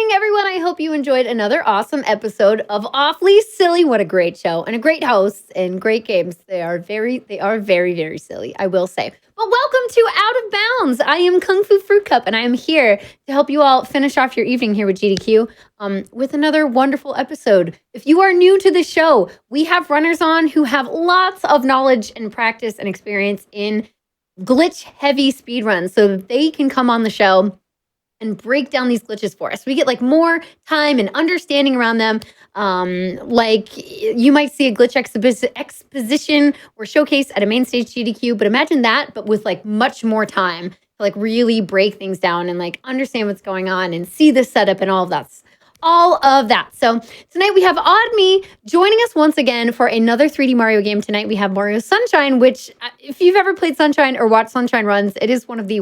morning, everyone. I hope you enjoyed another awesome episode of Awfully Silly. What a great show and a great host and great games. They are very, very silly, I will say. But welcome to Out of Bounds. I am Kungfufruitcup, and I am here to help you all finish off your evening here with GDQ with another wonderful episode. If you are new to the show, we have runners on who have lots of knowledge and practice and experience in glitch-heavy speedruns so that they can come on the show and break down these glitches for us. We get like more time and understanding around them. Like you might see a glitch exposition or showcase at a main stage GDQ, but imagine that, but with like much more time to like really break things down and like understand what's going on and see the setup and all of that. So tonight we have Odd Me joining us once again for another 3D Mario game. Tonight we have Mario Sunshine, which if you've ever played Sunshine or watched Sunshine runs, it is one of the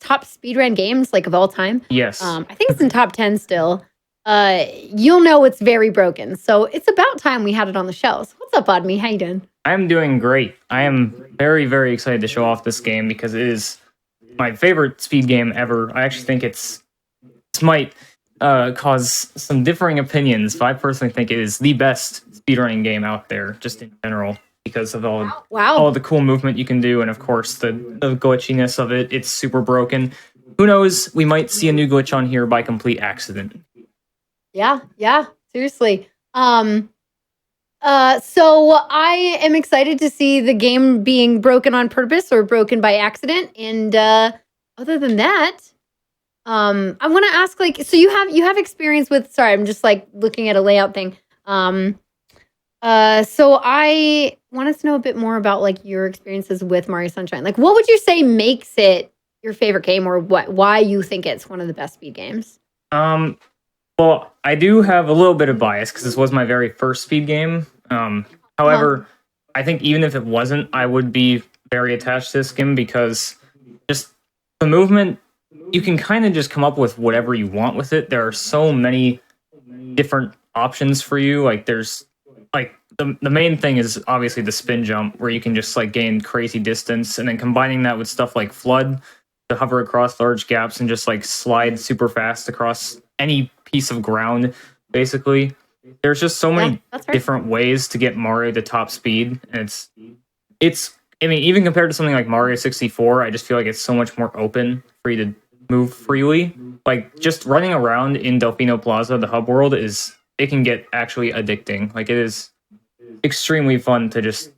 top speedrun games like of all time. Yes. I think it's in top 10 still. You'll know it's very broken. So it's about time we had it on the show. So what's up, Odd Me? How you doing? I'm doing great. I am very, very excited to show off this game because it is my favorite speed game ever. I actually think this might cause some differing opinions, but I personally think it is the best speedrunning game out there, just in general, because of all the cool movement you can do, and of course the glitchiness of it. It's super broken. Who knows? We might see a new glitch on here by complete accident. Yeah, seriously. So I am excited to see the game being broken on purpose or broken by accident. And other than that, I want to ask, like, so you have experience with. Sorry, I'm just like looking at a layout thing. So I want to know a bit more about like your experiences with Mario Sunshine. Like, what would you say makes it your favorite game, or why you think it's one of the best speed games? Well, I do have a little bit of bias because this was my very first speed game. However, I think even if it wasn't, I would be very attached to this game because just the movement, you can kind of just come up with whatever you want with it. There are so many different options for you. Like there's like the main thing is obviously the spin jump, where you can just like gain crazy distance, and then combining that with stuff like flood to hover across large gaps and just like slide super fast across any piece of ground. Basically, there's just so many different ways to get Mario to top speed, and it's I mean, even compared to something like Mario 64, I just feel like it's so much more open for you to move freely. Like just running around in Delfino Plaza, the hub world, it can get actually addicting. Like it is extremely fun to just.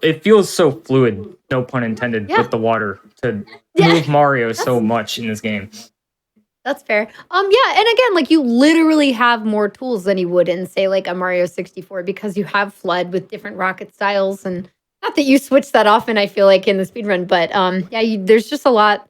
It feels so fluid, no pun intended, with the water to move Mario so much in this game. That's fair. And again, like you literally have more tools than you would in say like a Mario 64 because you have flood with different rocket styles, and not that you switch that often, I feel like in the speedrun, but there's just a lot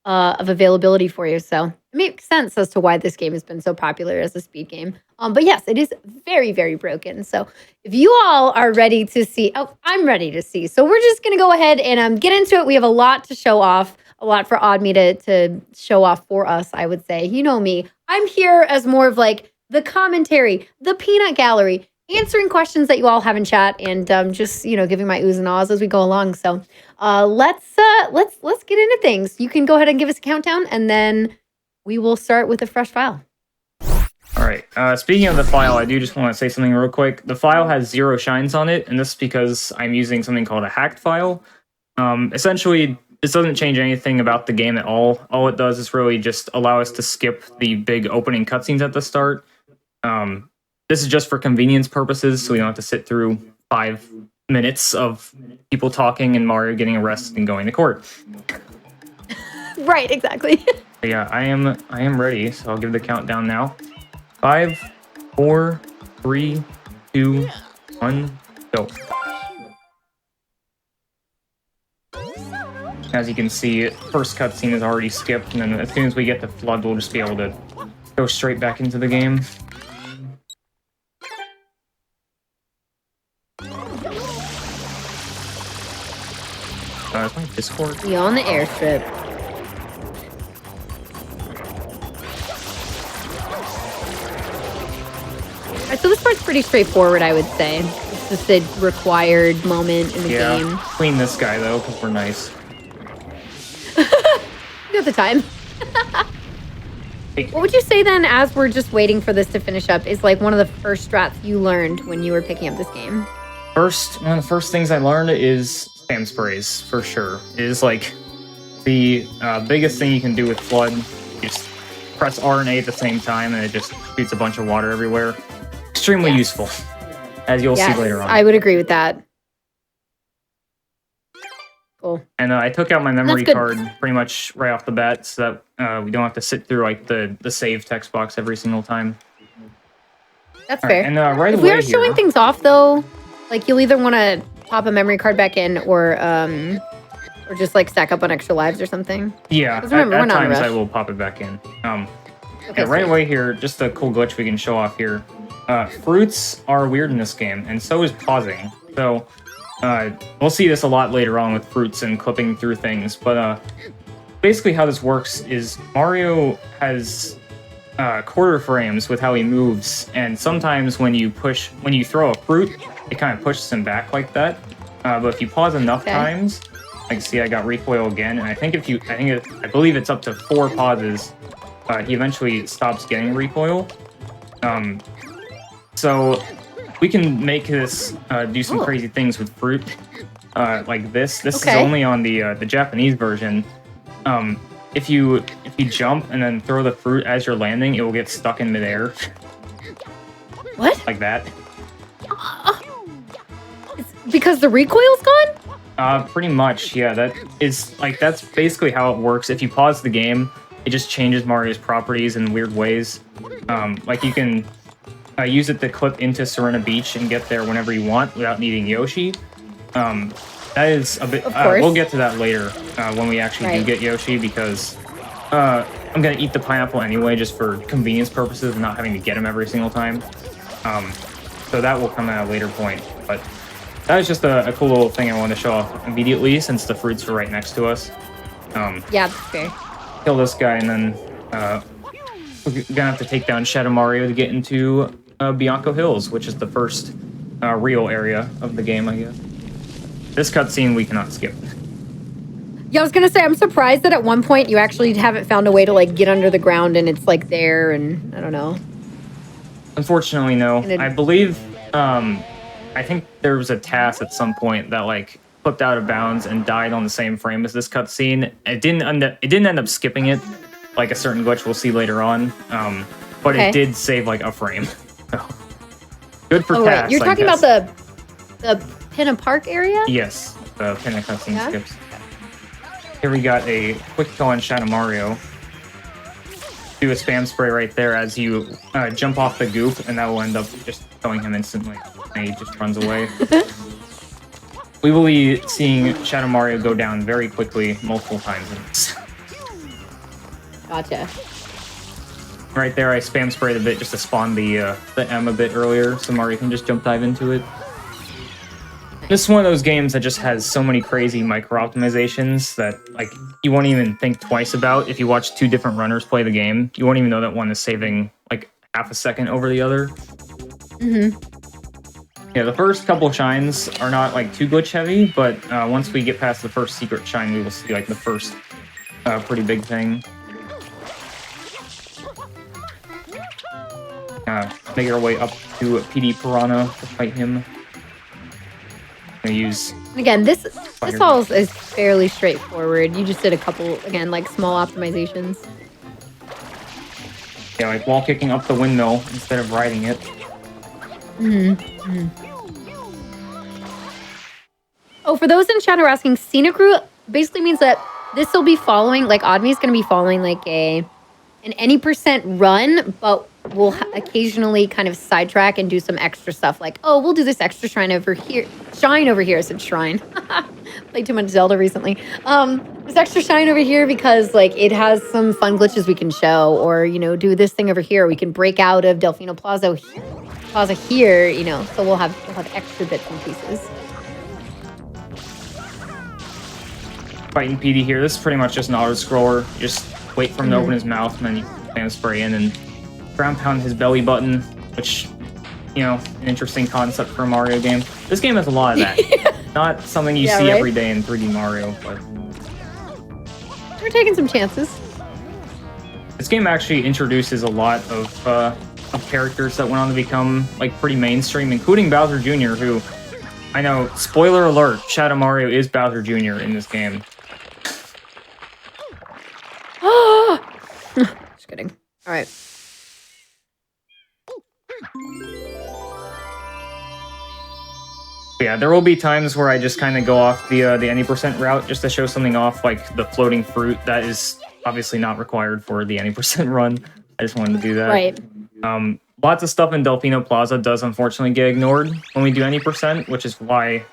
of availability for you. So it makes sense as to why this game has been so popular as a speed game. But yes, it is very, very broken. So if you all are ready to see, I'm ready to see. So we're just going to go ahead and get into it. We have a lot to show off, a lot for Odd Me to show off for us, I would say. You know me. I'm here as more of like the commentary, the peanut gallery, answering questions that you all have in chat, and just giving my oohs and ahs as we go along. So let's get into things. You can go ahead and give us a countdown, and then we will start with a fresh file. All right. Speaking of the file, I do just want to say something real quick. The file has 0 shines on it, and this is because I'm using something called a hacked file. Essentially, this doesn't change anything about the game at all. All it does is really just allow us to skip the big opening cutscenes at the start. This is just for convenience purposes, so we don't have to sit through 5 minutes of people talking and Mario getting arrested and going to court. Right, exactly. Yeah, I am ready, so I'll give the countdown now. 5, 4, 3, 2, 1, go. As you can see, first cutscene is already skipped, and then as soon as we get the flood, we'll just be able to go straight back into the game. Is my Discord? You on the airstrip. Alright, so this part's pretty straightforward, I would say. It's just a required moment in the game. Clean this guy, though, because we're nice. You got the time. Like, What would you say then, as we're just waiting for this to finish up, is like one of the first strats you learned when you were picking up this game? one of the first things I learned is spam sprays, for sure. It is like the biggest thing you can do with Flood. You just press R and A at the same time, and it just shoots a bunch of water everywhere. Extremely useful, as you'll see later on. I would agree with that. Cool. And I took out my memory card pretty much right off the bat, so that we don't have to sit through like the save text box every single time. That's fair. And right if away we are showing things off, though, like you'll either want to pop a memory card back in, or just like stack up on extra lives or something. Yeah, remember, at times I will pop it back in. Okay, right away here, just a cool glitch we can show off here. Fruits are weird in this game, and so is pausing. So we'll see this a lot later on with fruits and clipping through things. But basically how this works is Mario has quarter frames with how he moves, and sometimes when you throw a fruit, it kind of pushes him back like that. But if you pause enough times, like see, I got recoil again, and I believe it's up to 4 pauses. He eventually stops getting recoil. So we can make this do some crazy things with fruit, like this. This is only on the Japanese version. If you jump and then throw the fruit as you're landing, it will get stuck in midair. What? Like that. It's because the recoil's gone? Pretty much, yeah. That's basically how it works. If you pause the game, it just changes Mario's properties in weird ways. Like you can use it to clip into Serena Beach and get there whenever you want without needing Yoshi. That is a bit. We'll get to that later when we actually do get Yoshi, because I'm gonna eat the pineapple anyway, just for convenience purposes and not having to get him every single time. So that will come at a later point. But that was just a cool little thing I wanted to show off immediately, since the fruits were right next to us. Yeah, that's fair. Kill this guy, and then we're gonna have to take down Shadow Mario to get into Bianco Hills, which is the first real area of the game, I guess. This cutscene we cannot skip. Yeah, I was gonna say, I'm surprised that at one point you actually haven't found a way to like get under the ground and it's like there, and I don't know. Unfortunately, no. I believe, I think there was a task at some point that like flipped out of bounds and died on the same frame as this cutscene. It didn't end up skipping it, like a certain glitch we'll see later on. But it did save like a frame. So, good for tasks. Right. You're talking about the Pinna Park area? Yes, the Pinna cutscene skips. Here we got a quick kill on Shadow Mario. Do a spam spray right there as you jump off the goop, and that will end up just killing him instantly. And he just runs away. We will be seeing Shadow Mario go down very quickly multiple times in this. Gotcha. Right there, I spam sprayed a bit just to spawn the M a bit earlier, so Mario can just jump dive into it. This is one of those games that just has so many crazy micro-optimizations that like you won't even think twice about. If you watch 2 different runners play the game, you won't even know that one is saving like half a second over the other. Yeah, the first couple shines are not like too glitch heavy, but once we get past the first secret shine, we will see like the first pretty big thing. Make our way up to PD Piranha to fight him. Use again, this all is fairly straightforward. You just did a couple, again, like small optimizations. Yeah, like wall kicking up the windmill instead of riding it. Oh, for those in chat who are asking, scenic route basically means that this will be following, like Oddme is going to be following like an any % run, but we'll occasionally kind of sidetrack and do some extra stuff, like, oh, we'll do this extra shine over here. I said shrine. Played too much Zelda recently. This extra shine over here because like it has some fun glitches we can show, or you know, do this thing over here. We can break out of Delfino Plaza here, you know. So we'll have extra bits and pieces. Fighting PD here. This is pretty much just an auto scroller. You just wait for him to open his mouth, and then you spam spray in and ground pound his belly button, which, you know, an interesting concept for a Mario game. This game has a lot of that. Not something you see every day in 3D Mario, but we're taking some chances. this game actually introduces a lot of characters that went on to become like pretty mainstream, including Bowser Jr., who I know, spoiler alert, Shadow Mario is Bowser Jr. in this game. Just kidding. All right. Yeah, there will be times where I just kind of go off the any percent route just to show something off, like the floating fruit. That is obviously not required for the any percent run. I just wanted to do that. Right. Lots of stuff in Delfino Plaza does unfortunately get ignored when we do any percent, which is why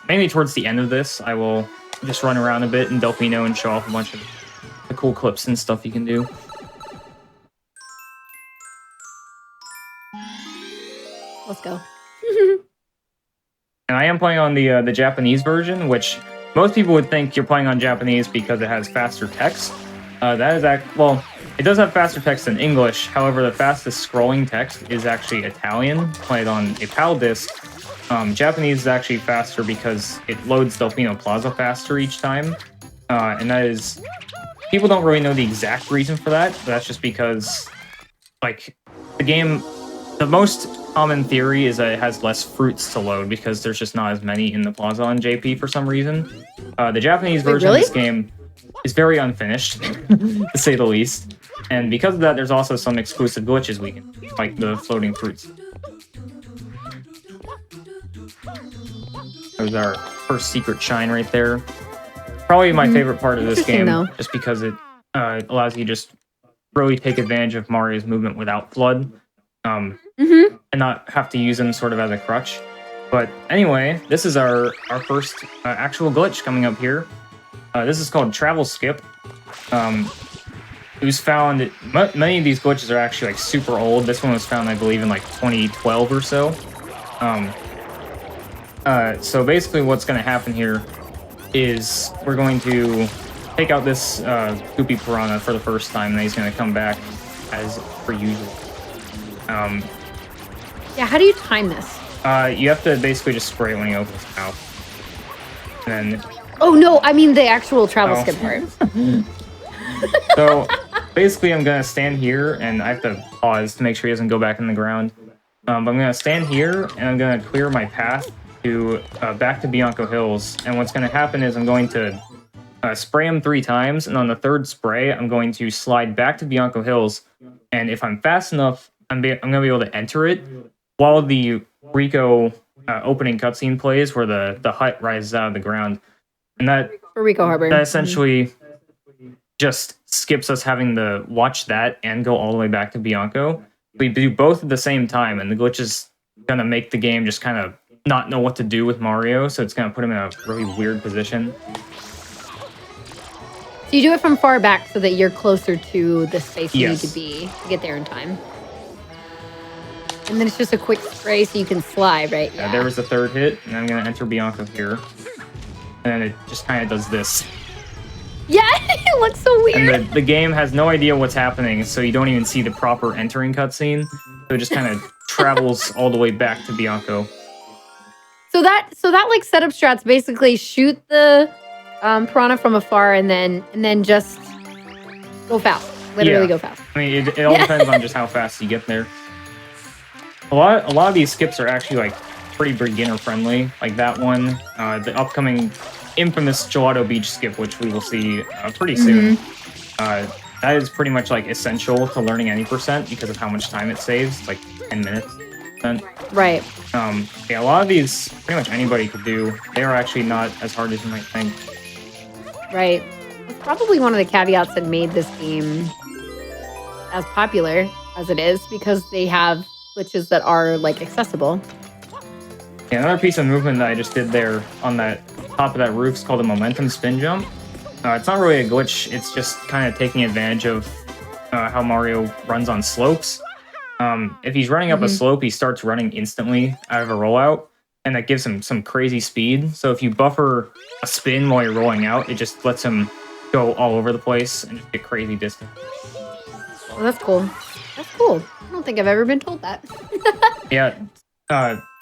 mainly towards the end of this, I will just run around a bit in Delfino and show off a bunch of the cool clips and stuff you can do. Let's go. And I am playing on the Japanese version, which most people would think you're playing on Japanese because it has faster text. That is well, it does have faster text than English. However, the fastest scrolling text is actually Italian, played on a PAL disc. Japanese is actually faster because it loads Delfino Plaza faster each time. And that is... People don't really know the exact reason for that, but that's just because, like, the game... The most common theory is that it has less fruits to load because there's just not as many in the plaza on JP for some reason. The Japanese version of this game is very unfinished, to say the least. And because of that, there's also some exclusive glitches we can, like the floating fruits. There's our first secret shine right there. Probably my favorite part of this game, just because it allows you to just really take advantage of Mario's movement without FLUDD. And not have to use them sort of as a crutch. But anyway, this is our first actual glitch coming up here. This is called Travel Skip. It was found... Many of these glitches are actually like super old. This one was found, I believe, in like 2012 or so. So basically what's going to happen here is we're going to take out this Goopy Piranha for the first time, and then he's going to come back as per usual. Yeah, how do you time this? You have to basically just spray it when he opens his mouth. And then... Oh, no, I mean the actual travel skip part. So, basically I'm going to stand here, and I have to pause to make sure he doesn't go back in the ground. But I'm going to stand here, and I'm going to clear my path to back to Bianco Hills. And what's going to happen is I'm going to spray him 3 times, and on the 3rd spray, I'm going to slide back to Bianco Hills. And if I'm fast enough, I'm going to be able to enter it while the Rico opening cutscene plays, where the hut rises out of the ground. And that For Rico Harbor. That essentially just skips us having to watch that and go all the way back to Bianco. We do both at the same time, and the glitch is going to make the game just kind of not know what to do with Mario, so it's going to put him in a really weird position. So you do it from far back so that you're closer to the space you need Yes. to be to get there in time. And then it's just a quick spray so you can slide, right? Yeah. There was the 3rd hit, and I'm going to enter Bianco here. And then it just kind of does this. Yeah, it looks so weird. And the game has no idea what's happening, so you don't even see the proper entering cutscene. So it just kind of travels all the way back to Bianco. So that like setup strats basically shoot the piranha from afar and then just go fast. Literally go fast. I mean, it all depends on just how fast you get there. A lot of these skips are actually like pretty beginner friendly, like that one, the upcoming infamous Gelato Beach skip, which we will see pretty soon. That is pretty much like essential to learning any percent because of how much time it saves, like 10 minutes. Right. Yeah, a lot of these pretty much anybody could do. They are actually not as hard as you might think. Right. It's probably one of the caveats that made this game as popular as it is, because they have glitches that are like accessible. Yeah, another piece of movement that I just did there on that top of that roof is called a momentum spin jump. It's not really a glitch, it's just kind of taking advantage of how Mario runs on slopes. If he's running up a slope, he starts running instantly out of a rollout, and that gives him some crazy speed. So if you buffer a spin while you're rolling out, it just lets him go all over the place and just get crazy distance. Well, that's cool. That's cool. I don't think I've ever been told that. Yeah,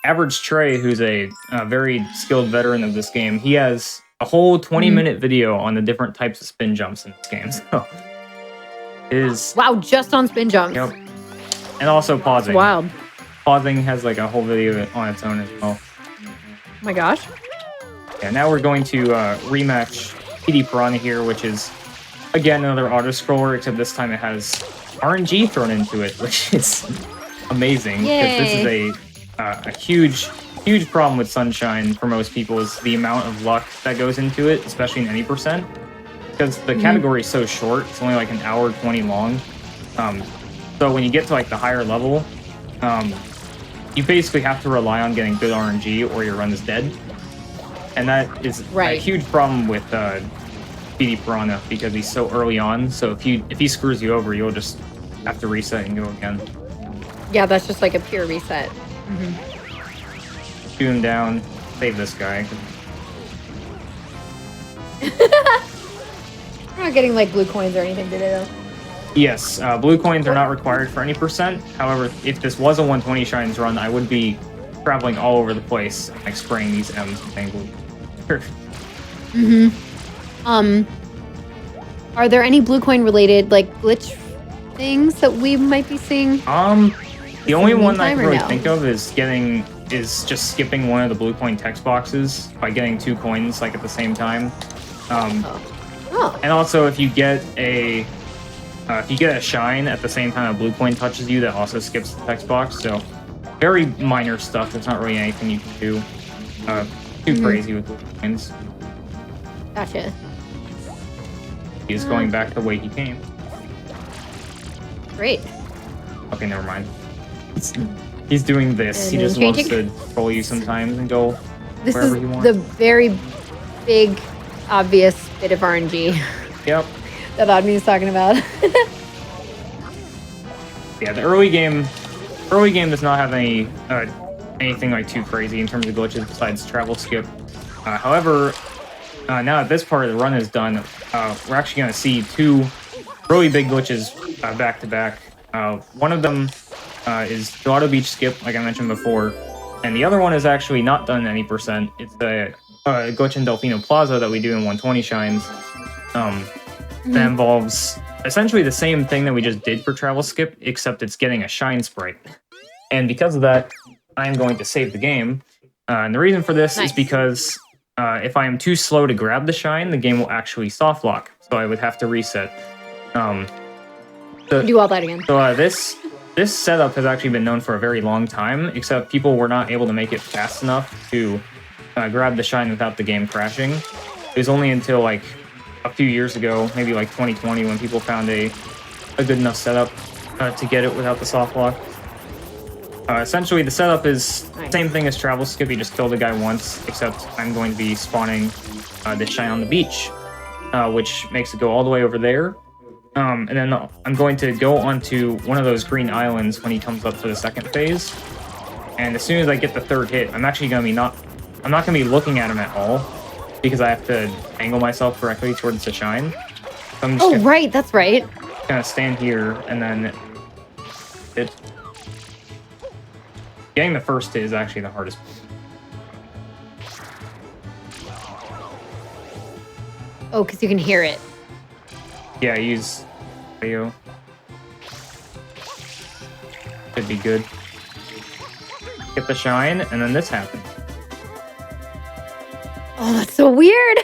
Average Trey, who's a very skilled veteran of this game, he has a whole 20-minute video on the different types of spin jumps in this game. So is Wow, just on spin jumps. yep, and also pausing. Wild. Pausing has like a whole video on its own as well. Oh my gosh. Yeah, now we're going to rematch PD Piranha here, which is again another auto scroller, except this time it has RNG thrown into it, which is amazing because this is a huge problem with Sunshine for most people is the amount of luck that goes into it, especially in any percent. Because the category is so short, it's only like an hour 20 long. So when you get to like the higher level, you basically have to rely on getting good RNG or your run is dead. And that is a huge problem with PD Piranha because he's so early on. So if he screws you over, you'll just have to reset and go again. Yeah, that's just like a pure reset. Shoot him down, save this guy. We're not getting like blue coins or anything today though. Yes, blue coins are not required for any percent. However, if this was a 120 Shines run, I would be traveling all over the place, like spraying these M's with angled. Are there any blue coin related like glitch things that we might be seeing? The only one I can really think of is just skipping one of the blue coin text boxes by getting 2 coins like at the same time. And also if you get a shine at the same time a blue coin touches you, that also skips the text box. So very minor stuff. There's not really anything you can do too crazy with blue coins. Gotcha. He's going back the way he came. Great. Okay, never mind. He's doing this. And he just changing. loves to troll you sometimes and go This wherever is he wants. the very big, obvious bit of RNG Yep. that Odmy's talking about. Yeah, the early game does not have any anything like too crazy in terms of glitches besides travel skip. However, now that this part of the run is done, we're actually going to see 2 really big glitches back to back. One of them is Gelato Beach skip, like I mentioned before, and the other one is actually not done any percent. It's the glitch in Delfino Plaza that we do in 120 Shines. That involves essentially the same thing that we just did for travel skip, except it's getting a shine sprite. And because of that, I'm going to save the game. And the reason for this is because if I am too slow to grab the shine, the game will actually soft lock. So I would have to reset. Do all that again. So this setup has actually been known for a very long time, except people were not able to make it fast enough to grab the shine without the game crashing. It was only until like a few years ago, maybe like 2020, when people found a good enough setup to get it without the soft lock. Essentially, the setup is the same thing as travel skip. You just kill the guy once, except I'm going to be spawning this shine on the beach, which makes it go all the way over there. And then I'm going to go onto one of those green islands when he comes up for the second phase. And as soon as I get the third hit, I'm actually going to be I'm not going to be looking at him at all because I have to angle myself correctly towards the shine. So I'm just right, that's right. Kind of stand here and then getting the first hit is actually the hardest. Oh, because you can hear it. Yeah, use radio. Should be good. Get the shine, and then this happens. Oh, that's so weird.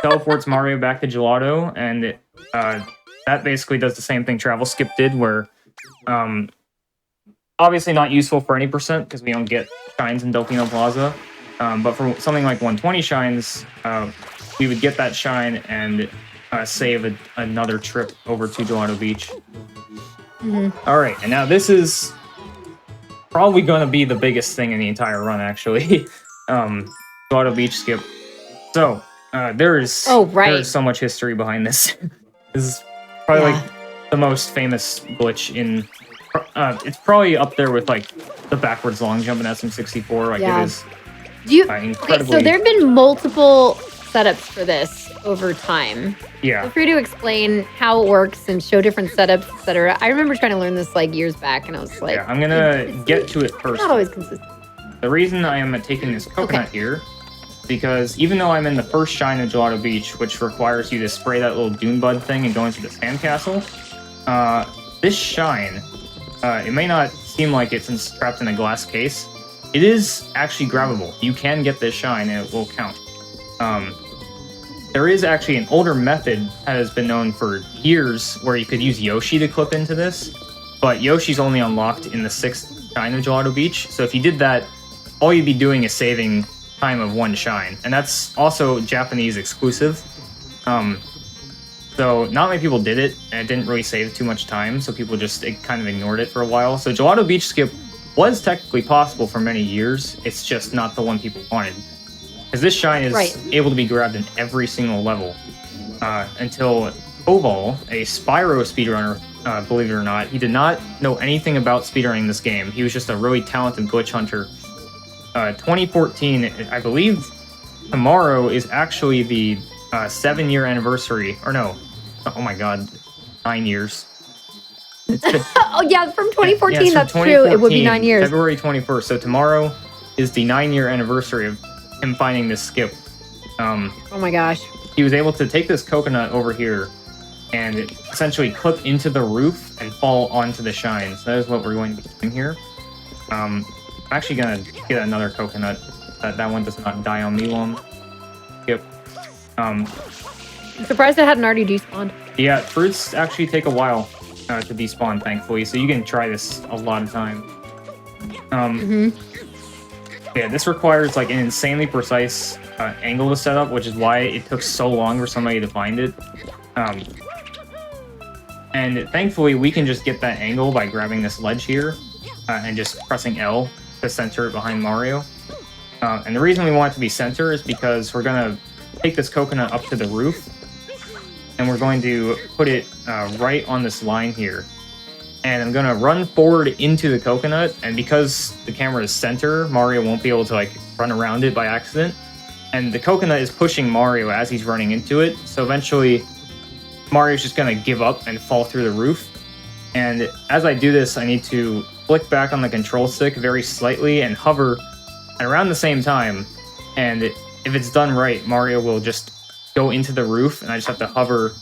Teleports Mario back to Gelato, and that basically does the same thing Travel Skip did, where obviously not useful for any percent because we don't get shines in Delfino Plaza, but for something like 120 shines, we would get that shine and save another trip over to Gelato Beach. All right, and now this is probably going to be the biggest thing in the entire run, actually. Gelato Beach skip. So, there is so much history behind this. This is probably like the most famous glitch in... it's probably up there with like the backwards long jump in SM64. Like it is incredibly... Okay, so there have been multiple setups for this over time. Yeah. Feel free to explain how it works and show different setups, etc. I remember trying to learn this like years back, and I was like, yeah, I'm gonna get to it first. Not always consistent. The reason I am taking this coconut here, because even though I'm in the first shine of Gelato Beach, which requires you to spray that little dune bud thing and go into the sandcastle, This shine, it may not seem like it's trapped in a glass case. It is actually grabbable. You can get this shine and it will count. There is actually an older method that has been known for years where you could use Yoshi to clip into this, but Yoshi's only unlocked in the 6th shine of Gelato Beach, so if you did that, all you'd be doing is saving time of 1 shine, and that's also Japanese exclusive. So not many people did it, and it didn't really save too much time, so people just kind of ignored it for a while. So Gelato Beach skip was technically possible for many years, it's just not the one people wanted. Because this shine is able to be grabbed in every single level. Until Oval, a Spyro speedrunner, believe it or not, he did not know anything about speedrunning this game. He was just a really talented glitch hunter. 2014, I believe tomorrow is actually the 7-year anniversary. Or no, oh my god, 9 years. Oh yeah, from 2014, yeah, that's true. It would be 9 years. February 21st. So tomorrow is the 9-year anniversary of him finding this skip. Oh my gosh. He was able to take this coconut over here and essentially clip into the roof and fall onto the shine. So that is what we're going to be doing here. I'm actually going to get another coconut. That one does not die on me while I'm skip. I'm surprised it hadn't already despawned. Yeah, fruits actually take a while to despawn, thankfully, so you can try this a lot of time. Yeah, this requires like an insanely precise angle to set up, which is why it took so long for somebody to find it. And thankfully, we can just get that angle by grabbing this ledge here and just pressing L to center it behind Mario. And the reason we want it to be center is because we're going to take this coconut up to the roof, and we're going to put it right on this line here. And I'm going to run forward into the coconut, and because the camera is center, Mario won't be able to like run around it by accident. And the coconut is pushing Mario as he's running into it, so eventually Mario's just going to give up and fall through the roof. And as I do this, I need to flick back on the control stick very slightly and hover at around the same time. And if it's done right, Mario will just go into the roof, and I just have to hover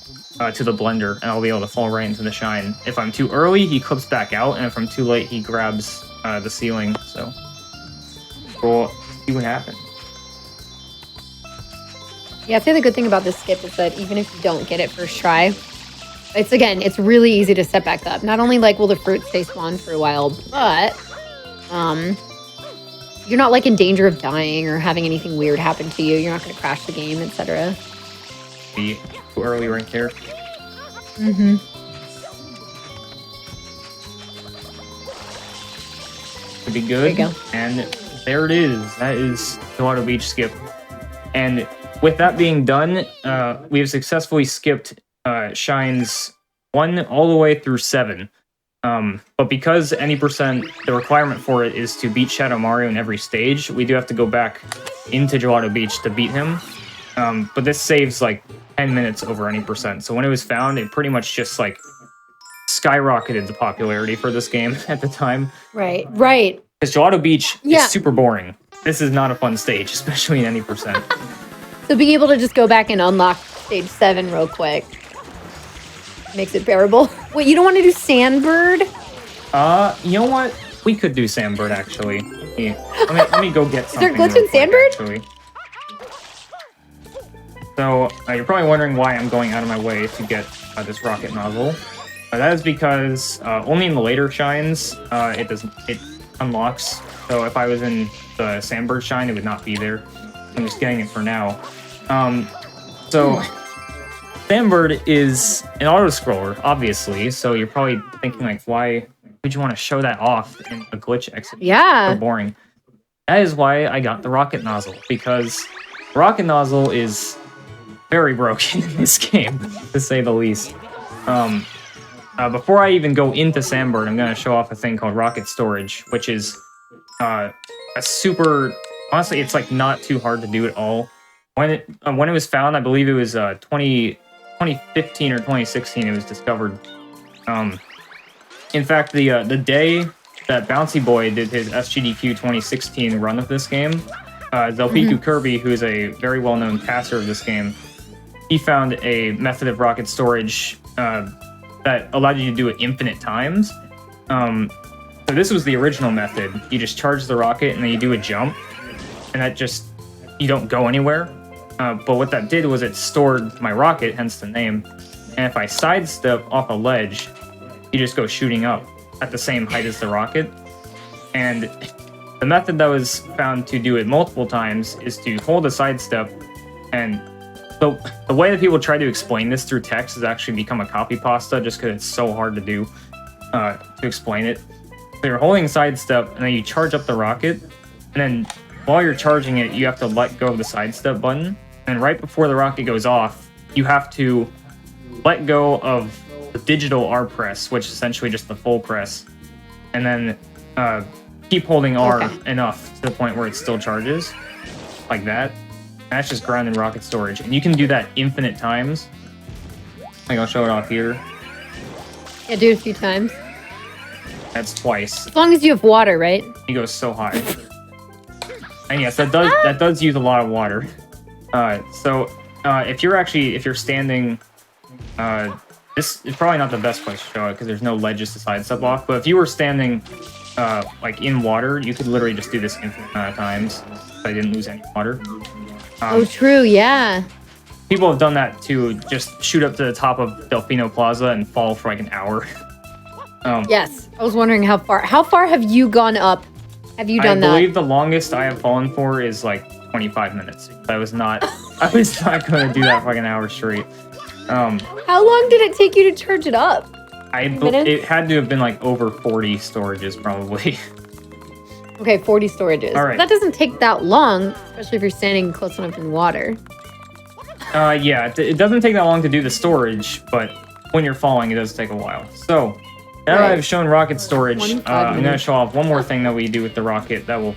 to the blender, and I'll be able to fall right into the shine. If I'm too early, he clips back out, and if I'm too late, he grabs the ceiling. So we'll see what happens. Yeah, I'd say the good thing about this skip is that even if you don't get it first try, it's really easy to set back up. Not only like will the fruit stay spawned for a while, but you're not like in danger of dying or having anything weird happen to you. You're not going to crash the game, etc. Be too early right there. Could be good. There you go. And there it is. That is Gelato Beach skip. And with that being done, we have successfully skipped shines 1 all the way through 7. But because any percent, the requirement for it is to beat Shadow Mario in every stage, we do have to go back into Gelato Beach to beat him. But this saves like 10 minutes over any percent. So when it was found, it pretty much just like skyrocketed the popularity for this game at the time. Right. Because Gelato Beach is super boring. This is not a fun stage, especially in any percent. So being able to just go back and unlock stage 7 real quick makes it bearable. Wait, you don't want to do Sandbird? You know what? We could do Sandbird, actually. Yeah. Let me go get something. Is there glitch in Sandbird? Actually. So, you're probably wondering why I'm going out of my way to get this rocket nozzle. That is because only in the later shines it unlocks. So if I was in the Sandbird shine, it would not be there. I'm just getting it for now. So Sandbird is an auto-scroller, obviously. So you're probably thinking like, why would you want to show that off in a glitch exit? Yeah. So boring. That is why I got the rocket nozzle, because the rocket nozzle is very broken in this game, to say the least. Before I even go into Sandbird, I'm going to show off a thing called Rocket Storage, which is a super... Honestly, it's like not too hard to do at all. When it was found, I believe it was 2015 or 2016 it was discovered. In fact, the day that Bouncy Boy did his SGDQ 2016 run of this game, Zelpiku Kirby, who is a very well-known passer of this game, he found a method of rocket storage that allowed you to do it infinite times. So this was the original method. You just charge the rocket and then you do a jump, and that just, you don't go anywhere. But what that did was it stored my rocket, hence the name. And if I sidestep off a ledge, you just go shooting up at the same height as the rocket. And the method that was found to do it multiple times is to hold a sidestep, and the way that people try to explain this through text has actually become a copy pasta just because it's so hard to do, to explain it. So you're holding sidestep, and then you charge up the rocket, and then while you're charging it, you have to let go of the sidestep button, and right before the rocket goes off, you have to let go of the digital R press, which is essentially just the full press, and then keep holding R enough to the point where it still charges, like that. And that's just grounded rocket storage, and you can do that infinite times. Like, I'll show it off here. Yeah, do it a few times. That's twice. As long as you have water, right? He goes so high. And yes, that does use a lot of water. If you're standing, this is probably not the best place to show it because there's no ledges to sidestep off. But if you were standing, like in water, you could literally just do this infinite amount of times. I didn't lose any water. Oh, true, yeah. People have done that to just shoot up to the top of Delfino Plaza and fall for like an hour. Yes, I was wondering how far. How far have you gone up? Have you done that? I believe the longest I have fallen for is like 25 minutes. I was not going to do that for like an hour straight. How long did it take you to charge it up? It had to have been like over 40 storages probably. Okay, 40 storages. All right. That doesn't take that long, especially if you're standing close enough in water. Yeah, it doesn't take that long to do the storage, but when you're falling, it does take a while. So, now that I've shown rocket storage, I'm going to show off one more thing that we do with the rocket that will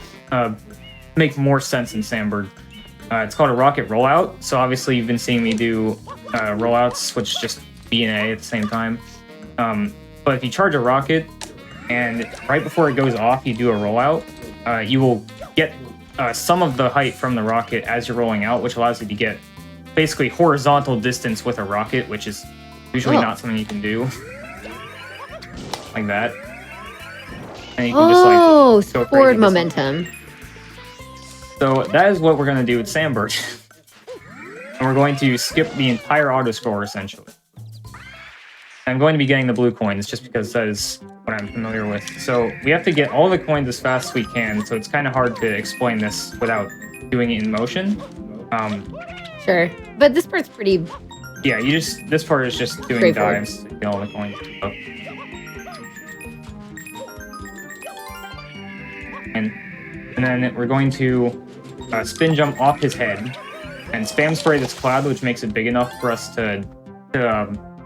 make more sense in Sandbird. It's called a rocket rollout. So obviously you've been seeing me do rollouts, which is just B and A at the same time. But if you charge a rocket, and right before it goes off, you do a rollout, you will get some of the height from the rocket as you're rolling out, which allows you to get basically horizontal distance with a rocket, which is usually not something you can do. Like that. And you can just like go forward momentum. So that is what we're going to do with Sandbird. And we're going to skip the entire autoscore essentially. I'm going to be getting the blue coins just because that is what I'm familiar with. So we have to get all the coins as fast as we can, so it's kind of hard to explain this without doing it in motion. Sure, but this part's pretty... Yeah, this part is just doing dives to get all the coins. And then we're going to spin jump off his head and spam spray this cloud, which makes it big enough for us to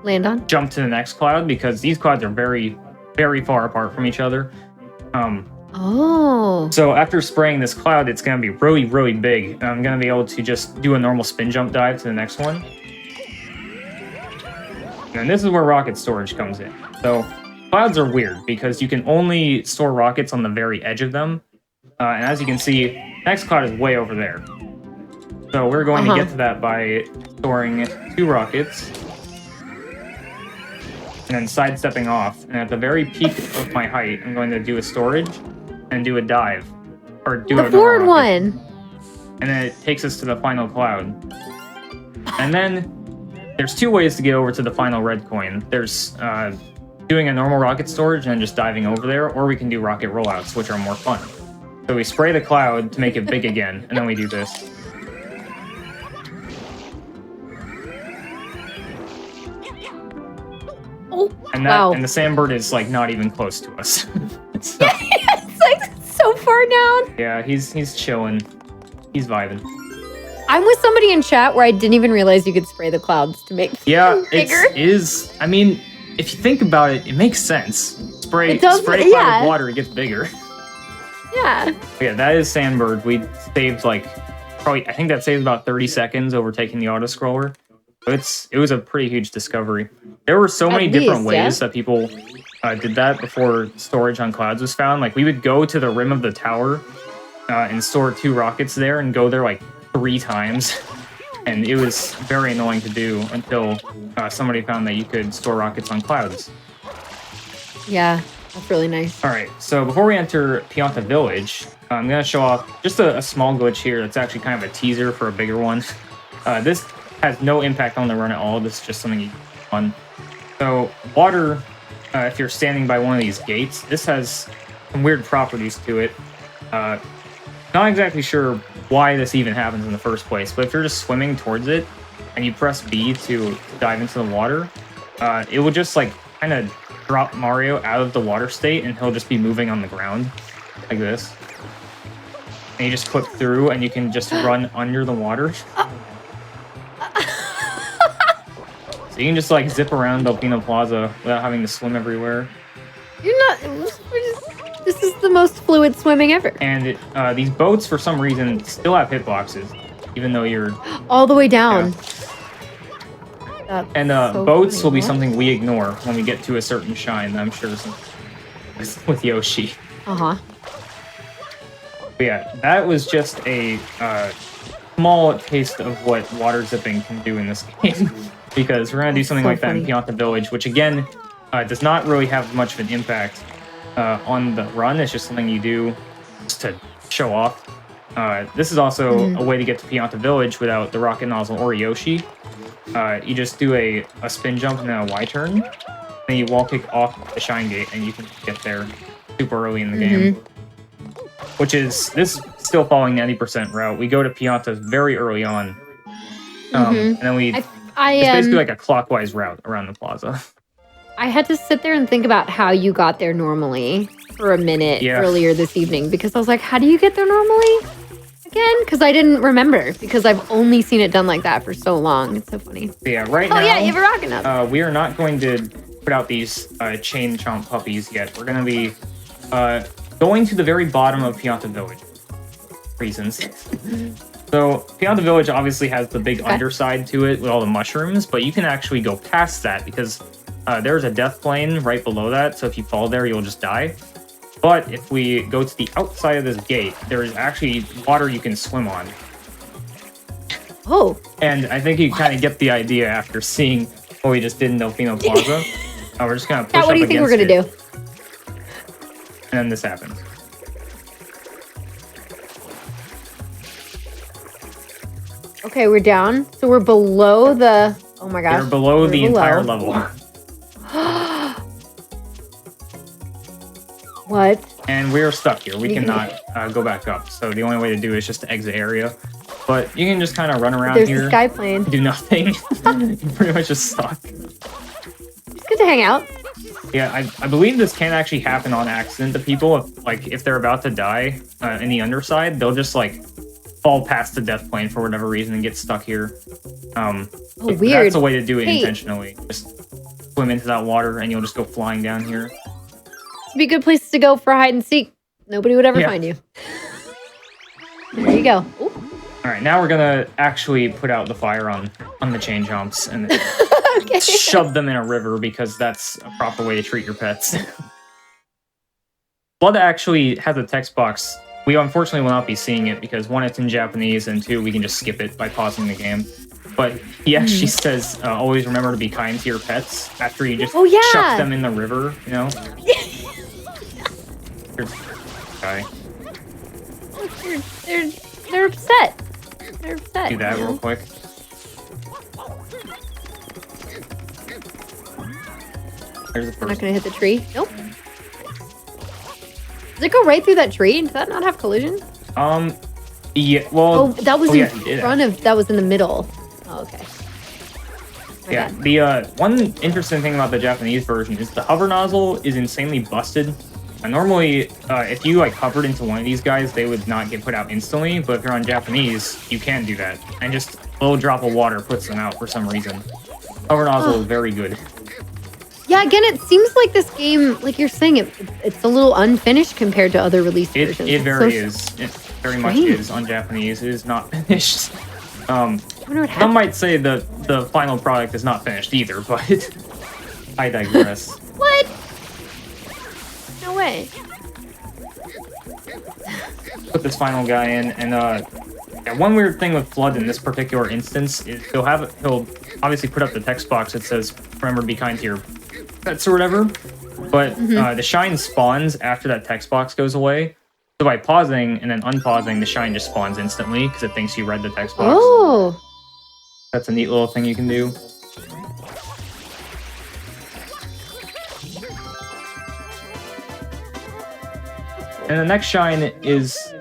land on, jump to the next cloud, because these clouds are very, very far apart from each other. So after spraying this cloud, it's going to be really, really big. And I'm going to be able to just do a normal spin jump dive to the next one. And this is where rocket storage comes in. So clouds are weird because you can only store rockets on the very edge of them. And as you can see, next cloud is way over there. So we're going to get to that by storing 2 rockets and then sidestepping off. And at the very peak of my height, I'm going to do a storage and do a dive. Or do the forward one. And then it takes us to the final cloud. And then there's 2 ways to get over to the final red coin. There's doing a normal rocket storage and then just diving over there, or we can do rocket rollouts, which are more fun. So we spray the cloud to make it big again, and then we do this. And the Sandbird is like not even close to us. So, it's like so far down. Yeah, he's chilling. He's vibing. I'm with somebody in chat where I didn't even realize you could spray the clouds to make them bigger. It is. I mean, if you think about it, it makes sense. Spray a cloud with water, it gets bigger. Yeah. Yeah, that is Sandbird. We saved like probably, I think that saved about 30 seconds overtaking the autoscroller. It was a pretty huge discovery. There were so many different ways that people did that before storage on clouds was found. Like, we would go to the rim of the tower and store 2 rockets there and go there like 3 times. and it was very annoying to do until somebody found that you could store rockets on clouds. Yeah, that's really nice. All right, so before we enter Pianta Village, I'm going to show off just a small glitch here that's actually kind of a teaser for a bigger one. This has no impact on the run at all. This is just something you on. So water, if you're standing by one of these gates, this has some weird properties to it. Not exactly sure why this even happens in the first place, but if you're just swimming towards it and you press B to dive into the water, it will just like kind of drop Mario out of the water state and he'll just be moving on the ground like this. And you just clip through and you can just run under the water. So you can just like zip around Delfino Plaza without having to swim everywhere. You're not. This is the most fluid swimming ever. And these boats, for some reason, still have hitboxes, even though you're all the way down. Yeah. And so boats will be something we ignore when we get to a certain shine. I'm sure with Yoshi. But yeah, that was just a small taste of what water zipping can do in this game. Because we're going to do something like that in Pianta Village, which again, does not really have much of an impact on the run. It's just something you do just to show off. This is also a way to get to Pianta Village without the rocket nozzle or Yoshi. You just do a spin jump and then a Y turn. Then you wall kick off the shine gate and you can get there super early in the game. Which is, this is still following the 90% route. We go to Pianta very early on. And then we... it's basically like a clockwise route around the plaza. I had to sit there and think about how you got there normally for a minute earlier this evening because I was like, how do you get there normally again? Because I didn't remember because I've only seen it done like that for so long. It's so funny. Yeah, right now. Oh yeah, you have a rocket now. We are not going to put out these chain chomp puppies yet. We're going to be going to the very bottom of Pianta Village. Reasons. So, Pianta Village obviously has the big underside to it with all the mushrooms, but you can actually go past that because there's a death plane right below that, so if you fall there, you'll just die. But if we go to the outside of this gate, there is actually water you can swim on. Oh. And I think you kind of get the idea after seeing what we just did in Delfino Plaza. We're just going to push up against it. What do you think we're going to do? And then this happens. Okay, we're down. So we're below the... Oh my gosh. We're below the entire level. What? And we're stuck here. We cannot go back up. So the only way to do it is just to exit area. But you can just kind of run around There's here. There's the sky plane. Do nothing. You're pretty much just stuck. It's good to hang out. Yeah, I believe this can actually happen on accident to people. If they're about to die in the underside, they'll just like fall past the death plane for whatever reason and get stuck here. Weird. That's a way to do it intentionally. Just swim into that water and you'll just go flying down here. It'd be a good place to go for hide and seek. Nobody would ever find you. There you go. Ooh. All right, now we're gonna actually put out the fire on the chain jumps and shove them in a river because that's a proper way to treat your pets. Blood actually has a text box. We unfortunately will not be seeing it because one, it's in Japanese, and two, we can just skip it by pausing the game. But he actually says, always remember to be kind to your pets after you just chuck them in the river, you know? Okay. They're upset. They're upset. Do that real quick. There's the first. I'm not gonna hit the tree. Nope. Does it go right through that tree? Does that not have collision? Yeah. Well. Oh, that was in front of. That was in the middle. Oh, okay. Yeah. The one interesting thing about the Japanese version is the hover nozzle is insanely busted. Normally, if you like hovered into one of these guys, they would not get put out instantly. But if you're on Japanese, you can do that, and just a little drop of water puts them out for some reason. Hover nozzle is very good. Yeah, again, it seems like this game, like you're saying, it's a little unfinished compared to other release versions. It very much is on Japanese. It is not finished. Some might say the final product is not finished either, but I digress. What? No way. Put this final guy in, and Yeah, one weird thing with Flood in this particular instance is he'll obviously put up the text box that says, remember, be kind to your pets or whatever, but the shine spawns after that text box goes away. So by pausing and then unpausing, the shine just spawns instantly because it thinks you read the text box. Oh. That's a neat little thing you can do. And the next shine is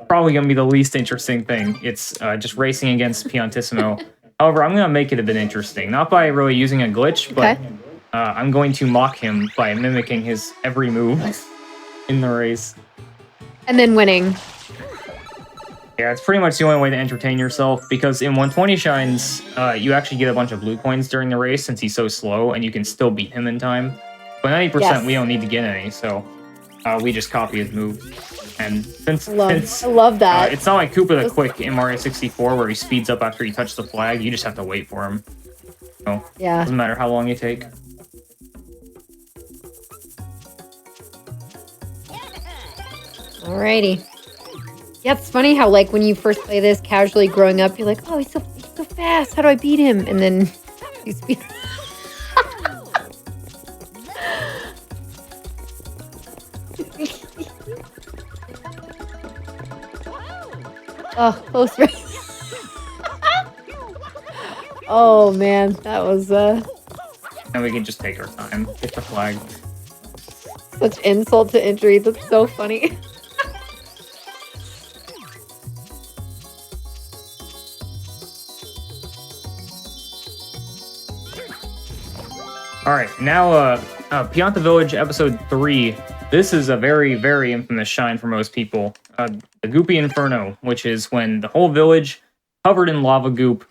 probably going to be the least interesting thing. It's just racing against Piantissimo. However, I'm going to make it a bit interesting. Not by really using a glitch, but I'm going to mock him by mimicking his every move in the race. And then winning. Yeah, it's pretty much the only way to entertain yourself, because in 120 shines, you actually get a bunch of blue coins during the race since he's so slow, and you can still beat him in time. But 90%, we don't need to get any, so we just copy his move. And since I love that. It's not like Koopa the Quick in Mario 64 where he speeds up after you touch the flag. You just have to wait for him. So, doesn't matter how long you take. Alrighty. Yeah, it's funny how, like, when you first play this casually growing up, you're like, oh, he's so fast. How do I beat him? And then you speed. Oh, close race. Oh, man. That was, And we can just take our time. Get the flag. Such insult to injury. That's so funny. Alright, now, Pianta Village Episode 3. This is a very, very infamous shine for most people. The Goopy Inferno, which is when the whole village covered in lava goop.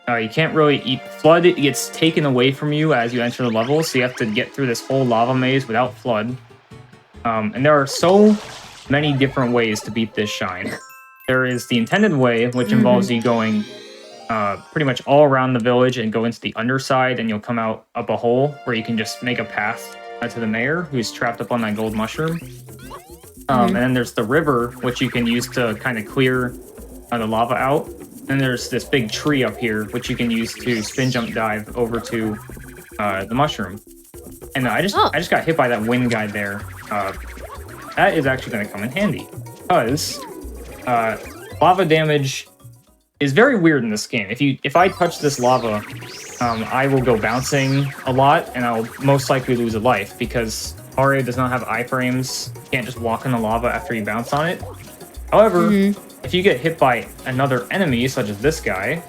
You can't really eat Flood. It gets taken away from you as you enter the level, so you have to get through this whole lava maze without Flood. And there are so many different ways to beat this shine. There is the intended way, which involves you going pretty much all around the village and go into the underside, and you'll come out up a hole where you can just make a path to the mayor, who's trapped up on that gold mushroom. And then there's the river, which you can use to kind of clear the lava out. Then there's this big tree up here, which you can use to spin jump dive over to the mushroom. And I just got hit by that wind guide there. That is actually going to come in handy, because lava damage is very weird in this game. If I touch this lava, I will go bouncing a lot, and I'll most likely lose a life, because Mario does not have iframes. You can't just walk in the lava after you bounce on it. However, if you get hit by another enemy, such as this guy,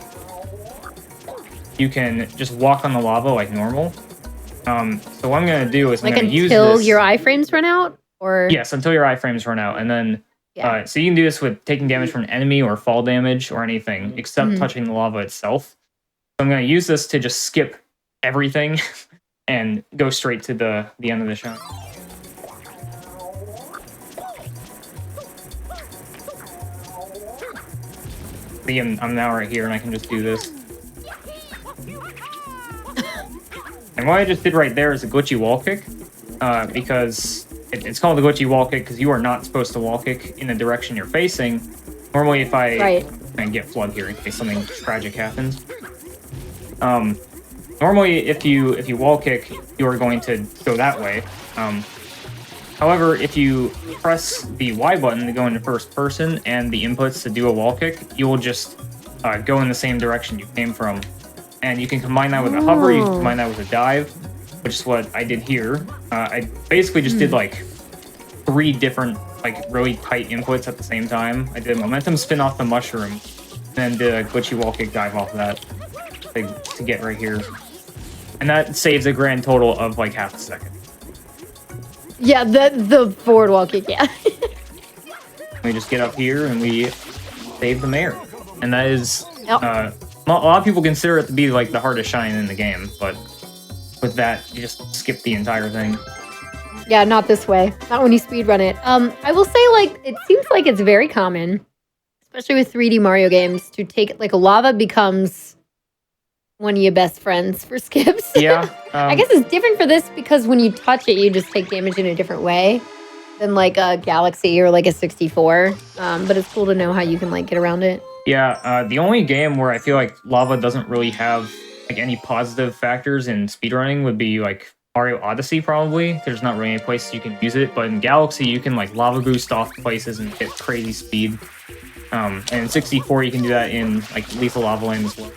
you can just walk on the lava like normal. So what I'm going to do is I'm going to use this... until your iframes run out? Or yes, until your iframes run out. And then, so you can do this with taking damage from an enemy or fall damage or anything, except touching the lava itself. So I'm going to use this to just skip everything and go straight to the end of the shot. See, I'm now right here and I can just do this. And what I just did right there is a glitchy wall kick, because it's called a glitchy wall kick because you are not supposed to wall kick in the direction you're facing. Normally, if I get Flood here in case something tragic happens. Normally, if you wall kick, you are going to go that way. However, if you press the Y button to go into first person and the inputs to do a wall kick, you will just go in the same direction you came from. And you can combine that with a hover, you can combine that with a dive, which is what I did here. I basically just did like 3 different, like really tight inputs at the same time. I did a momentum spin off the mushroom, then did a glitchy wall kick dive off of that to get right here. And that saves a grand total of like half a second. Yeah, the forward wall kick, yeah. We just get up here and we save the mayor. And that is, a lot of people consider it to be like the hardest shine in the game, but with that, you just skip the entire thing. Yeah, not this way. Not when you speedrun it. I will say, like, it seems like it's very common, especially with 3D Mario games, to take, like, lava becomes one of your best friends for skips. Yeah. I guess it's different for this because when you touch it, you just take damage in a different way. than like a Galaxy or like a 64. But it's cool to know how you can like get around it. Yeah, the only game where I feel like lava doesn't really have like any positive factors in speedrunning would be like Mario Odyssey, probably. There's not really any places you can use it, but in Galaxy you can like lava boost off places and get crazy speed. And in 64 you can do that in like Lethal Lava Land as well.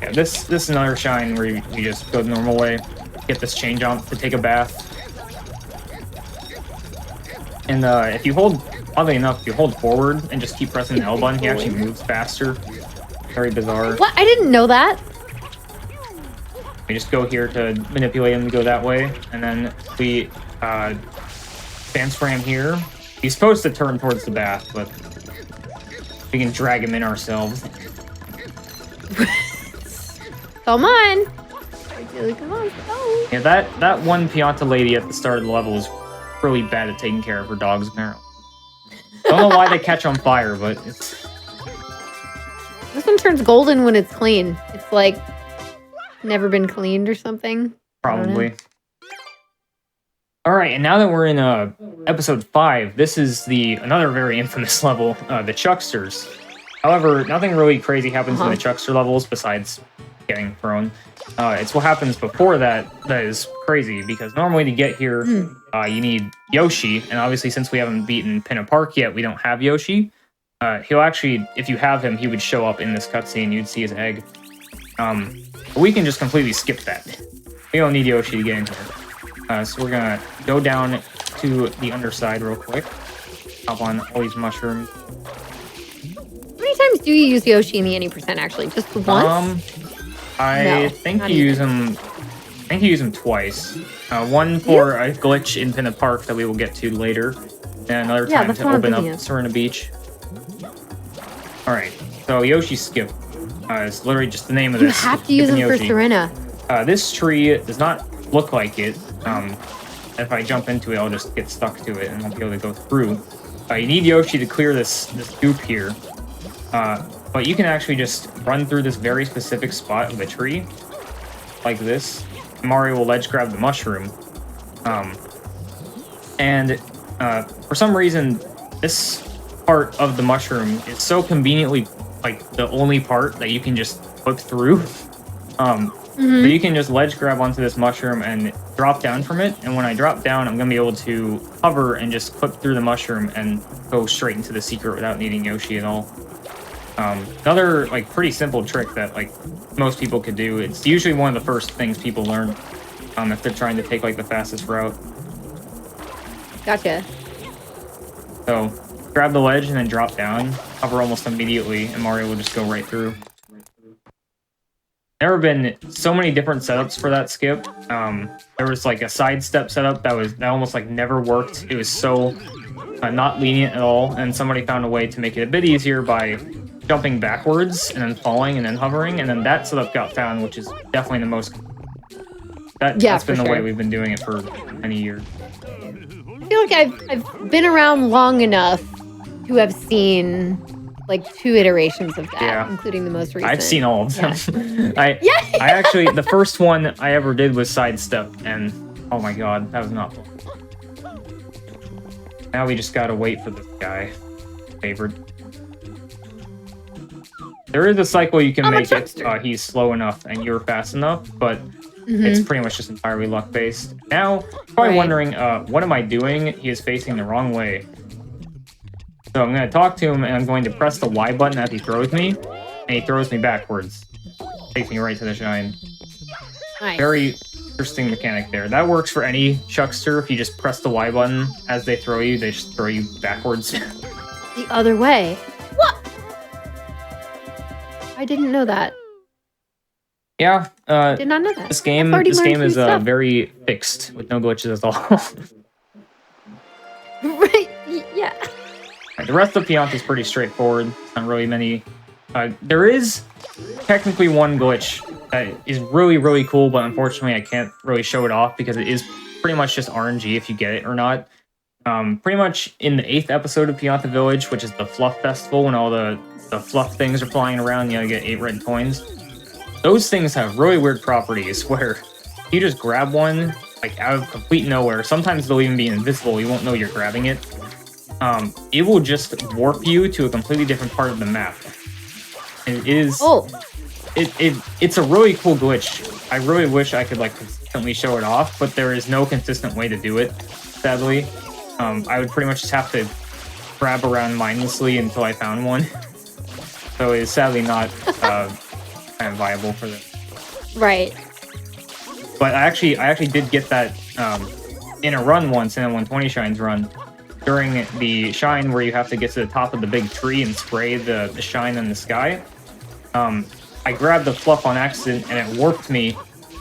Yeah, this is another shine where you just go the normal way, get this chain jump to take a bath. And if you hold, oddly enough, if you hold forward and just keep pressing the L button, he actually moves faster. Very bizarre. What? I didn't know that. We just go here to manipulate him to go that way, and then we transfer him here. He's supposed to turn towards the bath, but we can drag him in ourselves. Come on. Come on. Go. Yeah, that one Pianta lady at the start of the level is really bad at taking care of her dogs, apparently. Don't know why they catch on fire, but it's... This one turns golden when it's clean. It's like never been cleaned or something. Probably. Alright, and now that we're in episode 5, this is another very infamous level, the Chucksters. However, nothing really crazy happens in the Chuckster levels besides getting thrown. It's what happens before that is crazy, because normally to get here, you need Yoshi, and obviously since we haven't beaten Pinna Park yet, we don't have Yoshi. He'll actually, if you have him, he would show up in this cutscene, you'd see his egg. But we can just completely skip that. We don't need Yoshi to get in here. So we're gonna go down to the underside real quick. Hop on all these mushrooms. How many times do you use Yoshi in the 80% actually? Just once? I think you use him. I think you use him twice. One for a glitch in Pinna Park that we will get to later, and another time to open up Serena Beach. All right, so Yoshi Skip is literally just the name of this. You have to use him for Serena. This tree does not look like it. If I jump into it, I'll just get stuck to it and won't be able to go through. You need Yoshi to clear this goop here. But you can actually just run through this very specific spot of the tree, like this. Mario will ledge grab the mushroom. For some reason, this part of the mushroom is so conveniently like the only part that you can just flip through. But you can just ledge grab onto this mushroom and drop down from it. And when I drop down, I'm gonna be able to hover and just clip through the mushroom and go straight into the secret without needing Yoshi at all. Another like pretty simple trick that like most people could do. It's usually one of the first things people learn if they're trying to take like the fastest route. Gotcha. So grab the ledge and then drop down, hover almost immediately, and Mario will just go right through. There have been so many different setups for that skip. There was like a sidestep setup that almost like never worked. It was so not lenient at all, and somebody found a way to make it a bit easier by jumping backwards and then falling and then hovering, and then that setup got found, which is definitely the most... That's been the way we've been doing it for many years. I feel like I've been around long enough to have seen like 2 iterations of that, including the most recent. I've seen all of them. I actually, the first one I ever did was sidestep, and oh my god, that was not fun. Now we just gotta wait for this guy. Favorite. There is a cycle you can make it he's slow enough and you're fast enough, but it's pretty much just entirely luck-based. Now, probably wondering, what am I doing? He is facing the wrong way. So I'm going to talk to him, and I'm going to press the Y button as he throws me, and he throws me backwards. Takes me right to the shine. Nice. Very interesting mechanic there. That works for any Chuckster. If you just press the Y button as they throw you, they just throw you backwards. The other way. What? I didn't know that. Yeah. Did not know that. This game is very fixed, with no glitches at all. Right, yeah. The rest of Pianta is pretty straightforward. Not really many. There is technically one glitch that is really, really cool, but unfortunately I can't really show it off because it is pretty much just RNG if you get it or not. Pretty much in the 8th episode of Pianta Village, which is the Fluff Festival, when all the fluff things are flying around, you get 8 red coins. Those things have really weird properties where you just grab one like out of complete nowhere. Sometimes they'll even be invisible. You won't know you're grabbing it. It will just warp you to a completely different part of the map. And it is. Oh. It's a really cool glitch. I really wish I could like consistently show it off, but there is no consistent way to do it. Sadly, I would pretty much just have to grab around mindlessly until I found one. So it's sadly not kind of viable for this. Right. But I actually did get that in a run once, in a 120 shines run. During the shine where you have to get to the top of the big tree and spray the shine in the sky, I grabbed the fluff on accident and it warped me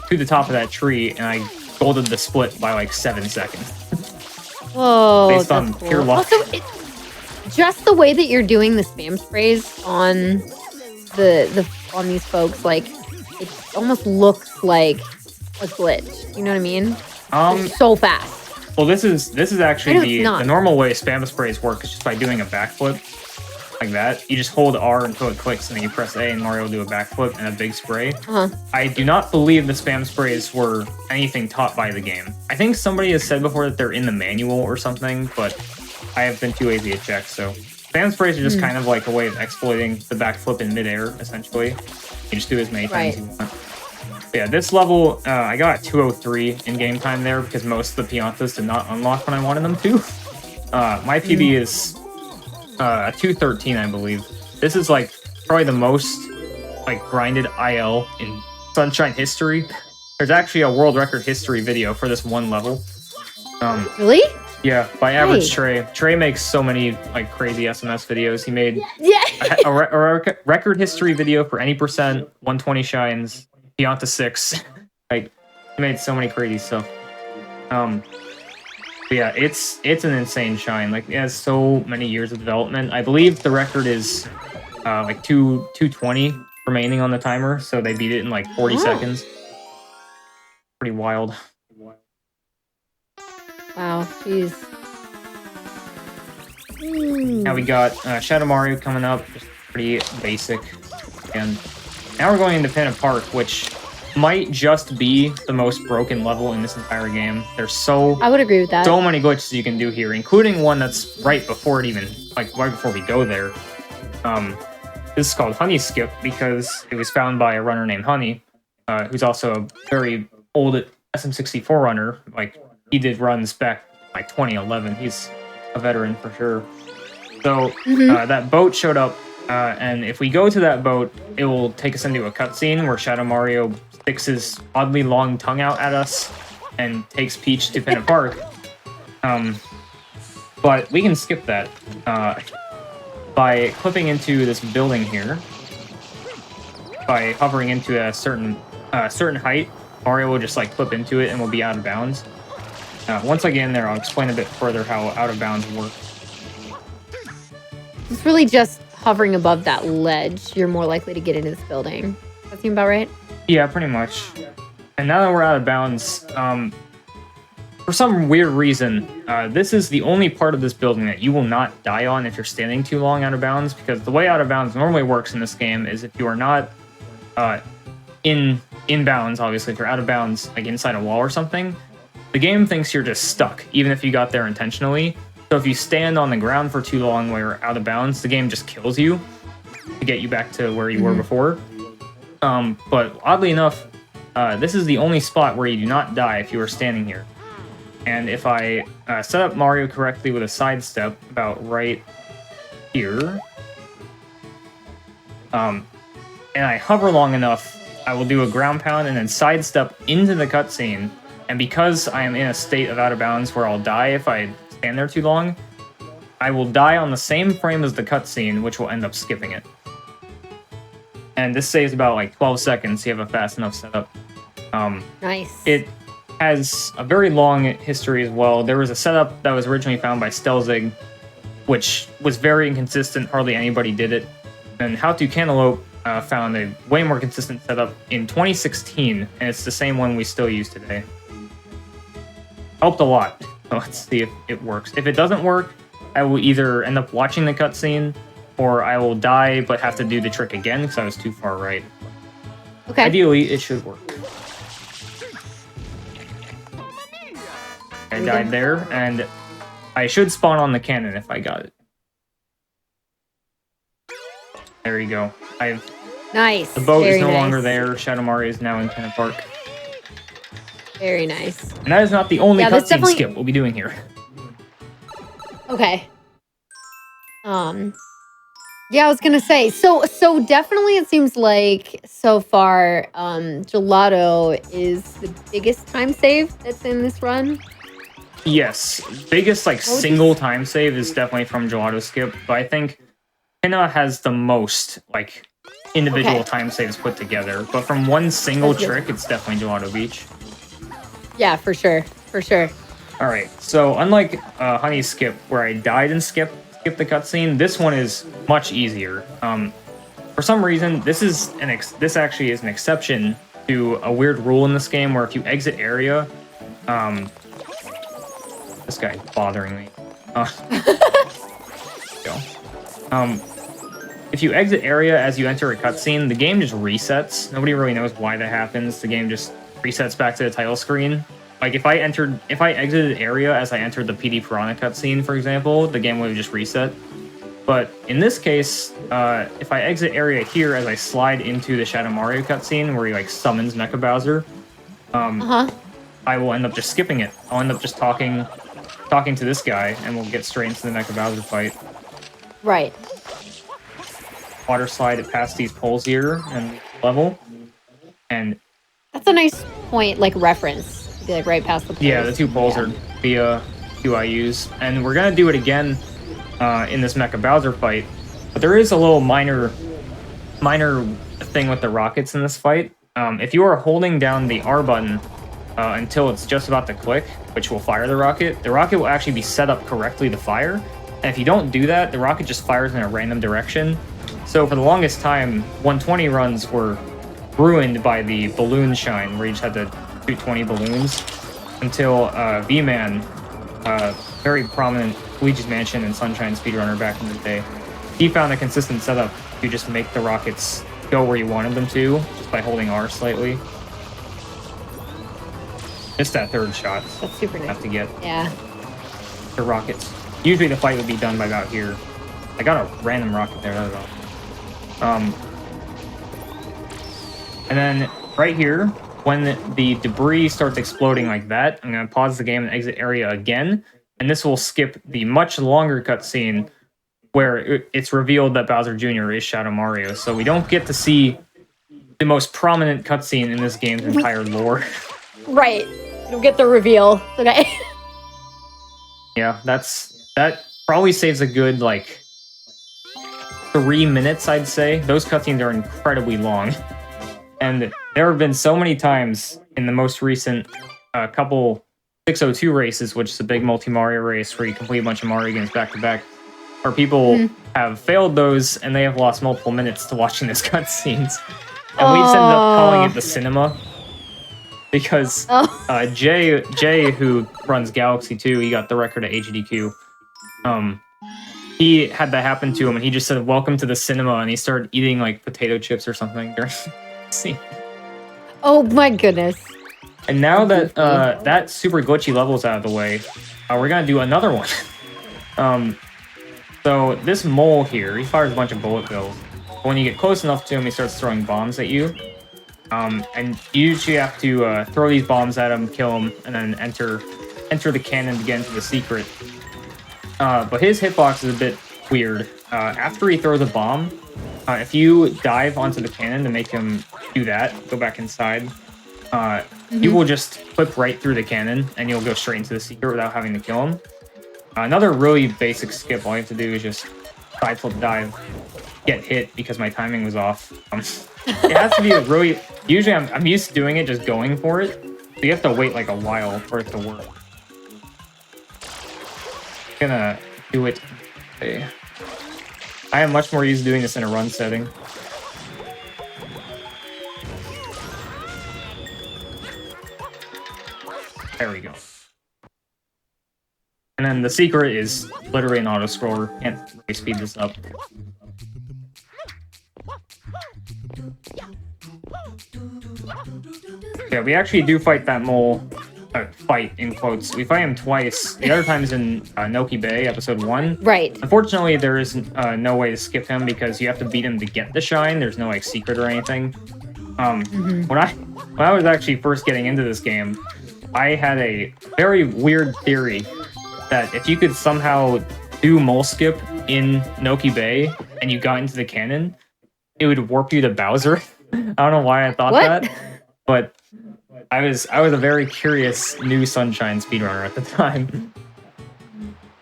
to the top of that tree, and I golded the split by like 7 seconds. Whoa, Based on that's cool. pure luck. Also, just the way that you're doing the spam sprays on on these folks, like it almost looks like a glitch. You know what I mean? They're so fast. Well, this is actually the normal way spam sprays work is just by doing a backflip like that. You just hold R until it clicks, and then you press A, and Mario will do a backflip and a big spray. I do not believe the spam sprays were anything taught by the game. I think somebody has said before that they're in the manual or something, but I have been too lazy to check. So spam sprays are just kind of like a way of exploiting the backflip in midair, essentially. You just do as many times as you want. Yeah, this level, I got a 203 in game time there because most of the Piantas did not unlock when I wanted them to. My PB is a 213, I believe. This is like probably the most like grinded IL in Sunshine history. There's actually a world record history video for this one level. Really? Yeah, by average Trey. Trey makes so many like crazy SMS videos. He made a record history video for any percent, 120 shines, Pianta 6. Like, he made so many crazy stuff. But yeah, it's an insane shine. Like, it has so many years of development. I believe the record is like 220 remaining on the timer, so they beat it in like 40 seconds. Pretty wild. Wow, jeez. Now we got Shadow Mario coming up, just pretty basic. And now we're going into Panda Park, which might just be the most broken level in this entire game. There's I would agree with that. So many glitches you can do here, including one that's right before it even, like right before we go there. This is called Honey Skip because it was found by a runner named Honey, who's also a very old SM64 runner. Like, he did runs back like 2011. He's a veteran for sure. So that boat showed up, and if we go to that boat, it will take us into a cutscene where Shadow Mario sticks his oddly long tongue out at us and takes Peach to Pinna Park. But we can skip that by clipping into this building here. By hovering into a certain height, Mario will just like clip into it and we'll be out of bounds. Once I get in there, I'll explain a bit further how out of bounds works. It's really just hovering above that ledge. You're more likely to get into this building. That seem about right? Yeah, pretty much. And now that we're out of bounds, for some weird reason, this is the only part of this building that you will not die on if you're standing too long out of bounds, because the way out of bounds normally works in this game is if you are not in bounds, obviously, if you're out of bounds, like inside a wall or something, the game thinks you're just stuck, even if you got there intentionally. So if you stand on the ground for too long while you're out of bounds, the game just kills you to get you back to where you were before. But oddly enough, this is the only spot where you do not die if you are standing here. And if I set up Mario correctly with a sidestep about right here, and I hover long enough, I will do a ground pound and then sidestep into the cutscene. And because I am in a state of out of bounds where I'll die if I stand there too long, I will die on the same frame as the cutscene, which will end up skipping it. And this saves about like 12 seconds. You have a fast enough setup. Nice. It has a very long history as well. There was a setup that was originally found by Stelzig, which was very inconsistent. Hardly anybody did it. And How to Cantaloupe found a way more consistent setup in 2016, and it's the same one we still use today. Helped a lot. So let's see if it works. If it doesn't work, I will either end up watching the cutscene, or I will die but have to do the trick again because I was too far right. Okay. Ideally, it should work. I died there, and I should spawn on the cannon if I got it. There you go. Nice. The boat is Very no nice. longer there. Shadow Mario is now in Tenant Park. Very nice. And that is not the only cutscene definitely... skip we'll be doing here. Okay. Yeah, I was gonna say, so definitely it seems like so far, Gelato is the biggest time save that's in this run. Yes, biggest like single time save is definitely from Gelato skip, but I think Pinna has the most like individual time saves put together. But from one single trick, it's definitely Gelato Beach. Yeah, for sure, for sure. All right, so unlike Honey Skip, where I died and skipped the cutscene, this one is much easier. For some reason, this actually is an exception to a weird rule in this game, where if you exit area, this guy's bothering me. If you exit area as you enter a cutscene, the game just resets. Nobody really knows why that happens. The game just resets back to the title screen. Like if I exited area as I entered the PD Piranha cutscene, for example, the game would have just reset. But in this case, if I exit area here as I slide into the Shadow Mario cutscene where he like summons Mecha Bowser, I will end up just skipping it. I'll end up just talking to this guy, and we'll get straight into the Mecha Bowser fight. Right. Water slide it past these poles here and level, and that's a nice point, like reference. Be like right past the poles. Yeah, the two poles are the two I use, and we're gonna do it again in this Mecha Bowser fight. But there is a little minor thing with the rockets in this fight. If you are holding down the R button until it's just about to click, which will fire the rocket will actually be set up correctly to fire. And if you don't do that, the rocket just fires in a random direction. So for the longest time, 120 runs were ruined by the balloon shine, where you just had to shoot 20 balloons, until V-Man, very prominent Luigi's Mansion and Sunshine speedrunner back in the day, he found a consistent setup to just make the rockets go where you wanted them to, just by holding R slightly. Just that third shot. That's super nice. Have to get the rockets. Usually the fight would be done by about here. I got a random rocket there, that was all. And then right here, when the debris starts exploding like that, I'm going to pause the game and exit area again, and this will skip the much longer cutscene where it's revealed that Bowser Jr. is Shadow Mario. So we don't get to see the most prominent cutscene in this game's entire lore. Right. You'll get the reveal. Okay. Yeah, that probably saves a good, like, 3 minutes, I'd say. Those cutscenes are incredibly long. And there have been so many times in the most recent couple 602 races, which is a big multi-Mario race where you complete a bunch of Mario games back-to-back, where people have failed those and they have lost multiple minutes to watching these cutscenes. And we just ended up calling it the cinema. Because Jay, who runs Galaxy 2, he got the record at HDQ. He had that happen to him, and he just said, "Welcome to the cinema," and he started eating like potato chips or something during the scene. Oh my goodness! And now that that super glitchy level is out of the way, we're gonna do another one. So this mole here, he fires a bunch of bullet bills. But when you get close enough to him, he starts throwing bombs at you. And you usually have to throw these bombs at him, kill him, and then enter the cannon to get into the secret. But his hitbox is a bit weird. After he throws a bomb, if you dive onto the cannon to make him do that, go back inside, you will just flip right through the cannon, and you'll go straight into the secret without having to kill him. Another really basic skip, all you have to do is just side flip dive, get hit because my timing was off. It has to be a really... Usually I'm used to doing it, just going for it. So you have to wait like a while for it to work. I'm gonna do it. Okay. I am much more used to doing this in a run setting. There we go. And then the secret is literally an auto-scroller. Can't really speed this up. Yeah, we actually do fight that mole fight in quotes. We fight him twice. The other time's in Noki Bay, episode 1. Right. Unfortunately, there is no way to skip him because you have to beat him to get the shine. There's no like secret or anything. When I was actually first getting into this game, I had a very weird theory that if you could somehow do mole skip in Noki Bay and you got into the cannon, it would warp you to Bowser. I don't know why I thought that, but I was a very curious new Sunshine speedrunner at the time.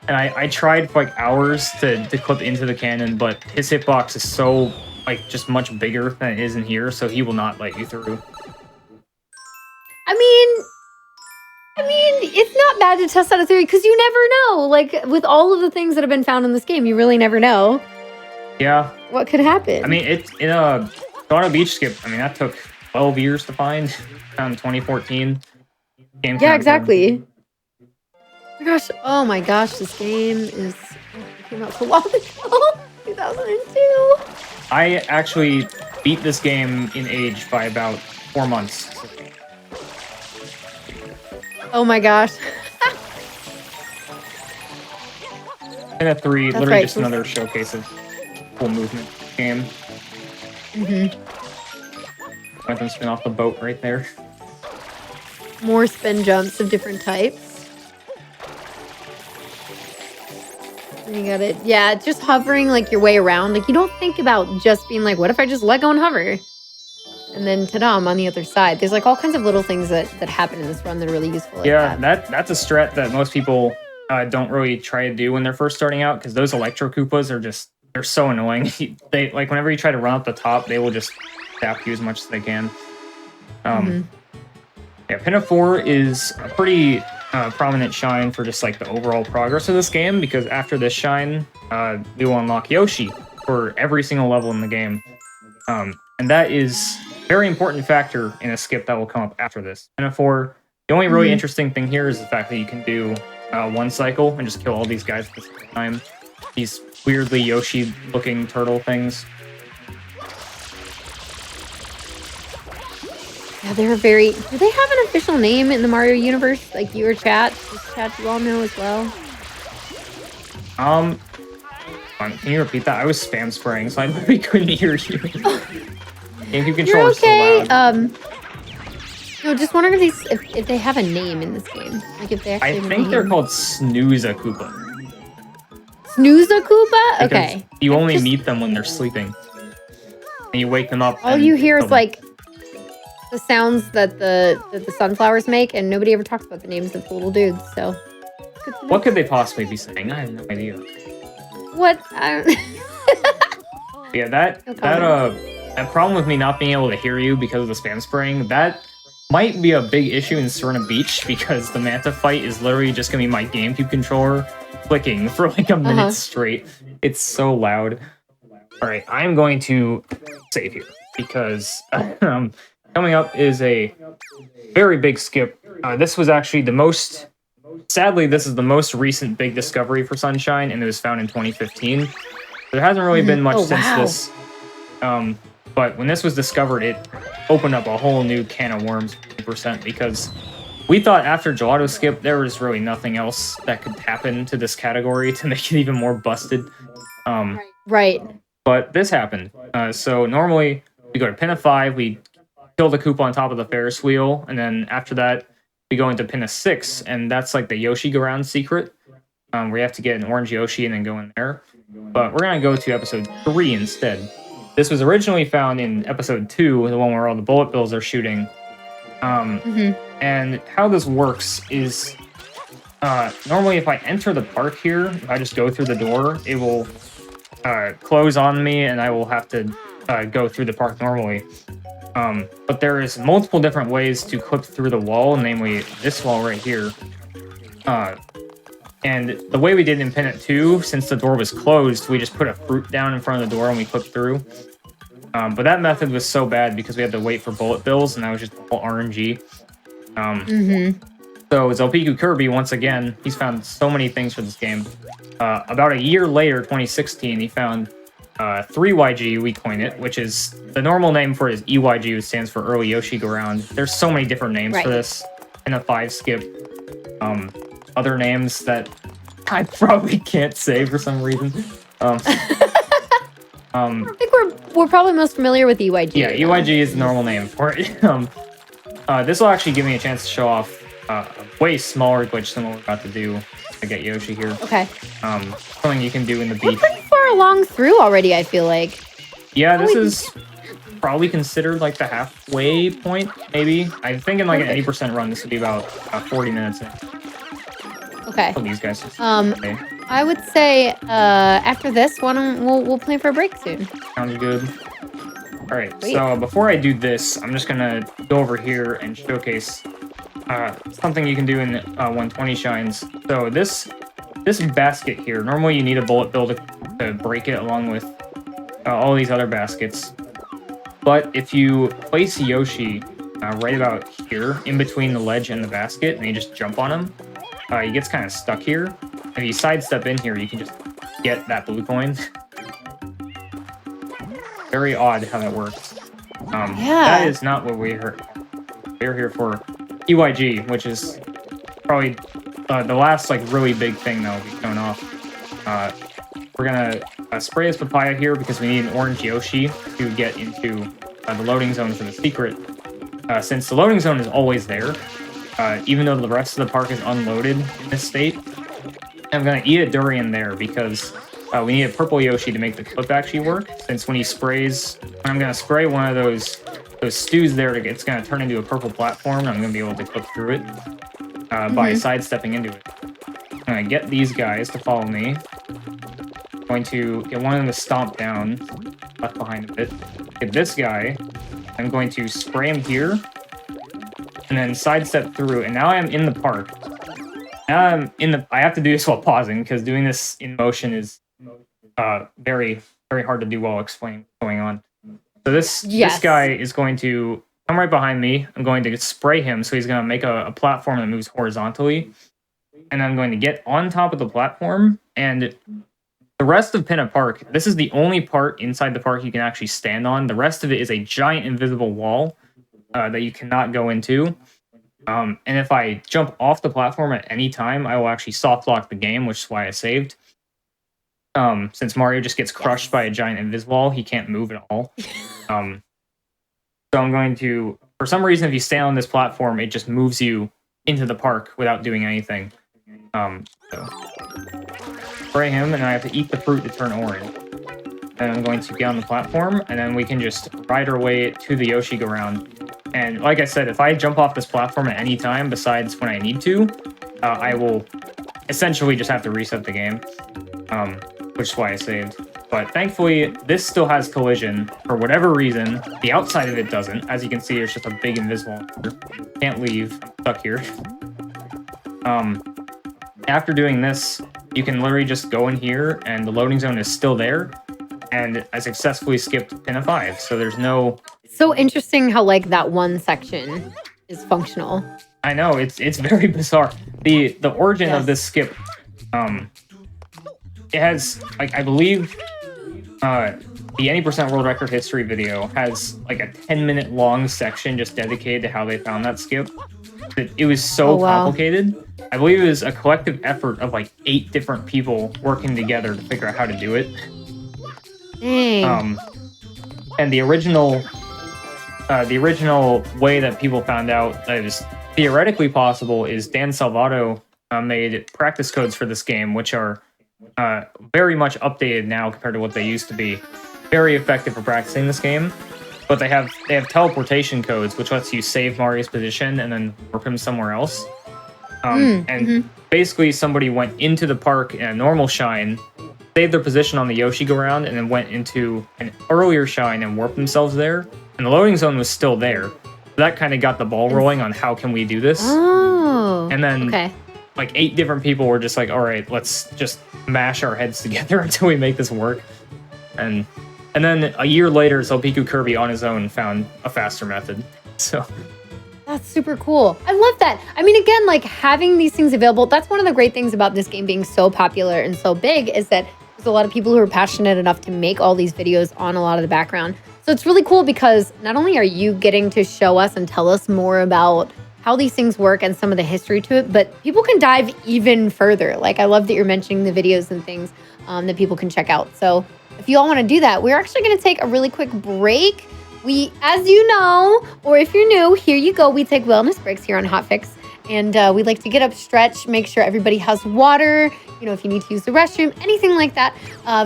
And I tried for like hours to clip into the cannon, but his hitbox is so like just much bigger than it is in here, so he will not let you through. I mean, it's not bad to test out a theory because you never know. Like with all of the things that have been found in this game, you really never know. Yeah. What could happen? I mean, it's in a Toronto Beach skip. I mean, that took 12 years to find. Found in 2014. Game yeah, exactly. Oh my gosh, this game came out so long ago. 2002. I actually beat this game in age by about 4 months. Oh my gosh. And a 3, That's literally right. just another showcase of full movement game. Let them spin off the boat right there. More spin jumps of different types. You got it. Yeah, just hovering like your way around. Like you don't think about just being like, what if I just let go and hover? And then ta-da, I'm on the other side. There's like all kinds of little things that happen in this run that are really useful. Like that's a strat that most people don't really try to do when they're first starting out because those Electro Koopas they're so annoying. They like whenever you try to run up the top, they will just zap you as much as they can. Yeah, Pin of 4 is a pretty prominent shine for just like the overall progress of this game because after this shine, we will unlock Yoshi for every single level in the game. And that is a very important factor in a skip that will come up after this. Pin of 4, the only really interesting thing here is the fact that you can do one cycle and just kill all these guys at the same time. These weirdly Yoshi-looking turtle things. Yeah, they're very... Do they have an official name in the Mario universe? Like you or chat? Does chat you all know as well? Can you repeat that? I was spam spraying, so I literally couldn't hear you. GameCube controller is so loud. No, just wondering if they have a name in this game. Like if they actually I think they're called Snooza Koopa. Snooza Koopa? Okay. You only meet them when they're sleeping. And you wake them up. All you hear is like the sounds that the sunflowers make, and nobody ever talks about the names of the little dudes, so. What could they possibly be saying? I have no idea. What? Yeah, that problem with me not being able to hear you because of the spam spraying, that might be a big issue in Serena Beach because the Manta fight is literally just gonna be my GameCube controller clicking for like a minute straight. It's so loud. Alright, I'm going to save here because coming up is a very big skip. This was actually sadly, this is the most recent big discovery for Sunshine, and it was found in 2015. There hasn't really been much since this. But when this was discovered, it opened up a whole new can of worms, 100%, because we thought after Gelato Skip, there was really nothing else that could happen to this category to make it even more busted. Right. But this happened. So normally, we go to Pin of 5, we kill the Koopa on top of the Ferris wheel, and then after that, we go into Pin of 6, and that's like the Yoshi go round secret, where you have to get an orange Yoshi and then go in there. But we're going to go to episode 3 instead. This was originally found in episode 2, the one where all the bullet bills are shooting. And how this works is, normally if I enter the park here, if I just go through the door, it will close on me and I will have to go through the park normally. But there is multiple different ways to clip through the wall, namely this wall right here. And the way we did in Pin 2, since the door was closed, we just put a fruit down in front of the door and we clipped through. But that method was so bad because we had to wait for bullet bills, and that was just all RNG. So Zelpiku Kirby, once again, he's found so many things for this game. About a year later, 2016, he found 3YG, we coin it, which is the normal name for it is EYG, which stands for Early Yoshi Go Round. There's so many different names for this. and a 5 skip. Other names that I probably can't say for some reason. I think we're probably most familiar with EYG. Yeah, EYG is the normal name for it. This will actually give me a chance to show off a way smaller glitch than what we're about to do to get Yoshi here. Okay. Something you can do in the We're beach. pretty far along through already, I feel like. Yeah, this is probably considered like the halfway point, maybe. I'm thinking like an 80% run. This would be about 40 minutes in. Okay. Oh, these guys. Okay. I would say after this one, we'll plan for a break soon. Sounds good. All right. Sweet. So before I do this, I'm just gonna go over here and showcase something you can do in 120 shines. So this basket here. Normally you need a bullet bill to break it along with all these other baskets. But if you place Yoshi right about here, in between the ledge and the basket, and you just jump on him, he gets kind of stuck here. If you sidestep in here, you can just get that blue coin. Very odd how that works. That is not what we're here for. EYG, which is probably the last like really big thing that will be shown off. We're gonna spray this papaya here because we need an orange Yoshi to get into the loading zone for the secret. Since the loading zone is always there, even though the rest of the park is unloaded in this state, I'm gonna eat a durian there because we need a purple Yoshi to make the clip actually work. Since when he sprays, I'm gonna spray one of those stews there, it's gonna turn into a purple platform, and I'm gonna be able to clip through it by sidestepping into it. I'm gonna get these guys to follow me. I'm going to get one of them to stomp down, left behind a bit. Get this guy. I'm going to spray him here, and then sidestep through, and now I'm in the park. Now I have to do this while pausing, because doing this in motion is very, very hard to do while explaining what's going on. So this guy is going to come right behind me. I'm going to spray him, so he's going to make a platform that moves horizontally. And I'm going to get on top of the platform, and the rest of Pinna Park, this is the only part inside the park you can actually stand on. The rest of it is a giant invisible wall that you cannot go into. And if I jump off the platform at any time, I will actually soft lock the game, which is why I saved. Since Mario just gets crushed by a giant invis wall, he can't move at all. So I'm going to, for some reason, if you stand on this platform, it just moves you into the park without doing anything. So spray him, and I have to eat the fruit to turn orange. And I'm going to get on the platform, and then we can just ride our way to the Yoshi go round. And like I said, if I jump off this platform at any time besides when I need to, I will essentially just have to reset the game, which is why I saved. But thankfully, this still has collision for whatever reason. The outside of it doesn't. As you can see, there's just a big invisible. Can't leave. I'm stuck here. After doing this, you can literally just go in here, and the loading zone is still there. And I successfully skipped Pinna 5, so there's no... So interesting how, like, that one section is functional. I know, it's very bizarre. The origin of this skip, it has, like, I believe, the Any Percent World Record History video has, like, a 10-minute long section just dedicated to how they found that skip. It was so complicated. I believe it was a collective effort of, like, 8 different people working together to figure out how to do it. Dang. And the original way that people found out that it was theoretically possible is Dan Salvato made practice codes for this game, which are very much updated now compared to what they used to be. Very effective for practicing this game, but they have teleportation codes, which lets you save Mario's position and then warp him somewhere else. Basically, somebody went into the park in a normal shine, saved their position on the Yoshi go round, and then went into an earlier shine and warped themselves there. And the loading zone was still there. That kind of got the ball rolling on how can we do this. Oh. And then like 8 different people were just like, all right, let's just mash our heads together until we make this work. And then a year later, Zolpiku Kirby on his own found a faster method. So that's super cool. I love that. I mean, again, like having these things available, that's one of the great things about this game being so popular and so big is that there's a lot of people who are passionate enough to make all these videos on a lot of the background. So it's really cool because not only are you getting to show us and tell us more about how these things work and some of the history to it, but people can dive even further. Like, I love that you're mentioning the videos and things that people can check out. So if you all want to do that, we're actually going to take a really quick break. We, as you know, or if you're new, here you go. We take wellness breaks here on Hotfix. And we like to get up, stretch, make sure everybody has water, you know, if you need to use the restroom, anything like that.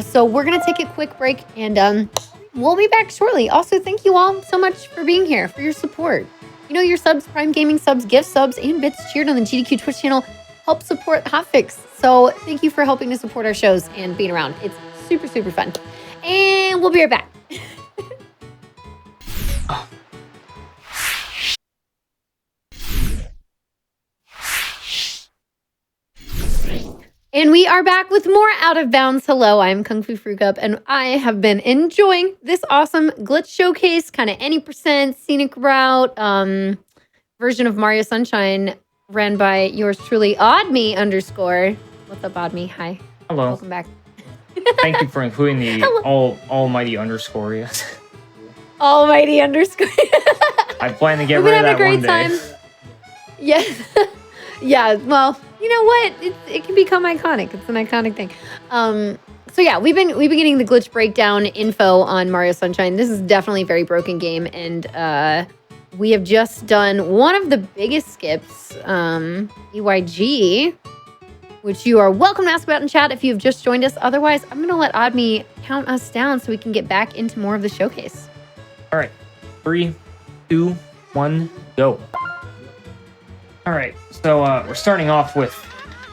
So we're going to take a quick break and we'll be back shortly. Also, thank you all so much for being here, for your support. You know, your subs, Prime Gaming subs, gift subs, and bits cheered on the GDQ Twitch channel help support Hotfix. So thank you for helping to support our shows and being around. It's super, super fun. And we'll be right back. And we are back with more Out of Bounds. Hello, I'm Kungfufruitcup, and I have been enjoying this awesome glitch showcase, kind of any percent scenic route version of Mario Sunshine ran by yours truly, OddMe_. What's up, OddMe? Hi. Hello. Welcome back. Thank you for including the almighty underscore, yes. Almighty underscore. I plan to get rid of that one day. Time. Yes. Yeah, well, you know what? It can become iconic. It's an iconic thing. So yeah, we've been getting the glitch breakdown info on Mario Sunshine. This is definitely a very broken game, and we have just done one of the biggest skips, EYG, which you are welcome to ask about in chat if you've just joined us. Otherwise, I'm gonna let OddMe count us down so we can get back into more of the showcase. All right, 3, 2, 1, go. All right, so we're starting off with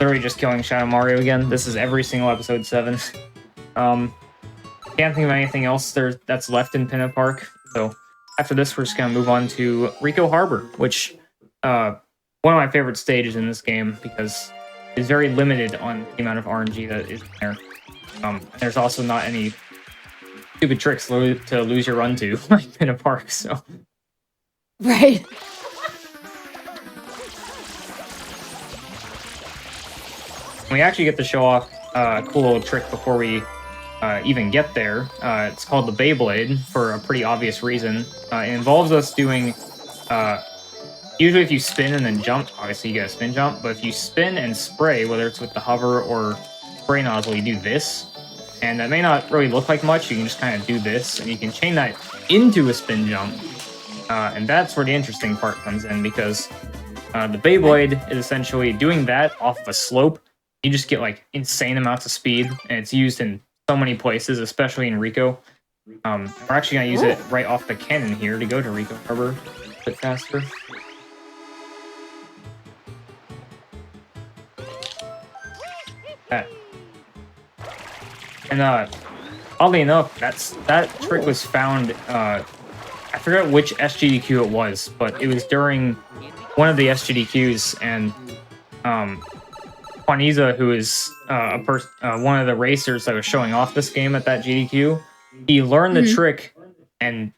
literally just killing Shadow Mario again. This is every single episode 7. Can't think of anything else that's left in Pinna Park. So after this, we're just gonna move on to Rico Harbor, which one of my favorite stages in this game because it's very limited on the amount of RNG that is there. There's also not any stupid tricks to lose your run to like Pinna Park. So right. We actually get to show off a cool little trick before we even get there. It's called the Beyblade for a pretty obvious reason. It involves us doing... usually if you spin and then jump, obviously you get a spin jump, but if you spin and spray, whether it's with the hover or spray nozzle, you do this. And that may not really look like much, you can just kind of do this, and you can chain that into a spin jump. And that's where the interesting part comes in, because the Beyblade is essentially doing that off of a slope. You just get like insane amounts of speed, and it's used in so many places, especially in Rico. We're actually going to use it right off the cannon here to go to Rico Harbor a bit faster. That. And oddly enough, that trick was found, I forgot which SGDQ it was, but it was during one of the SGDQs, and Juaniza, who is one of the racers that was showing off this game at that GDQ, he learned the trick and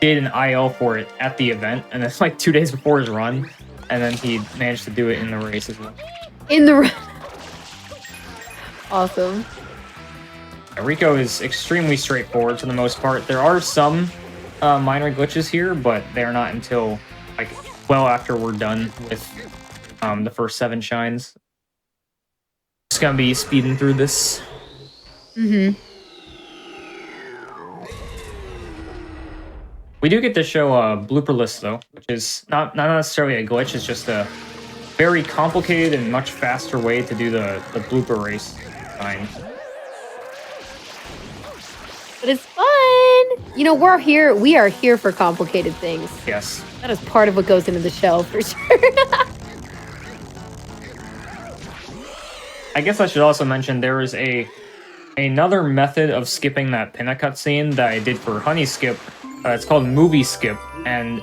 did an IL for it at the event, and it's like 2 days before his run, and then he managed to do it in the race as well. In the run. Awesome. Rico is extremely straightforward for the most part. There are some minor glitches here, but they're not until like well after we're done with the first 7 shines. Just gonna be speeding through this. We do get to show a blooper list though, which is not necessarily a glitch. It's just a very complicated and much faster way to do the blooper race shine. But it's fun. You know, we are here for complicated things. Yes. That is part of what goes into the show for sure. I guess I should also mention there is another method of skipping that Pinna cutscene that I did for Honey Skip. It's called Movie Skip, and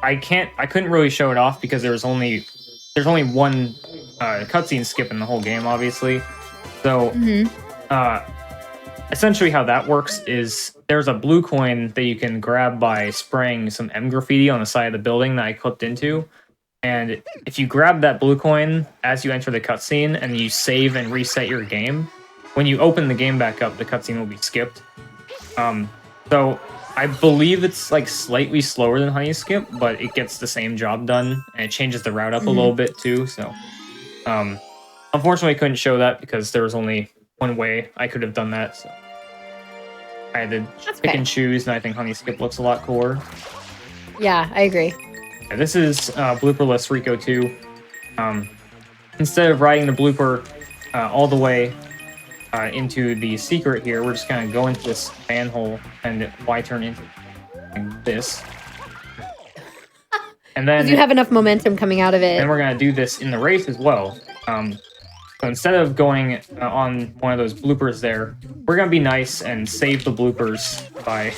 I couldn't really show it off because there's only one cutscene skip in the whole game, obviously. So essentially how that works is there's a blue coin that you can grab by spraying some M graffiti on the side of the building that I clipped into. And if you grab that blue coin as you enter the cutscene and you save and reset your game, when you open the game back up, the cutscene will be skipped. So I believe it's like slightly slower than Honey Skip, but it gets the same job done, and it changes the route up a little bit too. So, unfortunately, I couldn't show that because there was only one way I could have done that. So I had to pick and choose, and I think Honey Skip looks a lot cooler. Yeah, I agree. Yeah, this is blooperless Rico 2. Instead of riding the blooper all the way into the secret here, we're just gonna go into this manhole and Y-turn into this. And then you have enough momentum coming out of it. And we're gonna do this in the race as well. So instead of going on one of those bloopers there, we're gonna be nice and save the bloopers by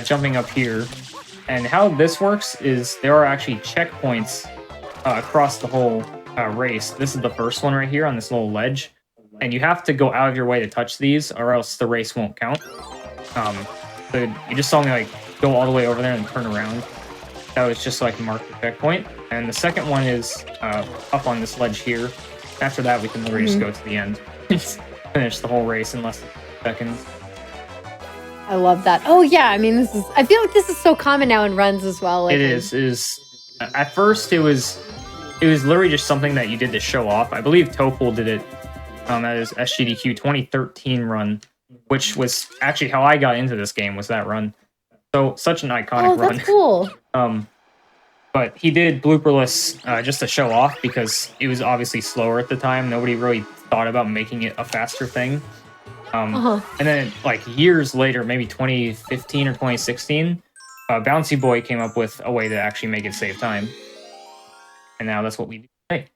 jumping up here. And how this works is there are actually checkpoints across the whole race. This is the first one right here on this little ledge. And you have to go out of your way to touch these or else the race won't count. So you just saw me like go all the way over there and turn around. That was just so I can mark the checkpoint. And the second one is up on this ledge here. After that, we can literally just go to the end. Finish the whole race in less than seconds. I love that. Oh yeah, I mean, I feel like this is so common now in runs as well. Like, It is. At first, it was literally just something that you did to show off. I believe Topol did it at his SGDQ 2013 run, which was actually how I got into this game, was that run. So, such an iconic run. That's cool. But he did blooperless just to show off because it was obviously slower at the time. Nobody really thought about making it a faster thing. And then, like, years later, maybe 2015 or 2016, Bouncy Boy came up with a way to actually make it save time. And now that's what we do today.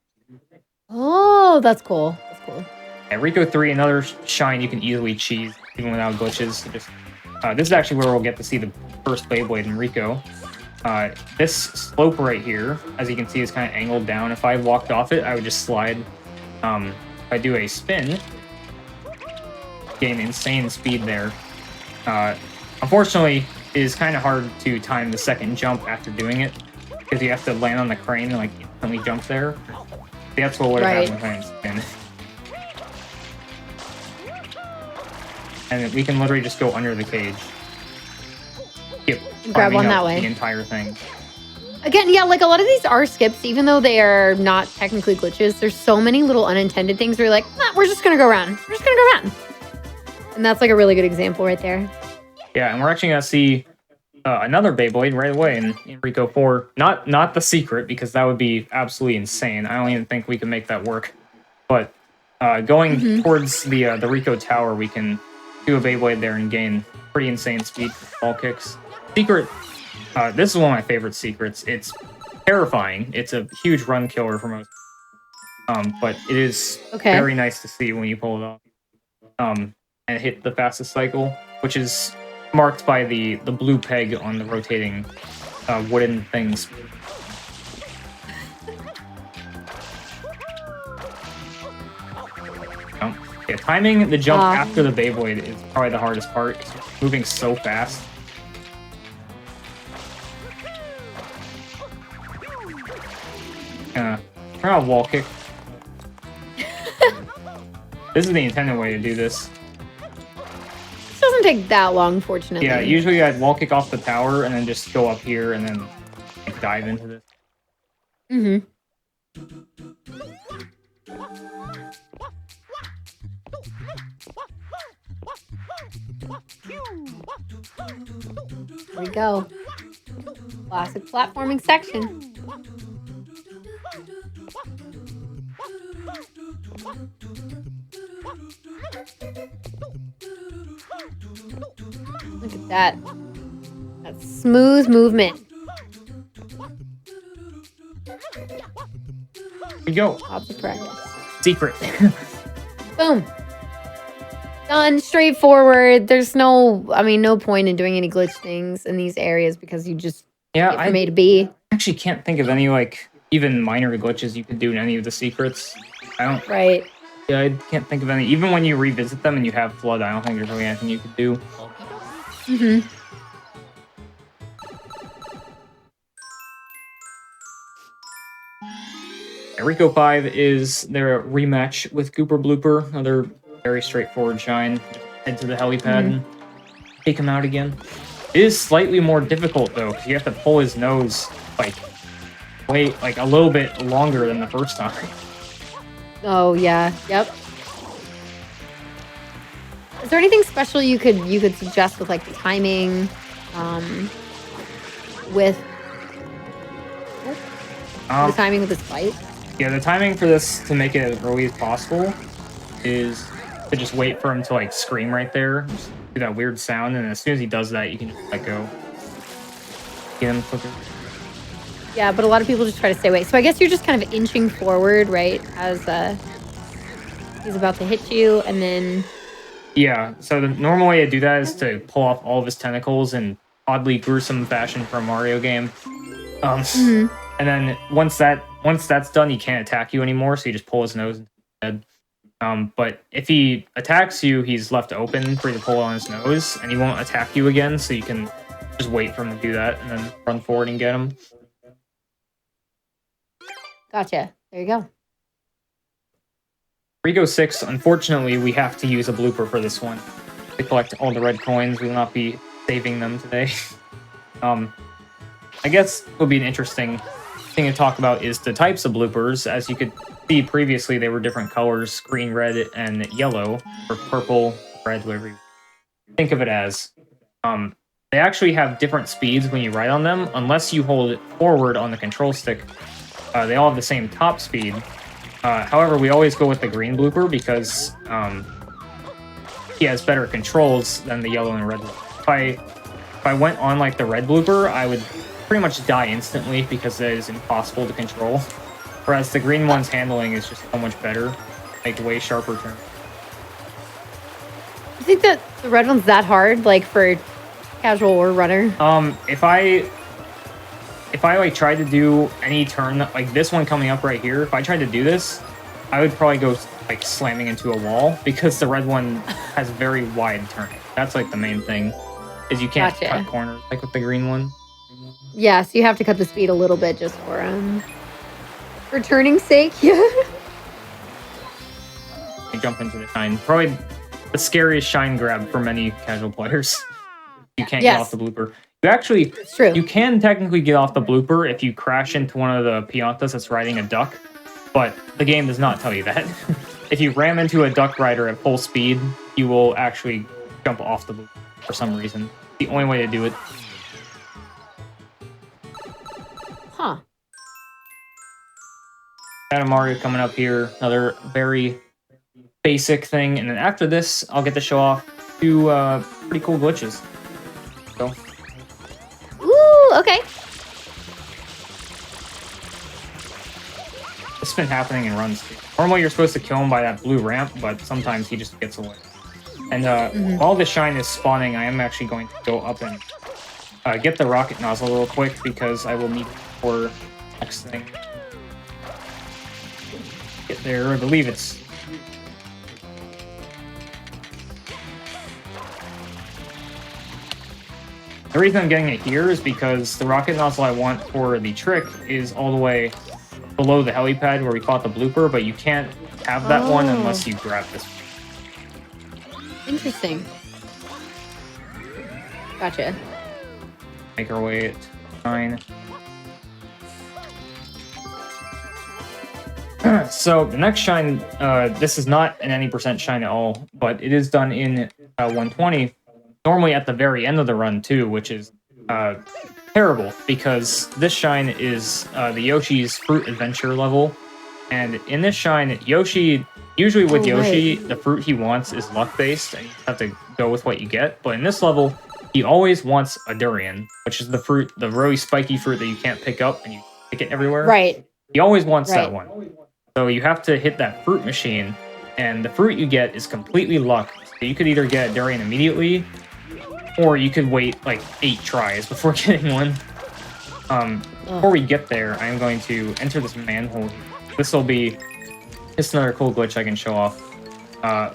Oh, that's cool. That's cool. Yeah, Rico 3, another shine you can easily cheese, even without glitches. This is actually where we'll get to see the first Beyblade in Rico. This slope right here, as you can see, is kind of angled down. If I walked off it, I would just slide. If I do a spin, gain insane speed there. Unfortunately, it is kind of hard to time the second jump after doing it, because you have to land on the crane and like instantly jump there. That's what would have happened if I didn't spin. And we can literally just go under the cage. Grab one that way. The entire thing. Again, yeah, like a lot of these are skips, even though they are not technically glitches. There's so many little unintended things where you're like, nah, we're just gonna go around. We're just gonna go around. And that's like a really good example right there. Yeah, and we're actually gonna see another Beyblade right away in Rico 4. Not the secret, because that would be absolutely insane. I don't even think we can make that work. But going towards the Rico Tower, we can do a Beyblade there and gain pretty insane speed for ball kicks. Secret, this is one of my favorite secrets. It's terrifying. It's a huge run killer for most. But it is very nice to see when you pull it off. And hit the fastest cycle, which is marked by the blue peg on the rotating wooden things. Yeah, timing the jump after the Beyblade is probably the hardest part. It's moving so fast. Try out wall kick. This is the intended way to do this. This doesn't take that long, fortunately. Yeah, usually I'd wall kick off the tower and then just go up here and then like, dive into this. Here we go. Classic platforming section. Look at that. That's smooth movement. Here we go. Lots of practice. Secret. Boom. Done. Straightforward. There's no point in doing any glitch things in these areas because you just get from A to B. I actually can't think of any, like, even minor glitches you could do in any of the secrets. I don't... Right. Yeah, I can't think of any. Even when you revisit them and you have Flood, I don't think there's really anything you could do. Rico 5 is their rematch with Gooper Blooper. Another very straightforward shine. Head to the helipad and take him out again. It is slightly more difficult though, because you have to pull his nose like wait like a little bit longer than the first time. Oh yeah, yep. Is there anything special you could suggest with like the timing, with the timing of this fight? Yeah, the timing for this to make it as early as possible is to just wait for him to like scream right there, just do that weird sound, and as soon as he does that, you can just let go. Get him quicker. Yeah, but a lot of people just try to stay away. So I guess you're just kind of inching forward, right, as he's about to hit you, and then. Yeah, so the normal way to do that is to pull off all of his tentacles in oddly gruesome fashion for a Mario game. And then once that's done, he can't attack you anymore, so you just pull his nose instead. But if he attacks you, he's left open for you to pull on his nose, and he won't attack you again, so you can just wait for him to do that, and then run forward and get him. Gotcha. There you go. Rico 6, unfortunately, we have to use a blooper for this one. To collect all the red coins, we will not be saving them today. I guess would be an interesting thing to talk about is the types of bloopers. As you could see previously, they were different colors, green, red, and yellow, or purple, red, whatever you think of it as. They actually have different speeds when you ride on them, unless you hold it forward on the control stick. They all have the same top speed. However, we always go with the green blooper because he has better controls than the yellow and red. If I went on like the red blooper, I would pretty much die instantly because it is impossible to control. Whereas the green one's handling is just so much better, like way sharper turn. You think that the red one's that hard, like for casual or runner? If I like tried to do any turn like this one coming up right here, if I tried to do this, I would probably go like slamming into a wall because the red one has very wide turn. That's like the main thing, is you can't cut corners like with the green one. Yeah, so you have to cut the speed a little bit just for turning's sake. Yeah. You jump into the shine. Probably the scariest shine grab for many casual players. You can't get off the blooper. You can technically get off the blooper if you crash into one of the Piantas that's riding a duck, but the game does not tell you that. If you ram into a duck rider at full speed, you will actually jump off the blooper for some reason. The only way to do it. Huh. Shadow Mario coming up here, another very basic thing, and then after this, I'll get to show off two pretty cool glitches. So. Ooh, okay. This has been happening in runs too. Normally you're supposed to kill him by that blue ramp, but sometimes he just gets away. And while the shine is spawning, I am actually going to go up and get the rocket nozzle real quick because I will need it for next thing. Get there, I believe it's... The reason I'm getting it here is because the rocket nozzle I want for the trick is all the way below the helipad where we fought the blooper, but you can't have that one unless you grab this one. Interesting. Gotcha. Make our way at 9. So the next shine, this is not an any % shine at all, but it is done in 120. Normally at the very end of the run too, which is terrible because this shine is the Yoshi's Fruit Adventure level, and in this shine, Yoshi usually with Yoshi, the fruit he wants is luck based, and you have to go with what you get. But in this level, he always wants a durian, which is the fruit, the really spiky fruit that you can't pick up and you pick it everywhere. Right. He always wants that one. So you have to hit that fruit machine, and the fruit you get is completely luck. So you could either get a durian immediately, or you could wait like 8 tries before getting one. Before we get there, I'm going to enter this manhole. This will be just another cool glitch I can show off.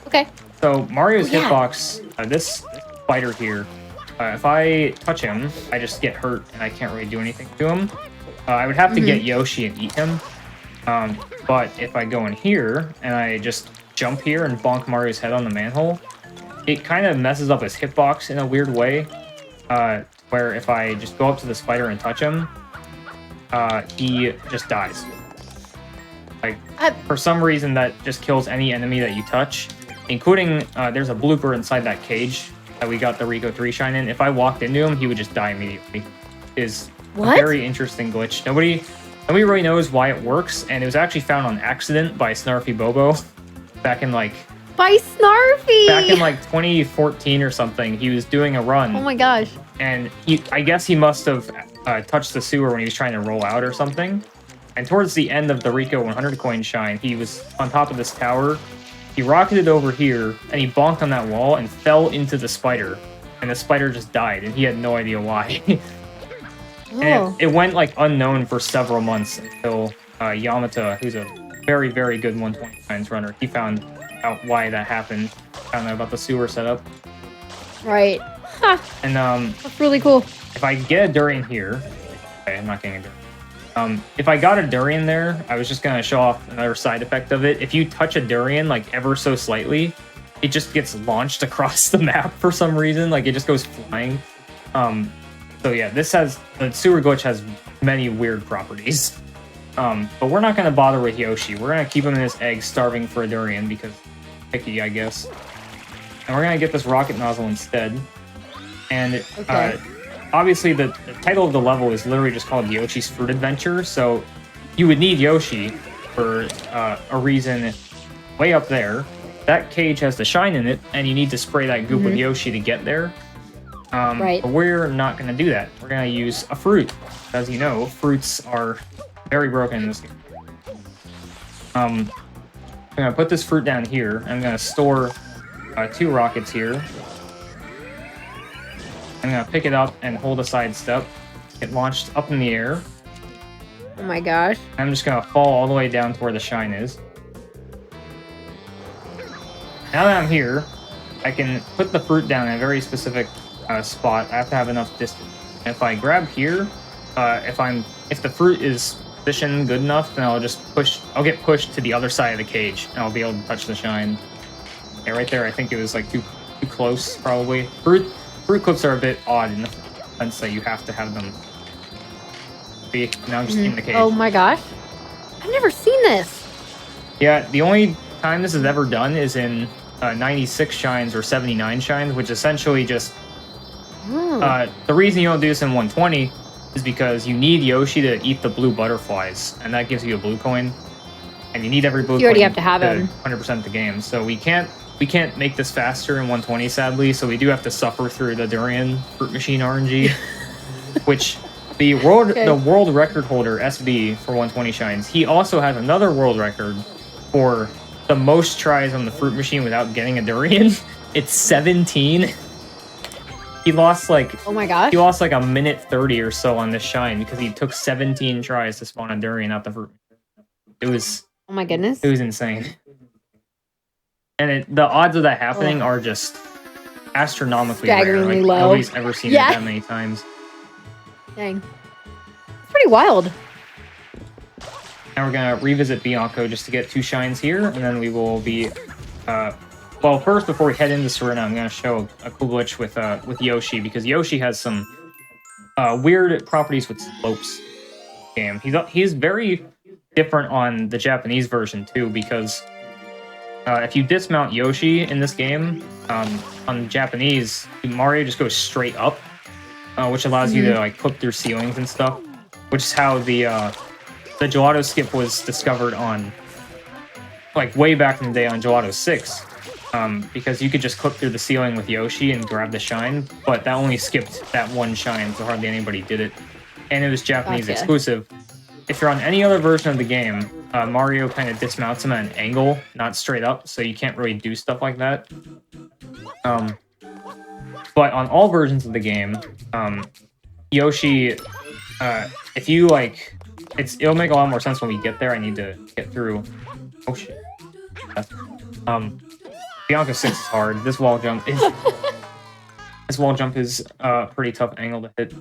Okay. So Mario's hitbox, this spider here, if I touch him, I just get hurt and I can't really do anything to him. I would have to get Yoshi and eat him. But if I go in here and I just jump here and bonk Mario's head on the manhole, it kind of messes up his hitbox in a weird way. where if I just go up to the spider and touch him, he just dies. Like, for some reason, that just kills any enemy that you touch, including, there's a blooper inside that cage that we got the Rico 3 shine in. If I walked into him, he would just die immediately. Is a very interesting glitch. Nobody really knows why it works, and it was actually found on accident by Snarfy Bobo back in, like... By Snarfy! Back in, like, 2014 or something, he was doing a run. Oh my gosh. And I guess he must have touched the sewer when he was trying to roll out or something. And towards the end of the Rico 100 coin shine, he was on top of this tower. He rocketed over here, and he bonked on that wall and fell into the spider. And the spider just died, and he had no idea why. And it went, like, unknown for several months until Yamata, who's a very, very good 120 shines runner, he found out why that happened. Found out about the sewer setup. Right. Huh. And, that's really cool. If I get a durian here... Okay, I'm not getting a durian. If I got a durian there, I was just gonna show off another side effect of it. If you touch a durian, like, ever so slightly, it just gets launched across the map for some reason. Like, it just goes flying. So yeah, the sewer glitch has many weird properties. But we're not gonna bother with Yoshi. We're gonna keep him in his egg, starving for a durian, because picky, I guess. And we're gonna get this rocket nozzle instead. And, obviously, the title of the level is literally just called Yoshi's Fruit Adventure, so you would need Yoshi for a reason way up there. That cage has the shine in it, and you need to spray that goop with Yoshi to get there. But we're not going to do that. We're going to use a fruit. As you know, fruits are very broken in this game. I'm going to put this fruit down here. I'm going to store 2 rockets here. I'm going to pick it up and hold a side step. Get launched up in the air. Oh my gosh. I'm just going to fall all the way down to where the shine is. Now that I'm here, I can put the fruit down in a very specific spot. I have to have enough distance. And if I grab here, if the fruit is positioned good enough, then I'll get pushed to the other side of the cage, and I'll be able to touch the shine. Yeah, right there, I think it was like too close, probably. Fruit clips are a bit odd in the sense that you have to have them be now just in the cage. Oh my gosh. I've never seen this. Yeah, the only time this is ever done is in 96 shines or 79 shines, which essentially just... the reason you don't do this in 120 is because you need Yoshi to eat the blue butterflies, and that gives you a blue coin. And you need every blue coin. You already have to have him. 100% the game. So we can't make this faster in 120, sadly, so we do have to suffer through the Durian Fruit Machine RNG, which the world record holder, SB, for 120 shines, he also has another world record for the most tries on the Fruit Machine without getting a Durian. It's 17. He lost like... Oh my gosh. He lost like a minute 30 or so on this shine because he took 17 tries to spawn a Durian out the Fruit. It was... Oh my goodness. It was insane. And the odds of that happening are just astronomically staggeringly rare. Like, low. Nobody's ever seen it that many times. Dang. It's pretty wild. Now we're going to revisit Bianco just to get 2 shines here, and then we will be... well, first, before we head into Serena, I'm going to show a cool glitch with Yoshi, because Yoshi has some weird properties with slopes. Game. He's very different on the Japanese version, too, because... if you dismount Yoshi in this game, on Japanese, Mario just goes straight up, which allows you to like clip through ceilings and stuff, which is how the gelato skip was discovered on, like, way back in the day on Gelato 6, because you could just clip through the ceiling with Yoshi and grab the shine, but that only skipped that one shine, so hardly anybody did it, and it was Japanese exclusive. If you're on any other version of the game, Mario kind of dismounts him at an angle, not straight up, so you can't really do stuff like that. But on all versions of the game, Yoshi, if you, like... It'll make a lot more sense when we get there. I need to get through... Oh, shit. Bianca 6 is hard. This wall jump is... This wall jump is a pretty tough angle to hit.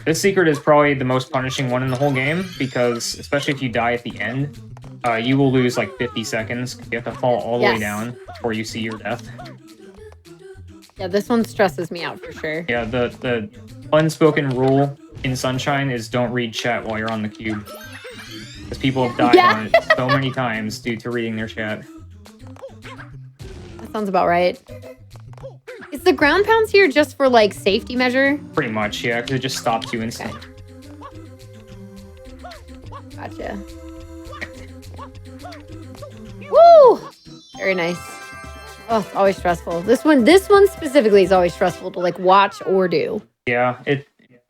This secret is probably the most punishing one in the whole game, because, especially if you die at the end, you will lose like 50 seconds. You have to fall all the way down before you see your death. Yeah, this one stresses me out for sure. Yeah, the unspoken rule in Sunshine is don't read chat while you're on the cube. Because people have died on it so many times due to reading their chat. That sounds about right. Is the ground pounds here just for like safety measure? Pretty much, yeah, because it just stops you instantly. Okay. Gotcha. Woo! Very nice. Oh, it's always stressful. This one specifically is always stressful to like watch or do. Yeah,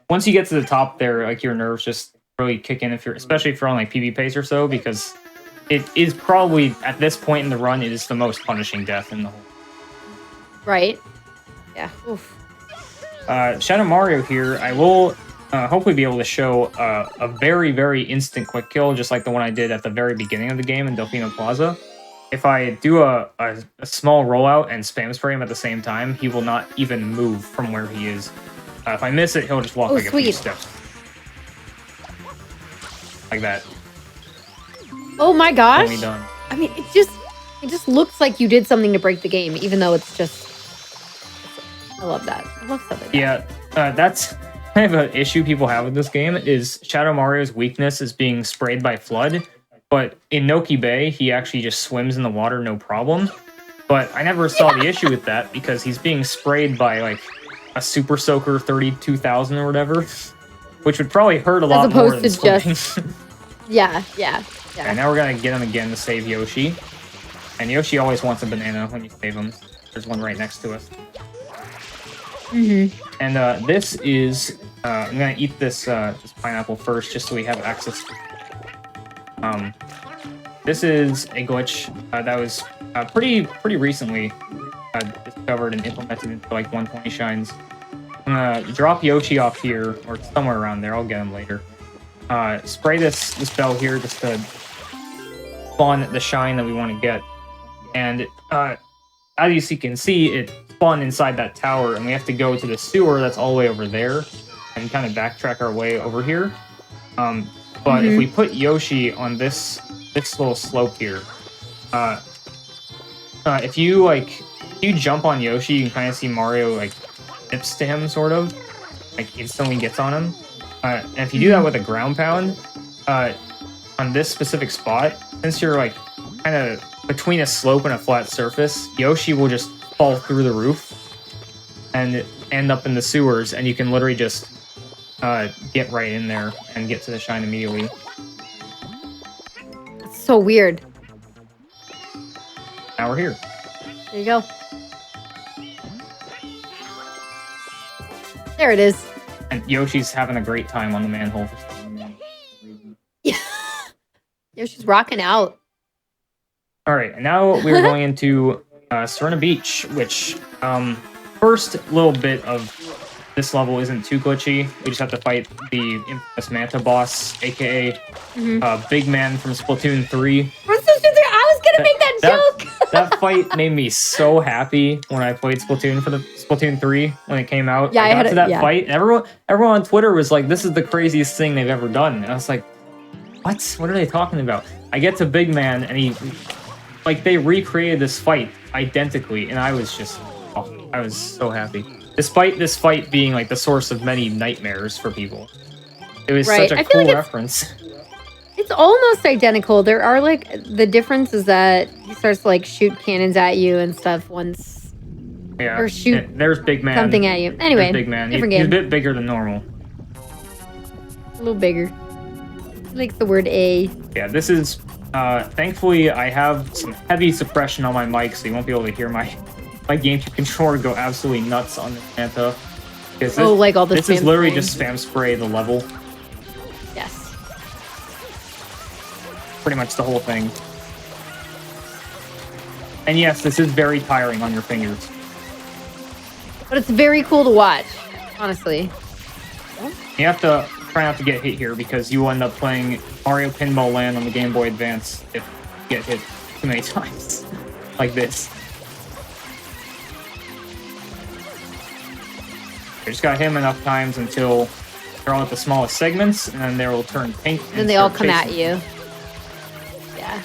once you get to the top there, like your nerves just really kick in especially if you're on like PB pace or so, because it is probably at this point in the run, it is the most punishing death in the whole. Right. Yeah. Oof. Shadow Mario here, I will hopefully be able to show a very, very instant quick kill, just like the one I did at the very beginning of the game in Delfino Plaza. If I do a small rollout and spam spray him at the same time, he will not even move from where he is. If I miss it, he'll just walk like a few steps. Like that. Oh my gosh. Only done. I mean, it just looks like you did something to break the game, even though it's just... I love that. I love stuff like that. Yeah, that's kind of an issue people have with this game, is Shadow Mario's weakness is being sprayed by Flood, but in Noki Bay, he actually just swims in the water no problem. But I never saw the issue with that, because he's being sprayed by, like, a Super Soaker 32,000 or whatever, which would probably hurt a lot more than swimming. Just... yeah. And now we're gonna get him again to save Yoshi. And Yoshi always wants a banana when you save him. There's one right next to us. Mm-hmm. And this is... I'm gonna eat this pineapple first, just so we have access to... This is a glitch that was pretty recently discovered and implemented into like 120 shines. I'm gonna drop Yoshi off here, or somewhere around there. I'll get him later. Spray this bell here just to spawn the shine that we want to get. And as you can see, it spawned inside that tower, and we have to go to the sewer that's all the way over there and kind of backtrack our way over here. But if we put Yoshi on this little slope here, if you jump on Yoshi, you can kind of see Mario like dips to him, sort of, like instantly gets on him. And if you do that with a ground pound, on this specific spot, since you're like kind of between a slope and a flat surface, Yoshi will just fall through the roof and end up in the sewers, and you can literally just get right in there and get to the shine immediately. It's so weird. Now we're here. There you go. There it is. And Yoshi's having a great time on the manhole. Yeah. Yoshi's rocking out. All right, and now we're going into Serena Beach, which first little bit of this level isn't too glitchy. We just have to fight the infamous Manta boss, aka Big Man from Splatoon 3. I was gonna make that joke. That fight made me so happy when I played Splatoon for the Splatoon 3 when it came out. Yeah, I got to that fight, and everyone on Twitter was like, "This is the craziest thing they've ever done." And I was like, "What? What are they talking about?" I get to Big Man, and they recreated this fight identically, and I was so happy. Despite this fight being like the source of many nightmares for people, it was such a cool reference. It's almost identical. There are like the difference is that he starts to like shoot cannons at you and stuff once. Yeah. Or shoot. There's Big Man. Something at you. Anyway. Big Man. Different He's game. a bit bigger than normal. A little bigger. He likes the word A. Yeah. This is. Thankfully, I have some heavy suppression on my mic, so you won't be able to hear my GameCube controller go absolutely nuts on the Manta. Like all the This is literally just spam spray the level. Yes. Pretty much the whole thing. And yes, this is very tiring on your fingers. But it's very cool to watch, honestly. You have to try not to get hit here, because you will end up playing Mario Pinball Land on the Game Boy Advance if you get hit too many times. Like this. You just gotta hit them enough times until they're all at the smallest segments, and then they will turn pink. And then they all come at you. Yeah.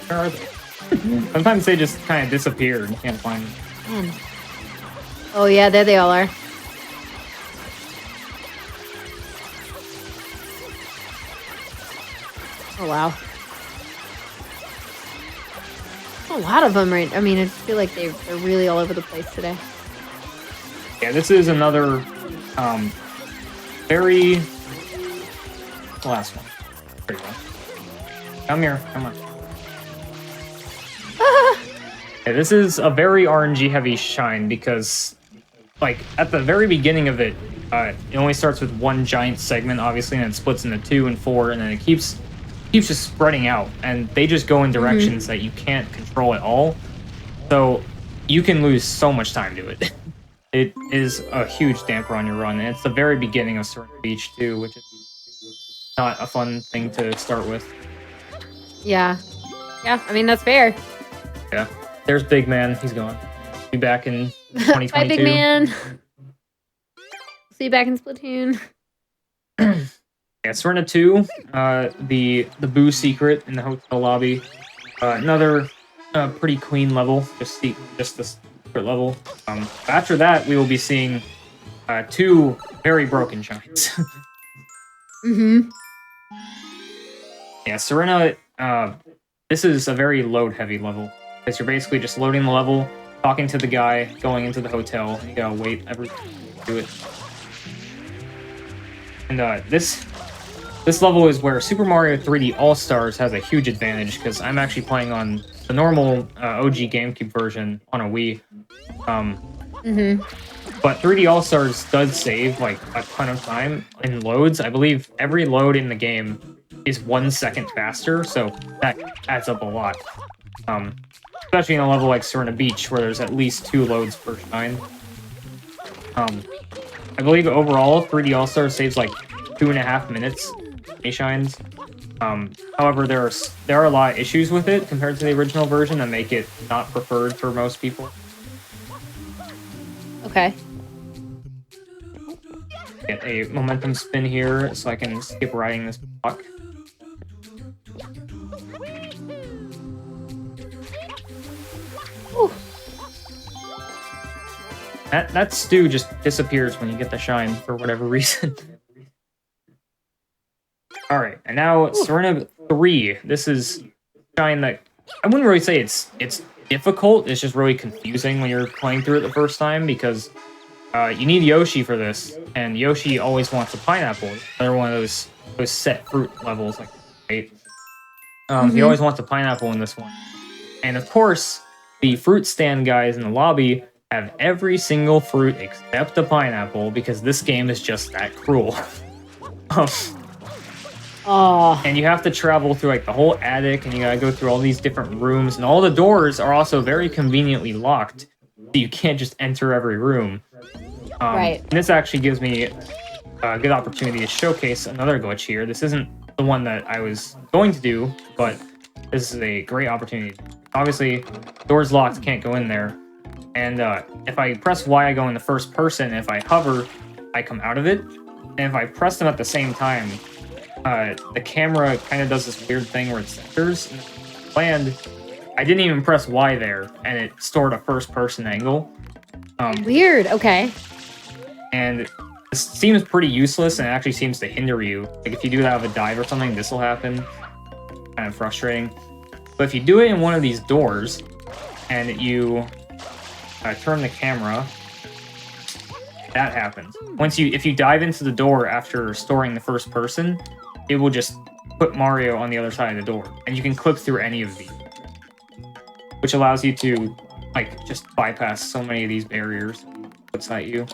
Where are they? Sometimes they just kind of disappear and you can't find them. Man. Oh yeah, there they all are. Oh wow. A lot of them, right? I mean, I just feel like they're really all over the place today. Yeah, this is another very the last one. There you go. Come here, come on. Yeah, this is a very RNG heavy shine because, like, at the very beginning of it, it only starts with one giant segment, obviously, and it splits into 2 and 4, and then it keeps just spreading out, and they just go in directions that you can't control at all. So you can lose so much time to it. It is a huge damper on your run, and it's the very beginning of Serenity Beach too, which is not a fun thing to start with. Yeah. Yeah, I mean, that's fair. Yeah. There's Big Man. He's gone. Be back in 2022. Bye, Big Man. See you back in Splatoon. Yeah, Serena 2, the Boo secret in the hotel lobby. Another pretty clean level, just the secret level. After that, we will be seeing 2 very broken shines. Yeah, Serena, this is a very load-heavy level. Because you're basically just loading the level, talking to the guy, going into the hotel, and you gotta wait every to do it. And this level is where Super Mario 3D All-Stars has a huge advantage, because I'm actually playing on the normal OG GameCube version on a Wii. But 3D All-Stars does save like a ton of time in loads. I believe every load in the game is 1 second faster, so that adds up a lot. Especially in a level like Serena Beach, where there's at least 2 loads per shine. I believe overall, 3D All-Stars saves like 2.5 minutes a shines. However, there are a lot of issues with it compared to the original version that make it not preferred for most people. Okay. Get a momentum spin here so I can skip riding this block. Ooh. That stew just disappears when you get the shine for whatever reason. Alright, and now Serena 3. This is shine that I wouldn't really say it's difficult, it's just really confusing when you're playing through it the first time, because you need Yoshi for this, and Yoshi always wants a pineapple. Another one of those set fruit levels, like, right? He always wants a pineapple in this one. And of course, the fruit stand guys in the lobby have every single fruit except a pineapple, because this game is just that cruel. And you have to travel through like the whole attic, and you gotta go through all these different rooms, and all the doors are also very conveniently locked, so you can't just enter every room. Right. And this actually gives me a good opportunity to showcase another glitch here. This isn't the one that I was going to do, but this is a great opportunity. Obviously, door's locked, can't go in there. And if I press Y, I go in the first person. If I hover, I come out of it. And if I press them at the same time, the camera kind of does this weird thing where it centers. And I didn't even press Y there, and it stored a first-person angle. Weird, okay. And this seems pretty useless, and it actually seems to hinder you. Like, if you do that with a dive or something, this will happen. Kind of frustrating. But if you do it in one of these doors, and you turn the camera, that happens. If you dive into the door after storing the first person, it will just put Mario on the other side of the door, and you can clip through any of these, which allows you to like just bypass so many of these barriers. What's at you?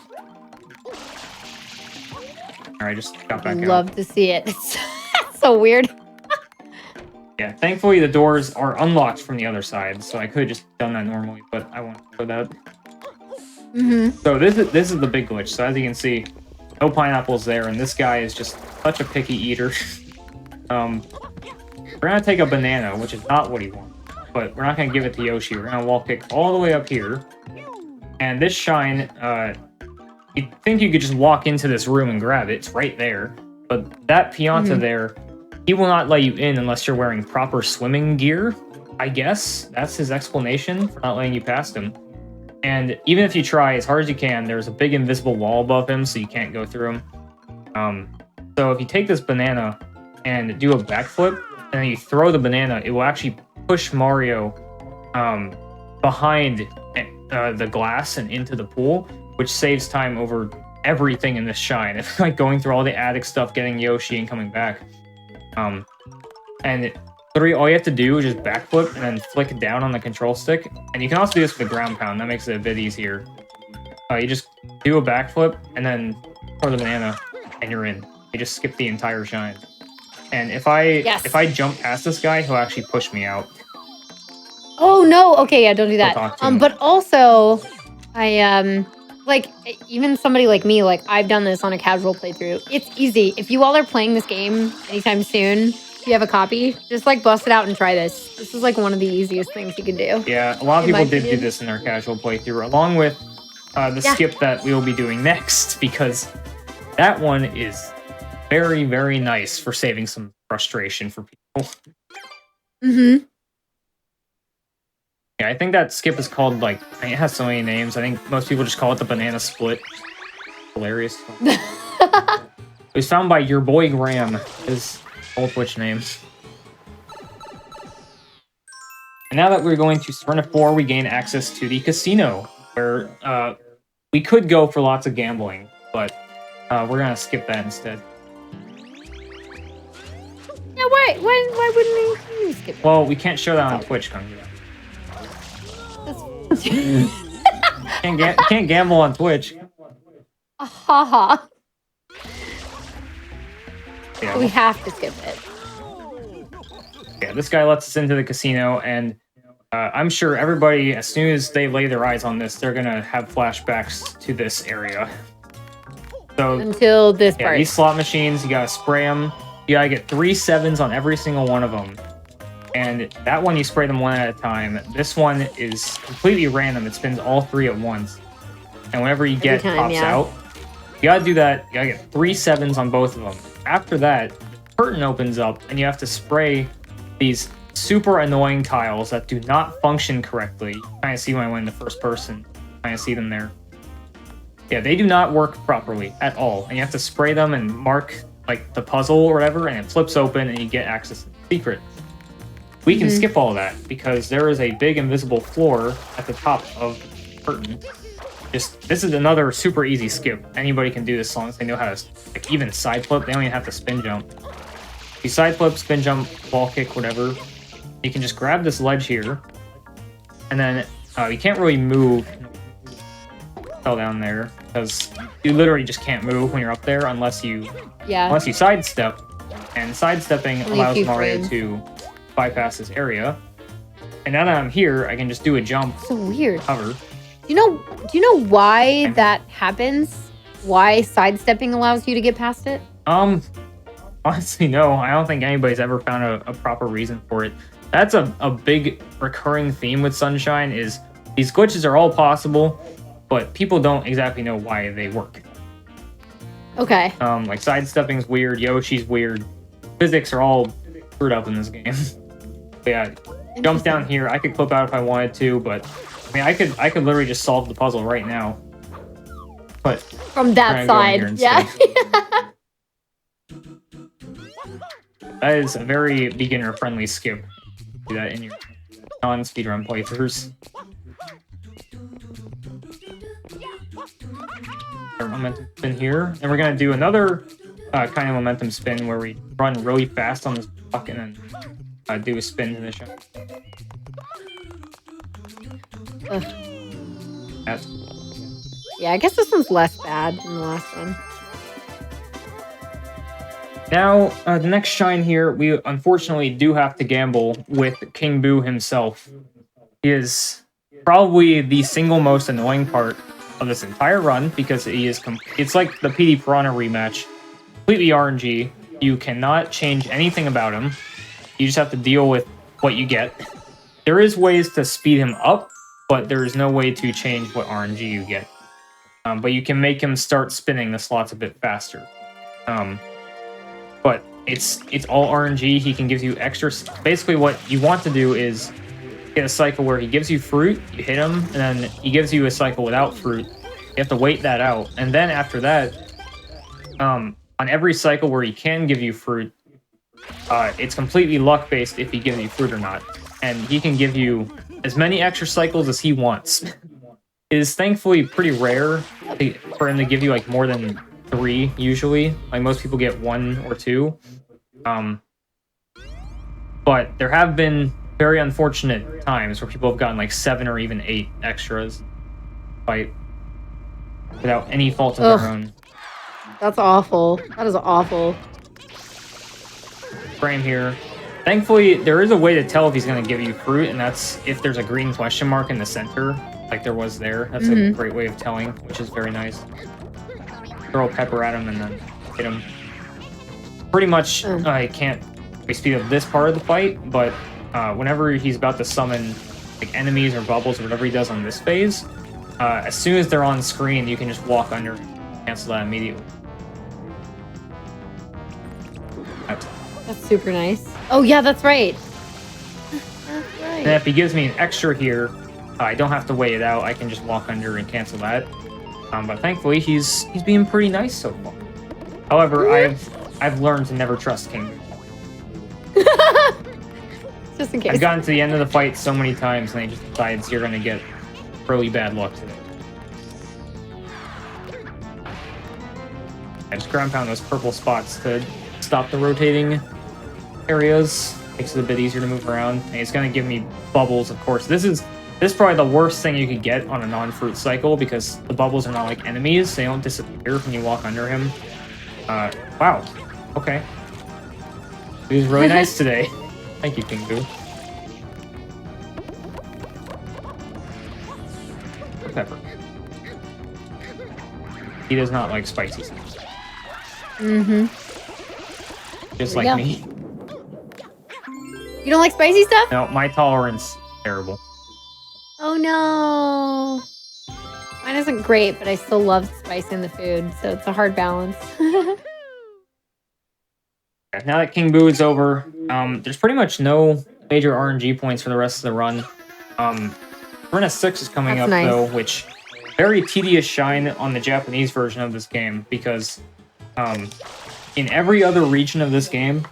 All right, just got back out. Love to see it. It's so weird. Yeah, thankfully the doors are unlocked from the other side, so I could have just done that normally, but I won't do that. So this is the big glitch. So as you can see, no pineapples there, and this guy is just such a picky eater. We're gonna take a banana, which is not what he wants, but we're not gonna give it to Yoshi. We're gonna wall kick all the way up here, and this shine, you'd think you could just walk into this room and grab it. It's right there, but that Pianta there, he will not let you in unless you're wearing proper swimming gear. I guess that's his explanation for not letting you past him. And even if you try as hard as you can, there's a big invisible wall above him, so you can't go through him. So if you take this banana and do a backflip, and then you throw the banana, it will actually push Mario behind the glass and into the pool, which saves time over everything in this shine. It's like going through all the attic stuff, getting Yoshi, and coming back. And literally all you have to do is just backflip and then flick down on the control stick. And you can also do this with the ground pound. That makes it a bit easier. You just do a backflip and then throw the banana, and you're in. You just skip the entire shine. And if I jump past this guy, he'll actually push me out. Oh no! Okay, yeah, don't do that. But also, I like even somebody like me, like I've done this on a casual playthrough. It's easy. If you all are playing this game anytime soon, if you have a copy, just like bust it out and try this. This is like one of the easiest things you can do. Yeah, a lot of people did do this in their casual playthrough, along with the skip that we will be doing next, because that one is very, very nice for saving some frustration for people. Mm-hmm. Yeah, I think that skip is called, like, it has so many names. I think most people just call it the banana split. Hilarious. It was found by your boy Graham, his old Twitch name. And now that we're going to Serena 4, we gain access to the casino, where we could go for lots of gambling, but we're going to skip that instead. Yeah, why wouldn't we skip it? Well, we can't show that on Twitch, can't gamble on Twitch. Haha. Yeah, we have to skip it. Yeah, this guy lets us into the casino, and I'm sure everybody, as soon as they lay their eyes on this, they're gonna have flashbacks to this area. So until this part. These slot machines, you gotta spray them. You gotta get 3 7s on every single one of them. And that one, you spray them one at a time. This one is completely random. It spins all 3 at once. And whenever you get pops out, you gotta do that. You gotta get 3 7s on both of them. After that, the curtain opens up, and you have to spray these super annoying tiles that do not function correctly. You kind of see when I went into first person. Kind of see them there. Yeah, they do not work properly at all. And you have to spray them and mark like the puzzle or whatever, and it flips open, and you get access to the secret. We can skip all that because there is a big invisible floor at the top of the curtain. This is another super easy skip. Anybody can do this as long as they know how to, like, even side flip. They don't even have to spin jump. If you side flip, spin jump, ball kick, whatever, you can just grab this ledge here, and then you can't really move. Fell down there because you literally just can't move when you're up there unless you sidestep. And sidestepping allows Mario to bypass this area. And now that I'm here, I can just do a jump. So weird. Cover. Do you know why that happens? Why sidestepping allows you to get past it? Honestly, no. I don't think anybody's ever found a proper reason for it. That's a big recurring theme with Sunshine is these glitches are all possible, but people don't exactly know why they work. Okay. Like sidestepping's weird, Yoshi's weird. Physics are all screwed up in this game. But yeah, jump down here. I could clip out if I wanted to, but I mean, I could literally just solve the puzzle right now. But from that side, yeah. That is a very beginner-friendly skip. Do that in your non-speedrun playthroughs. Our momentum spin here, and we're gonna do another kind of momentum spin where we run really fast on this block and then do a spin in the shot. Yeah, I guess this one's less bad than the last one. Now, the next shine here, we unfortunately do have to gamble with King Boo himself. He is probably the single most annoying part of this entire run because he is it's like the PD Piranha rematch. Completely RNG. You cannot change anything about him. You just have to deal with what you get. There is ways to speed him up, but there is no way to change what RNG you get. But you can make him start spinning the slots a bit faster. But it's all RNG. He can give you extra. Basically, what you want to do is get a cycle where he gives you fruit, you hit him, and then he gives you a cycle without fruit. You have to wait that out. And then after that, on every cycle where he can give you fruit, it's completely luck-based if he gives you fruit or not. And he can give you as many extra cycles as he wants. It is thankfully pretty rare for him to give you like more than 3 usually. Like most people get 1 or 2. But there have been very unfortunate times where people have gotten like 7 or even 8 extras fight without any fault of their own. That's awful. That is awful. Frame here. Thankfully, there is a way to tell if he's going to give you fruit, and that's if there's a green question mark in the center, like there was there. That's a great way of telling, which is very nice. Throw a pepper at him and then hit him. Pretty much, I can't speed up this part of the fight, but whenever he's about to summon like enemies or bubbles or whatever he does on this phase, as soon as they're on screen, you can just walk under and cancel that immediately. That's super nice. Oh, yeah, that's right. That's right. And if he gives me an extra here, I don't have to wait it out. I can just walk under and cancel that. But thankfully, he's being pretty nice so far. However, I've learned to never trust King. Just in case. I've gotten to the end of the fight so many times, and he just decides you're going to get really bad luck today. I just ground pound those purple spots to stop the rotating areas. Makes it a bit easier to move around. And he's going to give me bubbles, of course. This is probably the worst thing you could get on a non-fruit cycle because the bubbles are not like enemies. They don't disappear when you walk under him. Wow. Okay. He was really nice today. Thank you, King Boo. Pepper. He does not like spicy stuff. Just like me. You don't like spicy stuff? No, my tolerance is terrible. Oh no. Mine isn't great, but I still love spice in the food, so it's a hard balance. Now that King Boo is over, there's pretty much no major RNG points for the rest of the run. Run 6 is coming up though, which very tedious shine on the Japanese version of this game because in every other region of this game,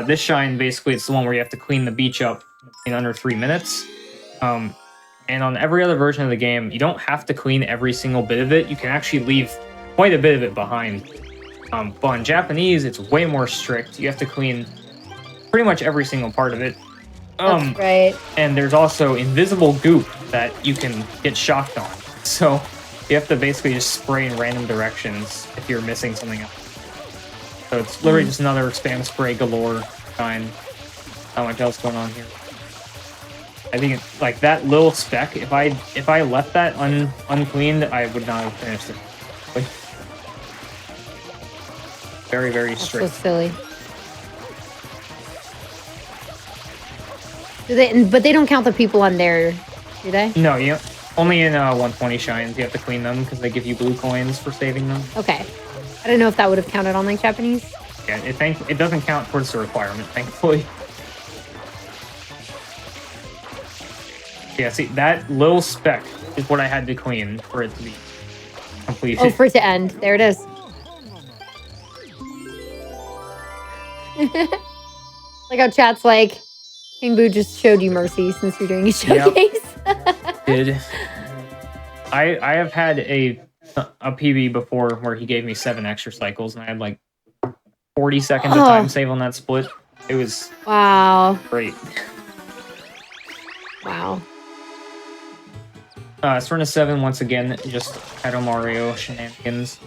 this shine basically it's the one where you have to clean the beach up in under 3 minutes. And on every other version of the game, you don't have to clean every single bit of it. You can actually leave quite a bit of it behind. But in Japanese, it's way more strict. You have to clean pretty much every single part of it. That's right. And there's also invisible goop that you can get shocked on. So you have to basically just spray in random directions if you're missing something else. So it's literally just another spam spray galore kind. Not much else going on here. I think it's like that little speck. If I left that uncleaned, I would not have finished it. Very, very strict. That's so silly. But they don't count the people on there, do they? No, only in 120 shines you have to clean them because they give you blue coins for saving them. Okay. I don't know if that would have counted on like Japanese. Yeah, it doesn't count towards the requirement, thankfully. Yeah, see, that little speck is what I had to clean for it to be completed. Oh, for it to end. There it is. Like how chat's like, King Boo just showed you mercy since you're doing a showcase. Yep. Did. I have had a PB before where he gave me 7 extra cycles and I had like 40 seconds of time save on that split. It was great. Wow. Srena 7 once again, just Shadow Mario shenanigans.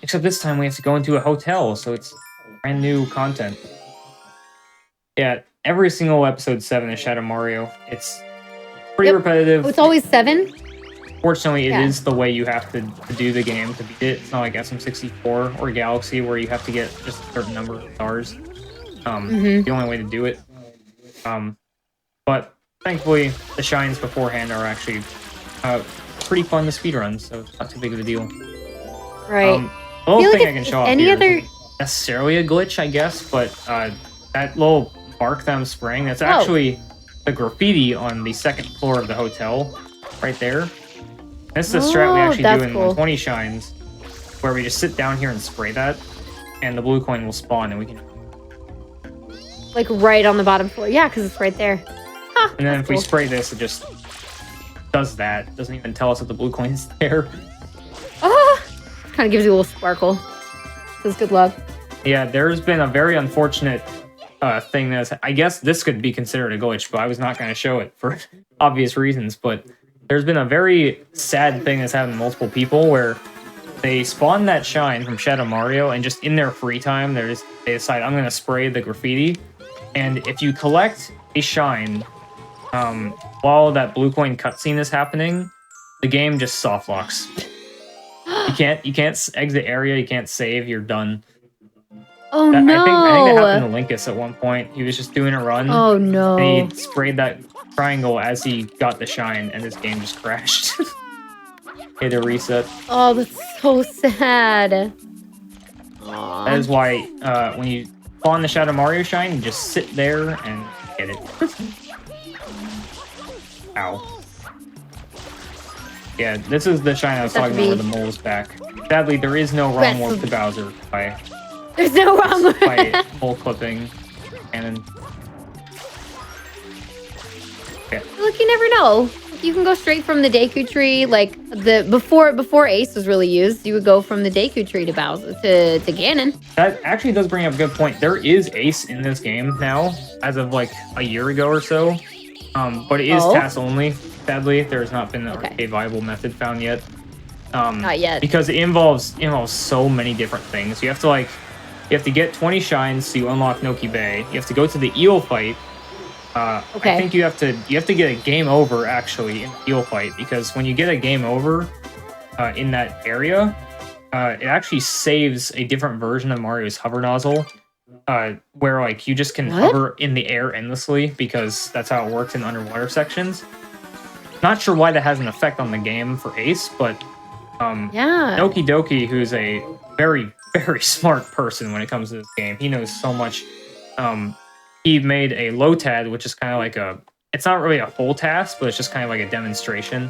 Except this time we have to go into a hotel, so it's brand new content. Yeah, every single episode 7 is Shadow Mario. It's pretty repetitive. Oh, it's always 7? Fortunately, it is the way you have to do the game to beat it. It's not like SM64 or Galaxy where you have to get just a certain number of stars. The only way to do it. But thankfully, the shines beforehand are actually pretty fun to speedrun, so it's not too big of a deal. Right. The little thing I can show off any here other isn't necessarily a glitch, I guess, but that little mark that I'm spraying, that's actually the graffiti on the second floor of the hotel, right there. This is a strat we actually do in 120 shines, where we just sit down here and spray that, and the blue coin will spawn, and we can... Like right on the bottom floor. Yeah, because it's right there. Huh, and then if we spray this, it just does that. It doesn't even tell us that the blue coin's there. Oh, kind of gives you a little sparkle. Says good luck. Yeah, there's been a very unfortunate thing that's... I guess this could be considered a glitch, but I was not going to show it for obvious reasons. But there's been a very sad thing that's happened to multiple people where they spawn that shine from Shadow Mario, and just in their free time, they decide, I'm going to spray the graffiti. And if you collect a shine while that blue coin cutscene is happening, the game just soft locks. You can't exit area, you can't save, you're done. Oh no! I think that happened to Linkus at one point. He was just doing a run. Oh no! And he sprayed that triangle as he got the shine, and this game just crashed. Hit a reset. Oh, that's so sad. Aww. That is why when you spawn the Shadow Mario shine, you just sit there and get it. Ow. Yeah, this is the shine I was talking about where the mole's back. Sadly, there is no wrong warp to Bowser There's no wrong warp. by mole clipping cannon. Yeah. Look, you never know. You can go straight from the Deku tree, like before Ace was really used, you would go from the Deku tree to Bowser to Ganon. That actually does bring up a good point. There is Ace in this game now, as of like a year ago or so. But it is task only. Sadly, there has not been a viable method found yet. Not yet. Because it involves so many different things. You have to get 20 shines so you unlock Noki Bay. You have to go to the eel fight. I think you have to get a game over actually in the eel fight, because when you get a game over in that area, it actually saves a different version of Mario's hover nozzle, where like you just can hover in the air endlessly, because that's how it works in underwater sections. Not sure why that has an effect on the game for Ace, but Doki Doki, who's a very, very smart person when it comes to this game, he knows so much. He made a Lotad, which is kind of like it's not really a full task, but it's just kind of like a demonstration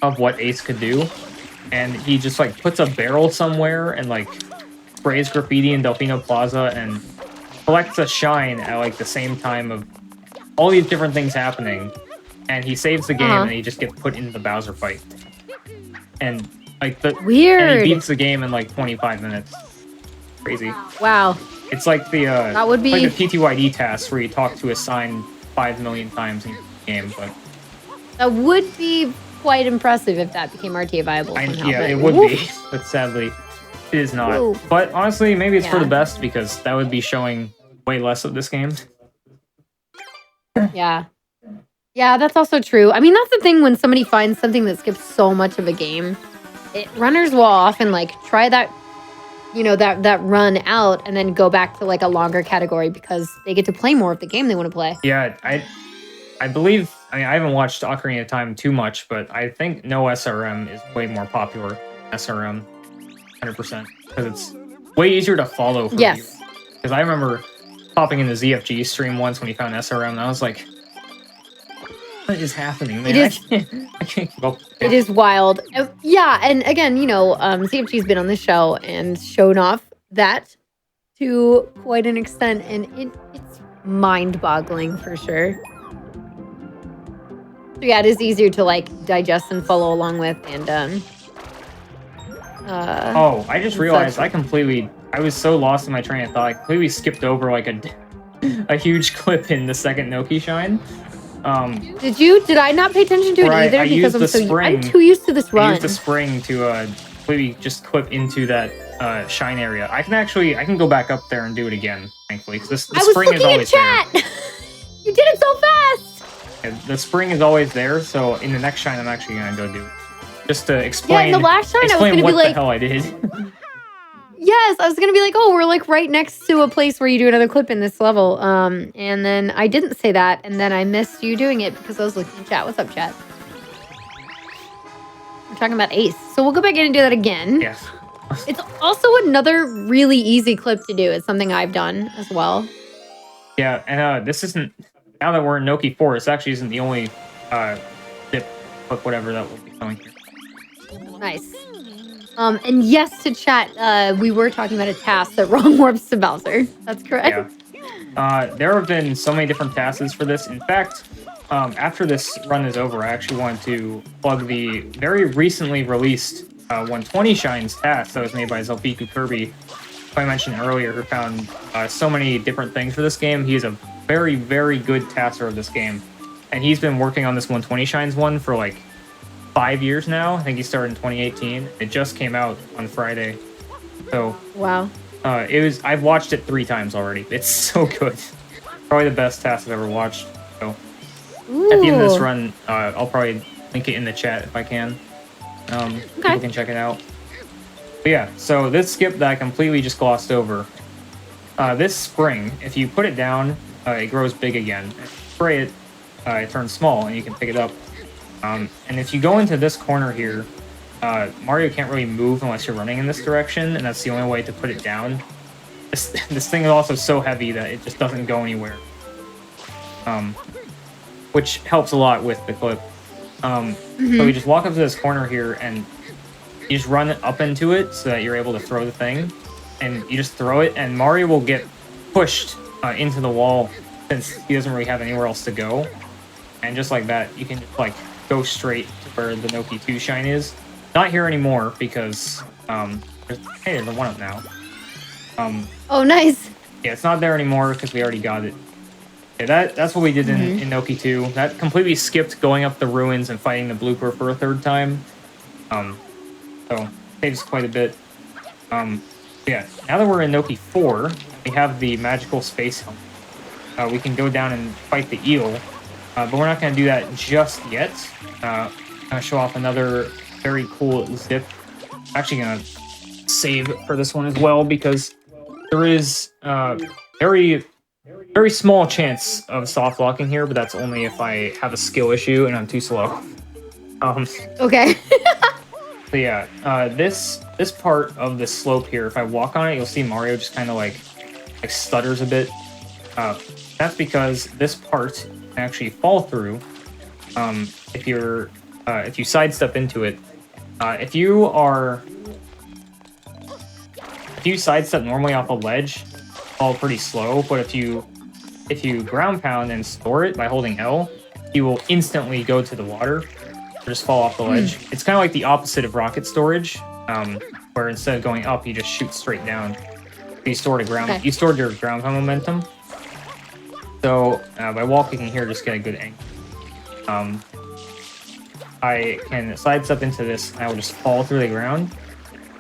of what Ace could do. And he just like puts a barrel somewhere and like sprays graffiti in Delfino Plaza and collects a shine at like the same time of all these different things happening. And he saves the game and he just gets put into the Bowser fight. And like and he beats the game in like 25 minutes. Crazy. Wow. It's like the that would be like the TTYD task where you talk to a sign 5 million times in the game, but that would be quite impressive if that became RTA viable somehow. Yeah, it would be, but sadly, it is not. Ooh. But honestly, maybe it's for the best, because that would be showing way less of this game. Yeah, that's also true. I mean, that's the thing when somebody finds something that skips so much of a game. Runners will often like try that. That run out and then go back to like a longer category because they get to play more of the game they want to play. Yeah, I believe, I haven't watched Ocarina of Time too much, but I think no SRM is way more popular than SRM, 100%, because it's way easier to follow for yes. Because I remember popping in the ZFG stream once when he found SRM, and I was like, what is happening, man? I can't keep up. It is wild. Yeah, and again, CFG's been on this show and shown off that to quite an extent, and it's mind-boggling for sure. So yeah, it is easier to like digest and follow along with, and I just realized I was so lost in my train of thought, I completely skipped over like a huge clip in the second Noki shine. Did I not pay attention to it either? Because I'm too used to this run. I used the spring to maybe just clip into that shine area. I can go back up there and do it again, thankfully. The spring is always there. You did it so fast! Yeah, the spring is always there, so in the next shine I'm actually gonna go do it. Just to explain, in the last shine I was gonna what be like, the hell I did. Yes, I was gonna be like, oh, we're like right next to a place where you do another clip in this level. And then I didn't say that, and then I missed you doing it because I was looking in chat. What's up, chat? We're talking about Ace. So we'll go back in and do that again. Yes. It's also another really easy clip to do. It's something I've done as well. Yeah, and this isn't, now that we're in Noki 4, this actually isn't the only zip, but whatever that will be showing here. Nice. And yes, to chat, we were talking about a task that wrong warps to Bowser. That's correct. Yeah. There have been so many different tasks for this. In fact, after this run is over, I actually want to plug the very recently released 120 Shines task that was made by Zelpiku Kirby, who I mentioned earlier, who found so many different things for this game. He is a very, very good tasker of this game. And he's been working on this 120 Shines one for like 5 years now. I think he started in 2018. It just came out on Friday. So Wow. I've watched it 3 times already. It's so good. Probably the best task I've ever watched. So at the end of this run, I'll probably link it in the chat if I can. People can check it out. But yeah, so this skip that I completely just glossed over. This spring, if you put it down, it grows big again. If you spray it, it turns small and you can pick it up. And if you go into this corner here, Mario can't really move unless you're running in this direction, and that's the only way to put it down. This thing is also so heavy that it just doesn't go anywhere. Which helps a lot with the clip. So you just walk up to this corner here, and you just run up into it so that you're able to throw the thing. And you just throw it, and Mario will get pushed into the wall since he doesn't really have anywhere else to go. And just like that, you can just, like, go straight to where the Noki 2 shine is. Not here anymore because, there's a 1-up now. Oh, nice. Yeah, it's not there anymore because we already got it. Yeah, that's what we did in Noki 2. That completely skipped going up the ruins and fighting the blooper for a 3rd time. So, saves quite a bit. Yeah, now that we're in Noki 4, we have the magical space helmet. We can go down and fight the eel, but we're not going to do that just yet. I'm going to show off another very cool zip. I'm actually going to save for this one as well because there is very, very small chance of soft locking here, but that's only if I have a skill issue and I'm too slow. Okay. So yeah, this part of the slope here, if I walk on it, you'll see Mario just kind of like stutters a bit. That's because this part can actually fall through if you sidestep into it. If you sidestep normally off a ledge, fall pretty slow. But if you ground pound and store it by holding L, you will instantly go to the water. Just fall off the ledge. It's kind of like the opposite of rocket storage, where instead of going up, you just shoot straight down. You stored you stored your ground pound momentum. So by walking in here, just get a good angle. I can sidestep into this, and I will just fall through the ground.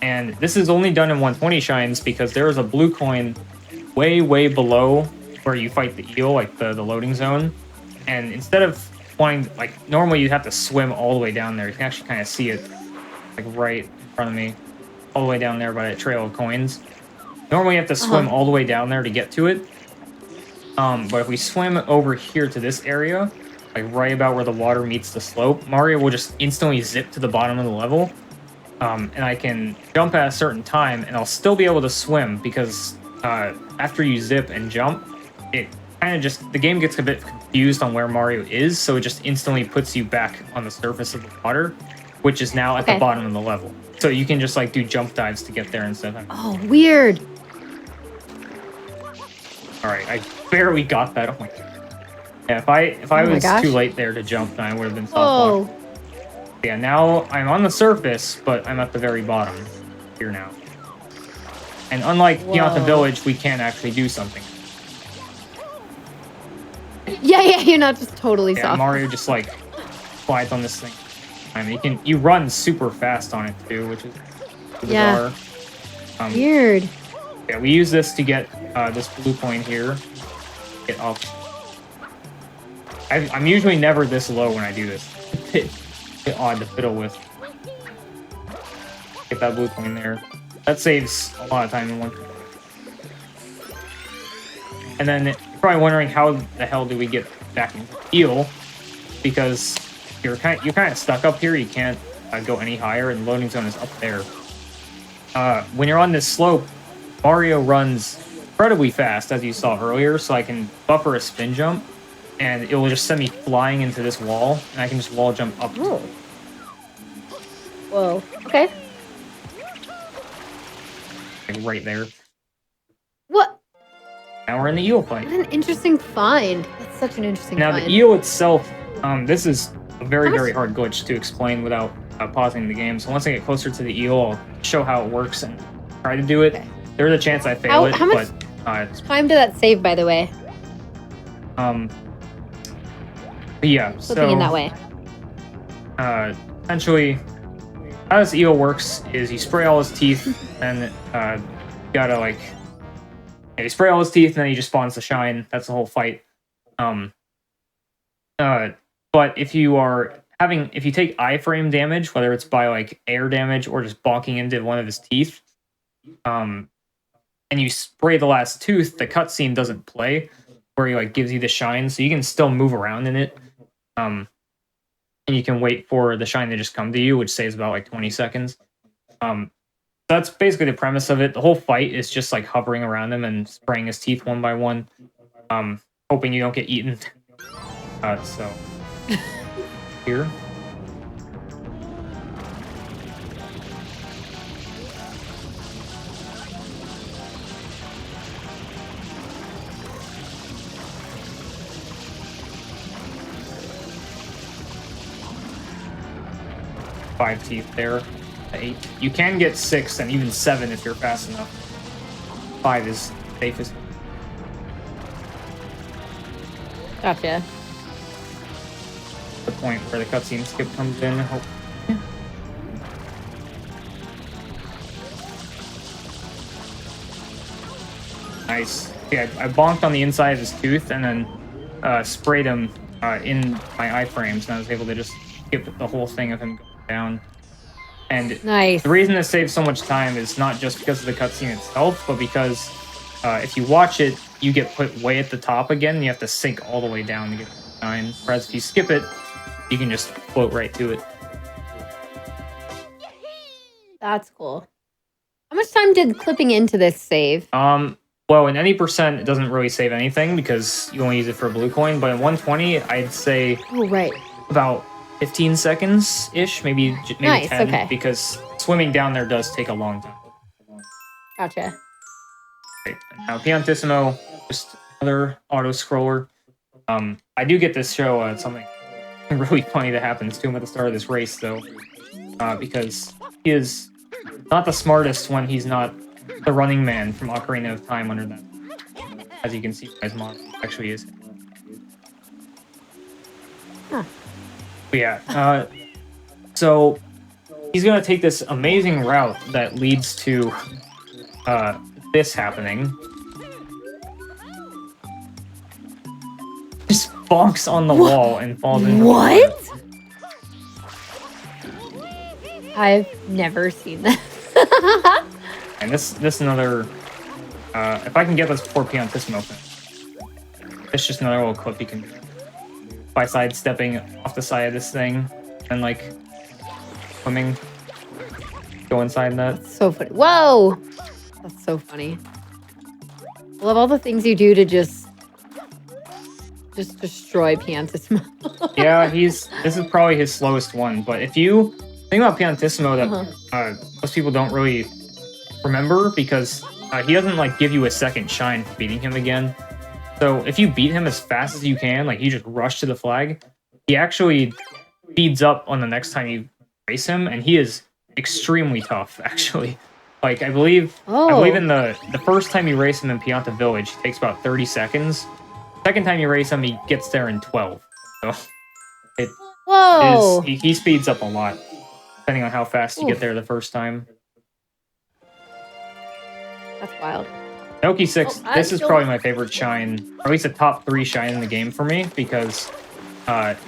And this is only done in 120 shines because there is a blue coin way, way below where you fight the eel, like the loading zone. And instead of normally you have to swim all the way down there. You can actually kind of see it, like right in front of me, all the way down there by that trail of coins. Normally you have to swim all the way down there to get to it. But if we swim over here to this area, like right about where the water meets the slope, Mario will just instantly zip to the bottom of the level. And I can jump at a certain time, and I'll still be able to swim because after you zip and jump, it kind of just, the game gets a bit confused on where Mario is, so it just instantly puts you back on the surface of the water, which is now at the bottom of the level. So you can just like do jump dives to get there instead of... Oh, weird. All right, I barely got that. Oh my god. Yeah, if I was too late there to jump, then I would have been soft locked. Yeah, now I'm on the surface, but I'm at the very bottom here now. And unlike Pianta Village, we can actually do something. Yeah, you're not just totally soft. Mario just like slides on this thing. I mean, you run super fast on it too, which is bizarre. Weird. Yeah, we use this to get this blue coin here. Get up. I'm usually never this low when I do this. It's a bit odd to fiddle with. Get that blue coin there. That saves a lot of time in one. And then you're probably wondering how the hell do we get back into the eel? Because you're kind of stuck up here. You can't go any higher, and the loading zone is up there. When you're on this slope, Mario runs incredibly fast, as you saw earlier, so I can buffer a spin jump, and it will just send me flying into this wall, and I can just wall jump up. Oh. Whoa. Okay. Like right there. What? Now we're in the eel fight. What an interesting find. That's such an interesting Now find. the eel itself, this is a very, How much- very hard glitch to explain without pausing the game. So once I get closer to the eel, I'll show how it works and try to do it. Okay. There's a chance I fail it, how much but time did that save, by the way? but yeah. Flipping in that way. Essentially, how this eel works is you spray all his teeth, and you gotta like, yeah, you spray all his teeth, and then he just spawns the shine. That's the whole fight. But if you take iframe damage, whether it's by like air damage or just bonking into one of his teeth, and you spray the last tooth, the cutscene doesn't play, where he like gives you the shine, so you can still move around in it. And you can wait for the shine to just come to you, which saves about like 20 seconds. That's basically the premise of it. The whole fight is just like hovering around him and spraying his teeth one by one, hoping you don't get eaten. So here. Five teeth there. 8. You can get 6 and even 7 if you're fast enough. 5 is safest. Gotcha. The point where the cutscene skip comes in. Nice. Yeah, I bonked on the inside of his tooth and then sprayed him in my iframes, and I was able to just skip the whole thing of him going down. And Nice. the reason this saves so much time is not just because of the cutscene itself, but because if you watch it, you get put way at the top again, and you have to sink all the way down to get to the 9. Whereas if you skip it, you can just float right to it. That's cool. How much time did clipping into this save? Well, in any percent, it doesn't really save anything because you only use it for a blue coin. But in 120, I'd say about 15 seconds-ish, maybe Nice, 10, okay. because swimming down there does take a long time. Gotcha. Right. Now, Piantissimo, just another auto-scroller. I do get to show something really funny that happens to him at the start of this race, though, because he is not the smartest when he's not the running man from Ocarina of Time under that. As you can see, his mom actually is. Huh. But yeah, so he's gonna take this amazing route that leads to this happening. Just bonks on the wall and falls into What? I've never seen that. And this another. If I can get this before Piantissimo, it's just another little clip you can do by sidestepping off the side of this thing and like swimming. Go inside that. So funny. Whoa! That's so funny. I love all the things you do to just destroy Piantissimo. Yeah, this is probably his slowest one. But if you think about Piantissimo, that most people don't really remember because he doesn't like give you a second shine for beating him again. So if you beat him as fast as you can, like you just rush to the flag, he actually speeds up on the next time you race him, and he is extremely tough. Actually, like I believe in the first time you race him in Pianta Village, he takes about 30 seconds. Second time you race him, he gets there in 12. So Whoa! he speeds up a lot depending on how fast you get there the first time. That's wild. Noki 6, this is probably my favorite shine, or at least a top 3 shine in the game for me, because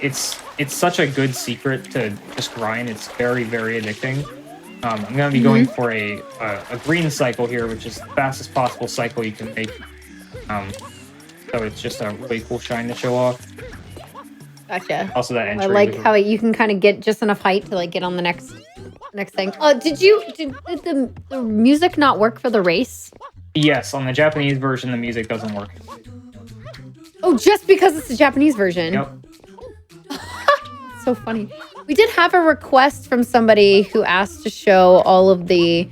it's such a good secret to just grind. It's very, very addicting. I'm going to be going for a green cycle here, which is the fastest possible cycle you can make. So it's just a really cool shine to show off. Gotcha. Also that entry. I like how you can kind of get just enough height to like get on the next thing. Did the music not work for the race? Yes, on the Japanese version, the music doesn't work. Oh, just because it's the Japanese version. Yep. So funny. We did have a request from somebody who asked to show all of the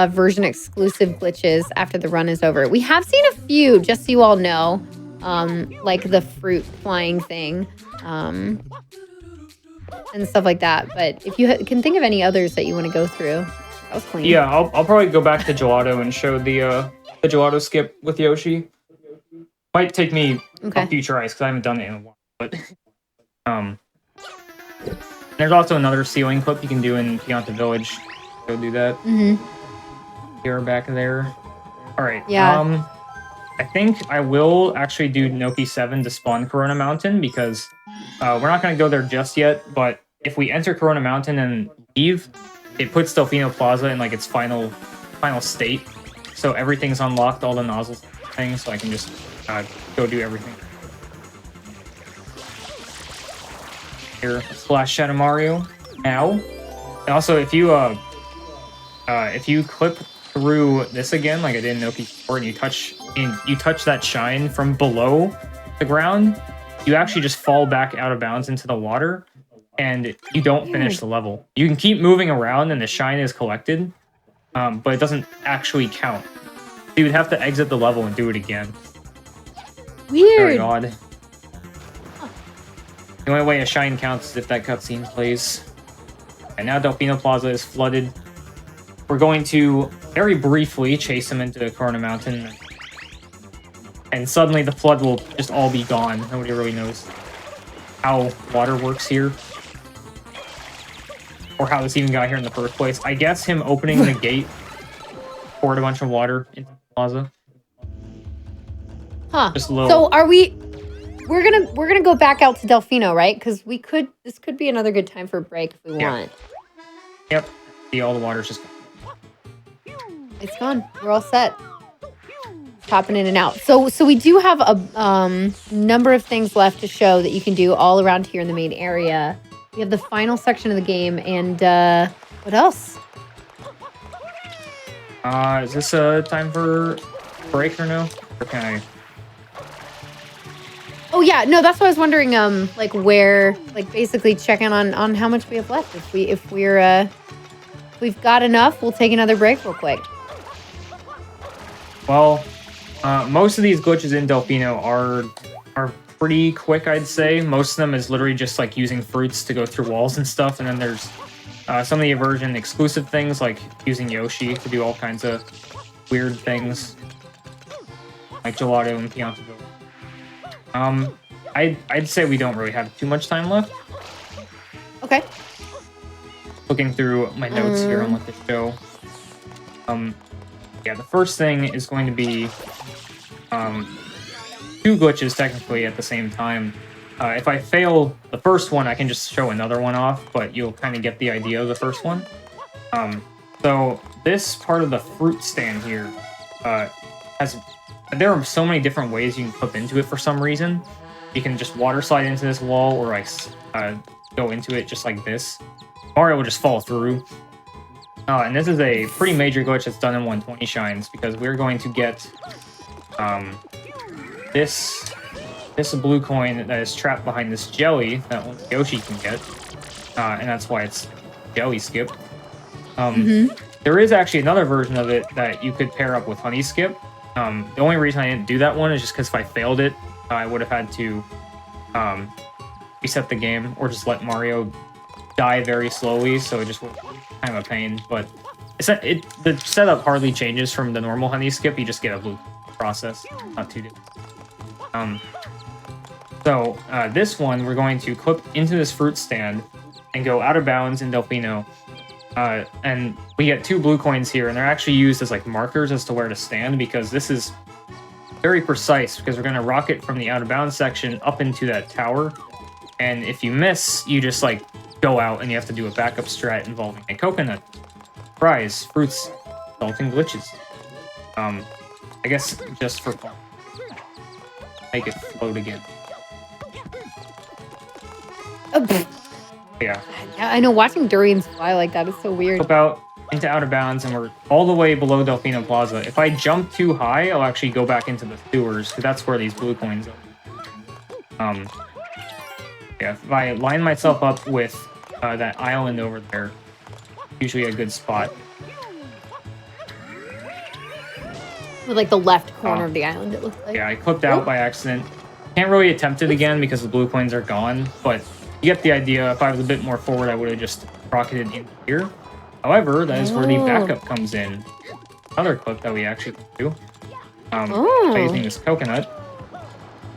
version exclusive glitches after the run is over. We have seen a few, just so you all know, like the fruit flying thing and stuff like that. But if you can think of any others that you want to go through, that was clean. Yeah, I'll probably go back to Gelato and show the Gelato skip with Yoshi. Might take me a few tries because I haven't done it in a while. But there's also another ceiling clip you can do in Pianta Village. Go do that. You're back there. All right. Yeah. I think I will actually do Noki 7 to spawn Corona Mountain because we're not going to go there just yet. But if we enter Corona Mountain and leave, it puts Delfino Plaza in like its final state. So everything's unlocked, all the nozzles things. So I can just go do everything. Here, Splash Shadow Mario now. And also, if you clip through this again, like I did in Noki 4, and you touch that shine from below the ground, you actually just fall back out of bounds into the water, and you don't finish the level. You can keep moving around, and the shine is collected, but it doesn't actually count. So you would have to exit the level and do it again. Weird. Very odd. The only way a shine counts is if that cutscene plays. And now Delfino Plaza is flooded. We're going to very briefly chase him into Corona Mountain. And suddenly the flood will just all be gone. Nobody really knows how water works here. Or how this even got here in the first place. I guess him opening the gate poured a bunch of water into the plaza. Huh. Just a little... So are we... We're gonna go back out to Delfino, right? Because this could be another good time for a break if we want. Yep. See, all the water's just gone. It's gone. We're all set. Popping in and out. So we do have a number of things left to show that you can do all around here in the main area. We have the final section of the game, and what else? Is this a time for break or no? Or can I... Oh yeah, no, that's what I was wondering. Like where, like basically checking on how much we have left. If we've got enough, we'll take another break real quick. Well, most of these glitches in Delfino are pretty quick, I'd say. Most of them is literally just like using fruits to go through walls and stuff, and then there's some of the Aversion exclusive things like using Yoshi to do all kinds of weird things, like Gelato and Pianta Village. I'd say we don't really have too much time left. Okay. Looking through my notes here on what to show. Yeah, the first thing is going to be two glitches technically at the same time. If I fail the first one, I can just show another one off, but you'll kind of get the idea of the first one. So this part of the fruit stand here there are so many different ways you can clip into it for some reason. You can just water slide into this wall or like go into it just like this. Mario will just fall through. And this is a pretty major glitch that's done in 120 shines because we're going to get this blue coin that is trapped behind this jelly that only Yoshi can get. And that's why it's jelly skip. There is actually another version of it that you could pair up with honey skip. The only reason I didn't do that one is just because if I failed it, I would have had to reset the game or just let Mario die very slowly, so it just was kind of a pain. But the setup hardly changes from the normal honey skip. You just get a blue process, not too different. So this one, we're going to clip into this fruit stand and go out of bounds in Delfino. And we get two blue coins here, and they're actually used as like markers as to where to stand because this is very precise because we're going to rocket from the out of bounds section up into that tower. And if you miss, you just like go out and you have to do a backup strat involving a coconut, fries, fruits, resulting glitches. I guess just for fun. Make it float again. Yeah. Yeah, I know. Watching durians fly like that is so weird. Flip out into out of bounds, and we're all the way below Delfino Plaza. If I jump too high, I'll actually go back into the sewers, because that's where these blue coins are. Yeah, if I line myself up with that island over there, usually a good spot. With like the left corner of the island, it looks like. Yeah, I clipped out by accident. Can't really attempt it again because the blue coins are gone, but you get the idea. If I was a bit more forward, I would have just rocketed in here. However, that is where the backup comes in. Another clip that we actually can do. By using this coconut.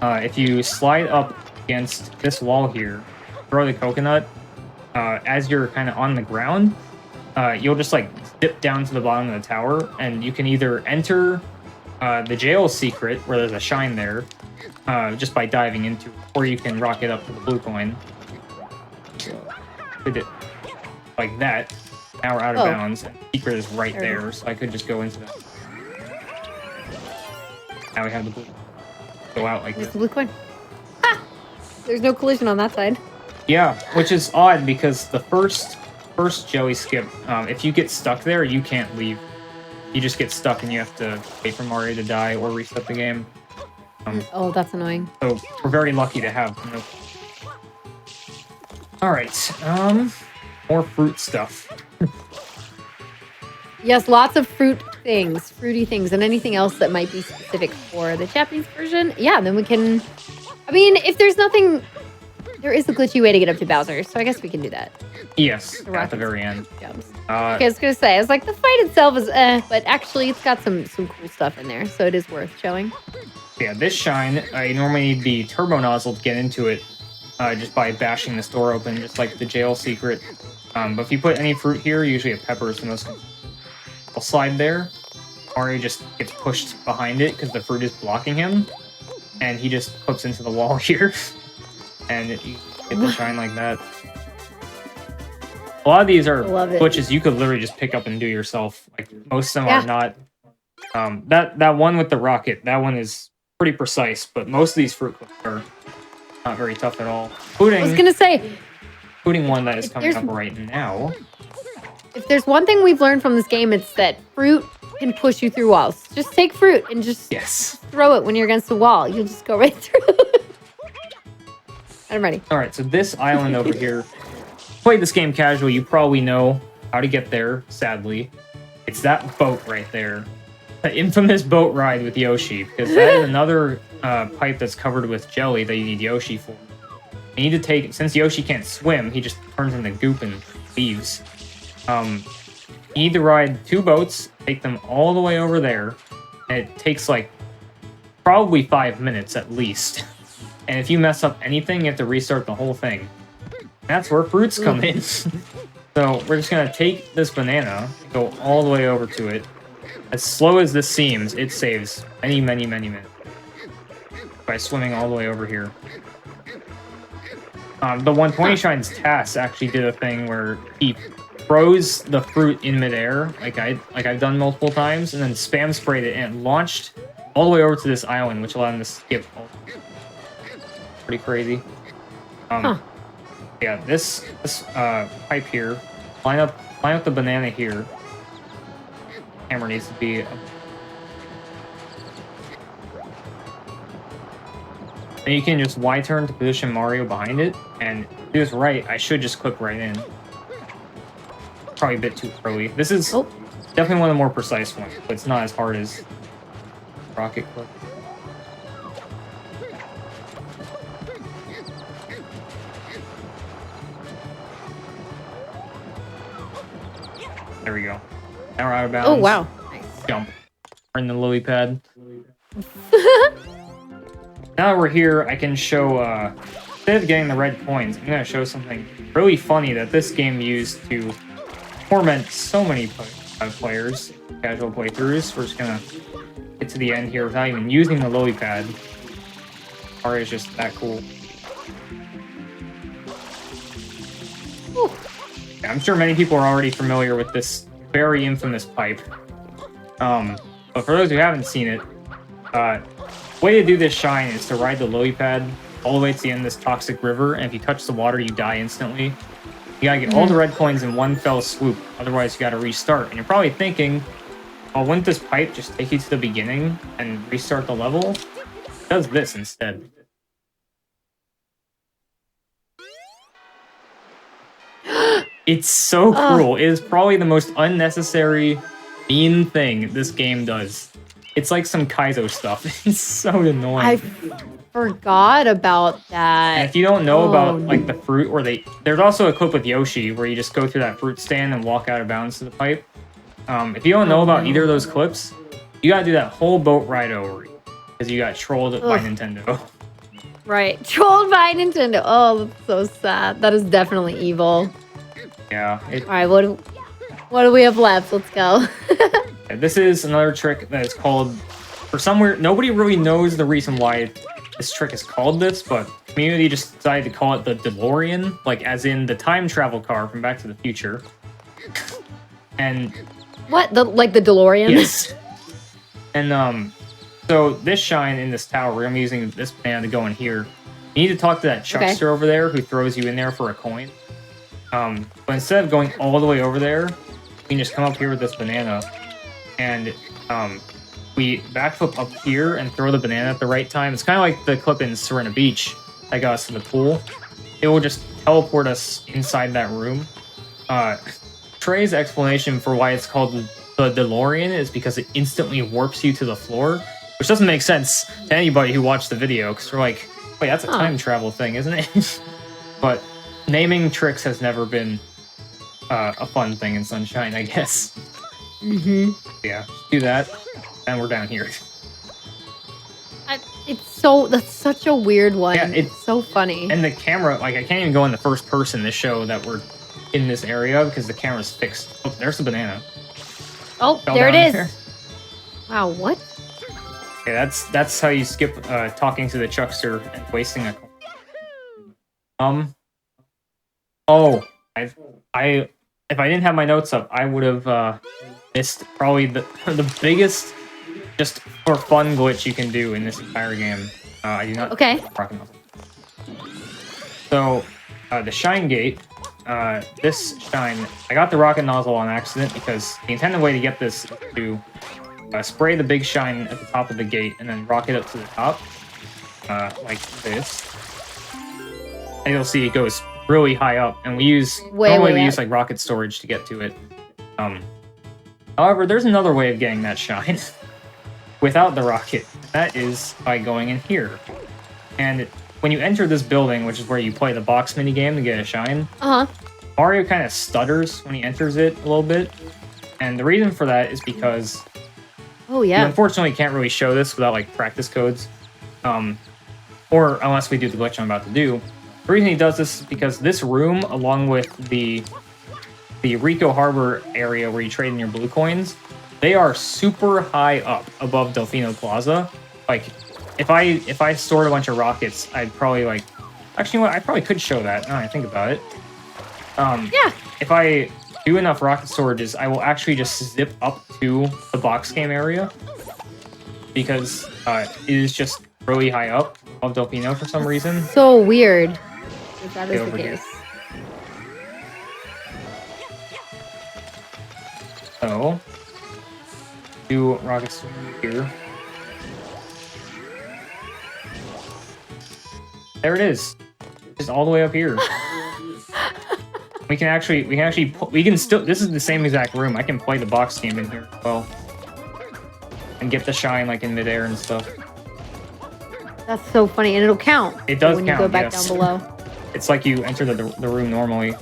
If you slide up against this wall here, throw the coconut, as you're kind of on the ground, you'll just like dip down to the bottom of the tower, and you can either enter the jail secret, where there's a shine there, just by diving into it, or you can rocket up to the blue coin. Did it like that. Now we're out of bounds, and the secret is right there, so I could just go into that. Now we have the blue. Go out like this. The blue coin. Ha! There's no collision on that side. Yeah, which is odd because the first Joey skip, if you get stuck there, you can't leave. You just get stuck and you have to wait for Mario to die or reset the game. Oh, that's annoying. So we're very lucky to have no. All right, more fruit stuff. Yes, lots of fruity things, and anything else that might be specific for the Japanese version. Yeah, then we can. I mean, if there's nothing, there is a glitchy way to get up to Bowser, so I guess we can do that. Yes, at the very end. Okay, I was gonna say, I was like, the fight itself is but actually it's got some cool stuff in there, so it is worth showing. Yeah, this shine, I normally need the turbo nozzle to get into it, just by bashing this door open, just like the jail secret. But if you put any fruit here, usually a peppers, and those will slide there. Mario just gets pushed behind it because the fruit is blocking him, and he just clips into the wall here, and you get the shine like that. A lot of these are glitches you could literally just pick up and do yourself. Like most of them are not. That one with the rocket, that one is pretty precise, but most of these fruit clips are not very tough at all. Including, I was gonna say, including one that is coming up right now. If there's one thing we've learned from this game, it's that fruit can push you through walls. Just take fruit and just throw it when you're against the wall. You'll just go right through. I'm ready. All right, so this island over here, played this game casually, you probably know how to get there, sadly. It's that boat right there. The infamous boat ride with Yoshi, because that is another pipe that's covered with jelly that you need Yoshi for. You need to take, since Yoshi can't swim, he just turns into goop and leaves. You need to ride 2 boats, take them all the way over there, and it takes like probably 5 minutes at least. And if you mess up anything, you have to restart the whole thing. That's where fruits come in. So we're just gonna take this banana, go all the way over to it. As slow as this seems, it saves many minutes by swimming all the way over here. The 120 Shines TAS actually did a thing where he froze the fruit in midair, like I've done multiple times, and then spam sprayed it, and it launched all the way over to this island, which allowed him to skip. Pretty crazy. Yeah, this pipe here. Line up the banana here. Camera needs to be. And you can just Y-turn to position Mario behind it, and if do this right, I should just clip right in. Probably a bit too early. This is definitely one of the more precise ones, but it's not as hard as rocket clip. There we go. Now we're out of bounds. Oh, wow. Nice. Jump. We're in the lily pad. Now that we're here, I can show, instead of getting the red coins, I'm going to show something really funny that this game used to torment so many players, casual playthroughs. We're just going to get to the end here without even using the lily pad. Mario's just that cool. Yeah, I'm sure many people are already familiar with this very infamous pipe. But for those who haven't seen it, way to do this shine is to ride the lily pad all the way to the end of this toxic river, and if you touch the water, you die instantly. You gotta get all the red coins in one fell swoop. Otherwise, you gotta restart. And you're probably thinking, oh, wouldn't this pipe just take you to the beginning and restart the level? It does this instead. It's so cruel. It is probably the most unnecessary, mean thing this game does. It's like some Kaizo stuff. It's so annoying. I forgot about that. And if you don't know about like the fruit, or there's also a clip with Yoshi where you just go through that fruit stand and walk out of bounds to the pipe. If you don't know about either of those clips, you gotta do that whole boat ride over because you got trolled by Nintendo. Right, trolled by Nintendo. Oh, that's so sad. That is definitely evil. Yeah. All right, what do we have left? Let's go. This is another trick that is called, for somewhere, nobody really knows the reason why this trick is called this, but community just decided to call it the DeLorean, like as in the time travel car from Back to the Future. And what? Like the DeLorean? yes. And so this shine in this tower, we're gonna be using this banana to go in here. You need to talk to that chuckster over there who throws you in there for a coin. But instead of going all the way over there, you can just come up here with this banana, and we backflip up here and throw the banana at the right time. It's kind of like the clip in Serena Beach that got us to the pool. It will just teleport us inside that room. Trey's explanation for why it's called the DeLorean is because it instantly warps you to the floor, which doesn't make sense to anybody who watched the video, because we're like, wait, that's a time travel thing, isn't it? But naming tricks has never been a fun thing in Sunshine, I guess. Mm-hmm. Yeah, just do that, and we're down here. That's such a weird one. Yeah, it's so funny. And the camera, like, I can't even go in the first person to show that we're in this area because the camera's fixed. Oh, there's the banana. Oh, there it is. There. Wow, what? Okay, that's how you skip talking to the chuckster and wasting a coin. Oh, if I didn't have my notes up, I would have missed probably the biggest just for fun glitch you can do in this entire game. I do not. Okay. Rocket nozzle. So the shine gate. This shine, I got the rocket nozzle on accident because the intended way to get this is to spray the big shine at the top of the gate and then rocket up to the top, like this. And you'll see it goes really high up, and we use normally we use like rocket storage to get to it. However, there's another way of getting that shine without the rocket. That is by going in here. And when you enter this building, which is where you play the box mini game to get a shine, Mario kind of stutters when he enters it a little bit, and the reason for that is because you unfortunately can't really show this without like practice codes, or unless we do the glitch I'm about to do. The reason he does this is because this room, along with the Rico Harbor area where you trade in your blue coins, they are super high up above Delfino Plaza. Like, if I stored a bunch of rockets, I'd probably like... Actually, you know what? I probably could show that now I think about it. If I do enough rocket storages, I will actually just zip up to the box game area, because it is just really high up above Delfino for some reason. So weird. If that is the case. So, do rockets here. There it is. Just all the way up here. we can still, this is the same exact room. I can play the box game in here as well. And get the shine like in midair and stuff. That's so funny, and it'll count. It does when count, you go back down below. It's like you enter the room normally.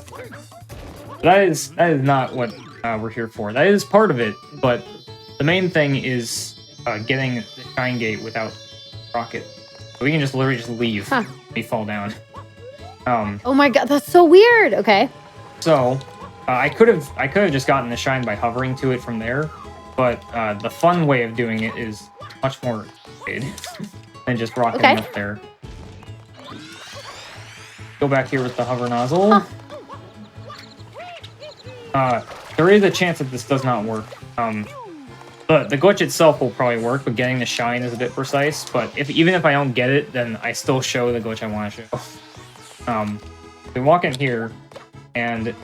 That is not what we're here for. That is part of it, but the main thing is getting the shine gate without rocket. So we can just literally just leave. We fall down. Oh my god, that's so weird. Okay. So I could have just gotten the shine by hovering to it from there, but the fun way of doing it is much more than just rocketing up there. Go back here with the hover nozzle. There is a chance that this does not work. But the glitch itself will probably work, but getting the shine is a bit precise. But even if I don't get it, then I still show the glitch I want to show. We walk in here, And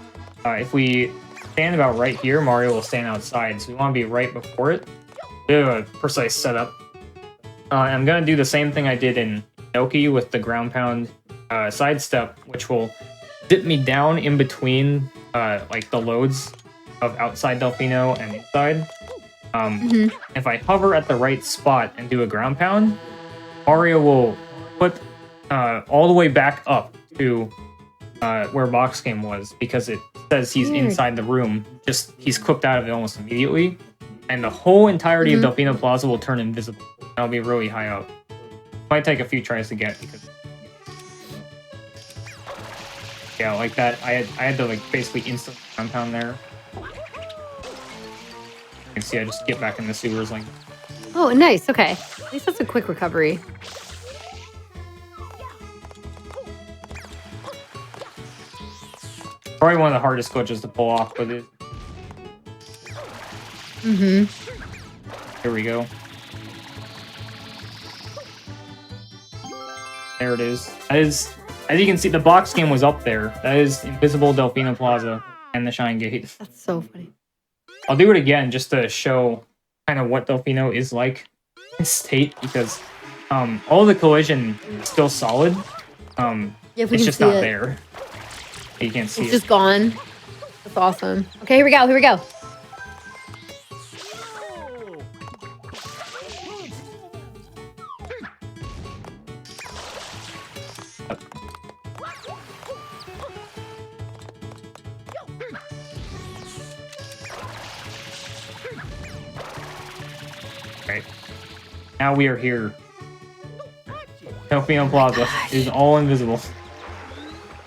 if we stand about right here, Mario will stand outside. So we want to be right before it. We have a precise setup. I'm going to do the same thing I did in Inoki with the ground pound sidestep, which will dip me down in between like the loads of outside Delfino and inside. If I hover at the right spot and do a ground pound, Mario will flip all the way back up to where Box Game was, because it says he's inside the room. Just he's clipped out of it almost immediately, and the whole entirety of Delfino Plaza will turn invisible. That'll be really high up. Might take a few tries to get, because yeah, like that. I had to like basically instant ground pound there. You can see I just get back in the sewers like. Oh, nice. Okay, at least that's a quick recovery. Probably one of the hardest glitches to pull off, but it. Here we go. There it is. That is, as you can see, the Box Game was up there. That is invisible Delfino Plaza and the Shine Gate. That's so funny. I'll do it again just to show kind of what Delfino is like in state, because all the collision is still solid. It's just not there. You can't see it. It's just gone. That's awesome. Okay, here we go. Here we go. Right. Now we are here. Delfino Plaza is all invisible.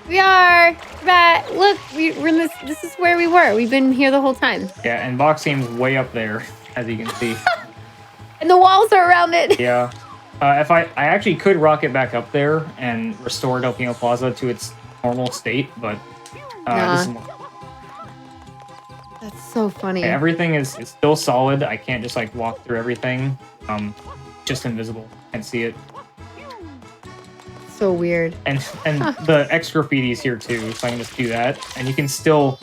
We are back. Look, we're in this. This is where we were. We've been here the whole time. Yeah, and Box Game's way up there, as you can see. And the walls are around it. Yeah. If I actually could rocket back up there and restore Delfino Plaza to its normal state, but this is That's so funny. everything is still solid. I can't just like walk through everything. Just invisible. Can't see it. So weird. And the X graffiti is here too, so I can just do that, and you can still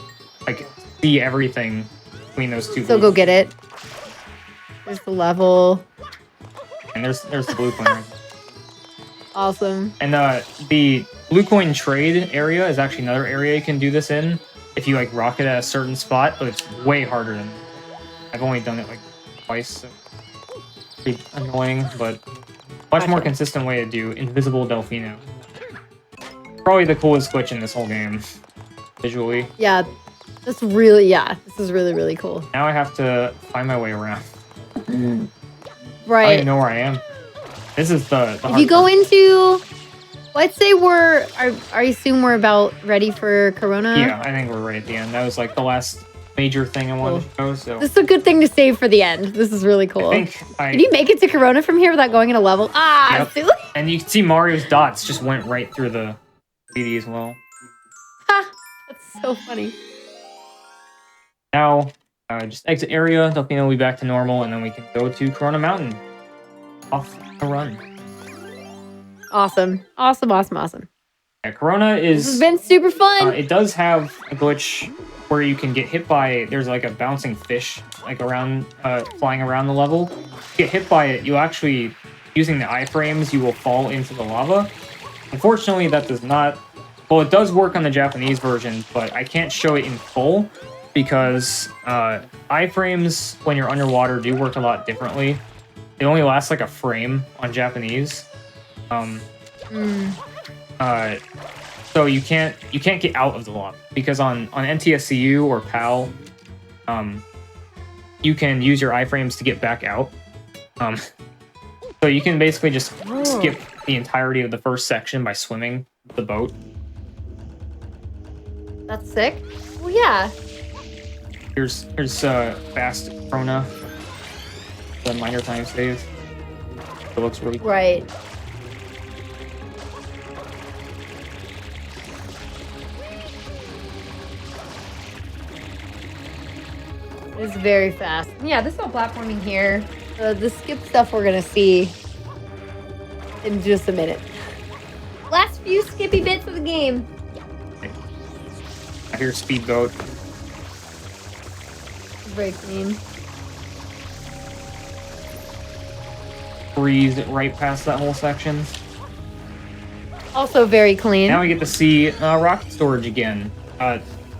like see everything between those two. So go get it. There's the level. And there's the blue coin. Right. Awesome. And the blue coin trade area is actually another area you can do this in if you like rocket at a certain spot, but it's way harder than. I've only done it like twice. So pretty annoying, but much more consistent way to do invisible Delfino. Probably the coolest glitch in this whole game, visually. Yeah, this is really, really cool. Now I have to find my way around. Right. I don't even know where I am. This is the if you go into, let's say I assume we're about ready for Corona. Yeah, I think we're right at the end. That was like the last major thing I wanted to show. So this is a good thing to save for the end. This is really cool. Did you make it to Corona from here without going in a level? Yep. Silly. And you can see Mario's dots just went right through the CD as well. Ha! That's so funny. Now, just exit area. Delfino will be back to normal, and then we can go to Corona Mountain. Off a run. Awesome. Yeah, Corona is. This has been super fun. It does have a glitch where you can get hit by. There's like a bouncing fish, like around, flying around the level. Get hit by it, you actually, using the iframes, you will fall into the lava. Unfortunately, that does not. Well, it does work on the Japanese version, but I can't show it in full because iframes, when you're underwater, do work a lot differently. They only last like a frame on Japanese. So you can't get out of the lava because on NTSCU or PAL, you can use your iframes to get back out. So you can basically just skip the entirety of the first section by swimming the boat. That's sick. Well, yeah. Here's fast Corona, the minor time save. It looks really cool. Right. It's very fast. Yeah, this is all platforming here. The skip stuff we're gonna see in just a minute. Last few skippy bits of the game. I Here's Speedboat. Very clean. Breeze right past that whole section. Also very clean. Now we get to see rocket storage again.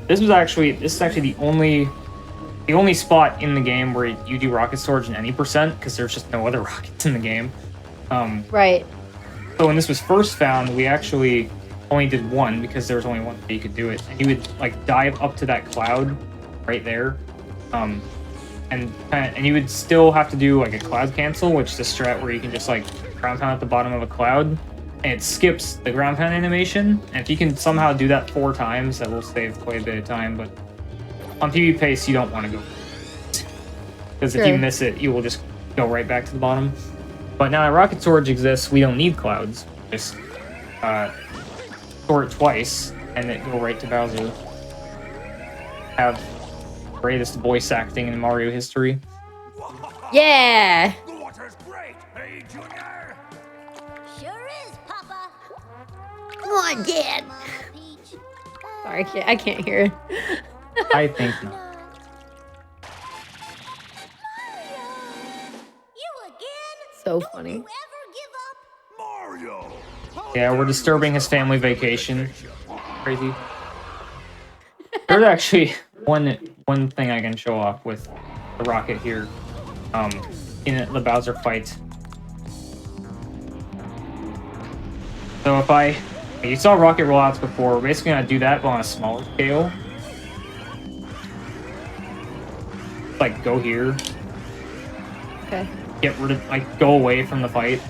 This is actually the only spot in the game where you do rocket storage in any percent, because there's just no other rockets in the game. Right. So when this was first found, we actually only did one because there was only one way you could do it. And you would like dive up to that cloud right there, and you would still have to do like a cloud cancel, which is a strat where you can just like ground pound at the bottom of a cloud, and it skips the ground pound animation. And if you can somehow do that 4 times, that will save quite a bit of time. But on PvP pace, you don't want to go, because if you miss it, you will just go right back to the bottom. But now that rocket storage exists, we don't need clouds. Just store it twice, and it go right to Bowser. Have greatest voice acting in Mario history. Yeah. The water's great, hey, Junior? Sure is, Papa. Come on, Dad. Mama Peach. Sorry, I can't hear it. I think not. You again? So Don't funny. you ever give up? Mario! Yeah, we're disturbing his family vacation. Crazy. There's actually one thing I can show off with the rocket here, in the Bowser fight. So you saw rocket rollouts before, we're basically gonna do that but on a smaller scale. Like, go here, Okay. get rid of, like, go away from the fight,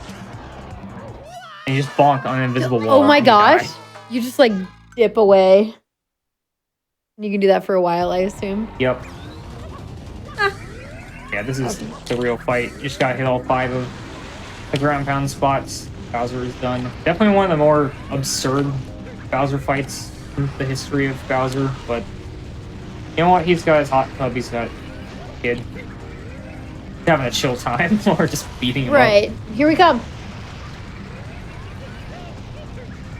and you just bonk on an invisible wall. Oh my and you die. gosh. You just like dip away. You can do that for a while, I assume. Yep. Yeah, this is the real fight. You just gotta hit all 5 of the ground pound spots. Bowser is done. Definitely one of the more absurd Bowser fights in the history of Bowser, but you know what? He's got his hot tub, he's got a kid. He's having a chill time, or just beating him up. Right. Here we come.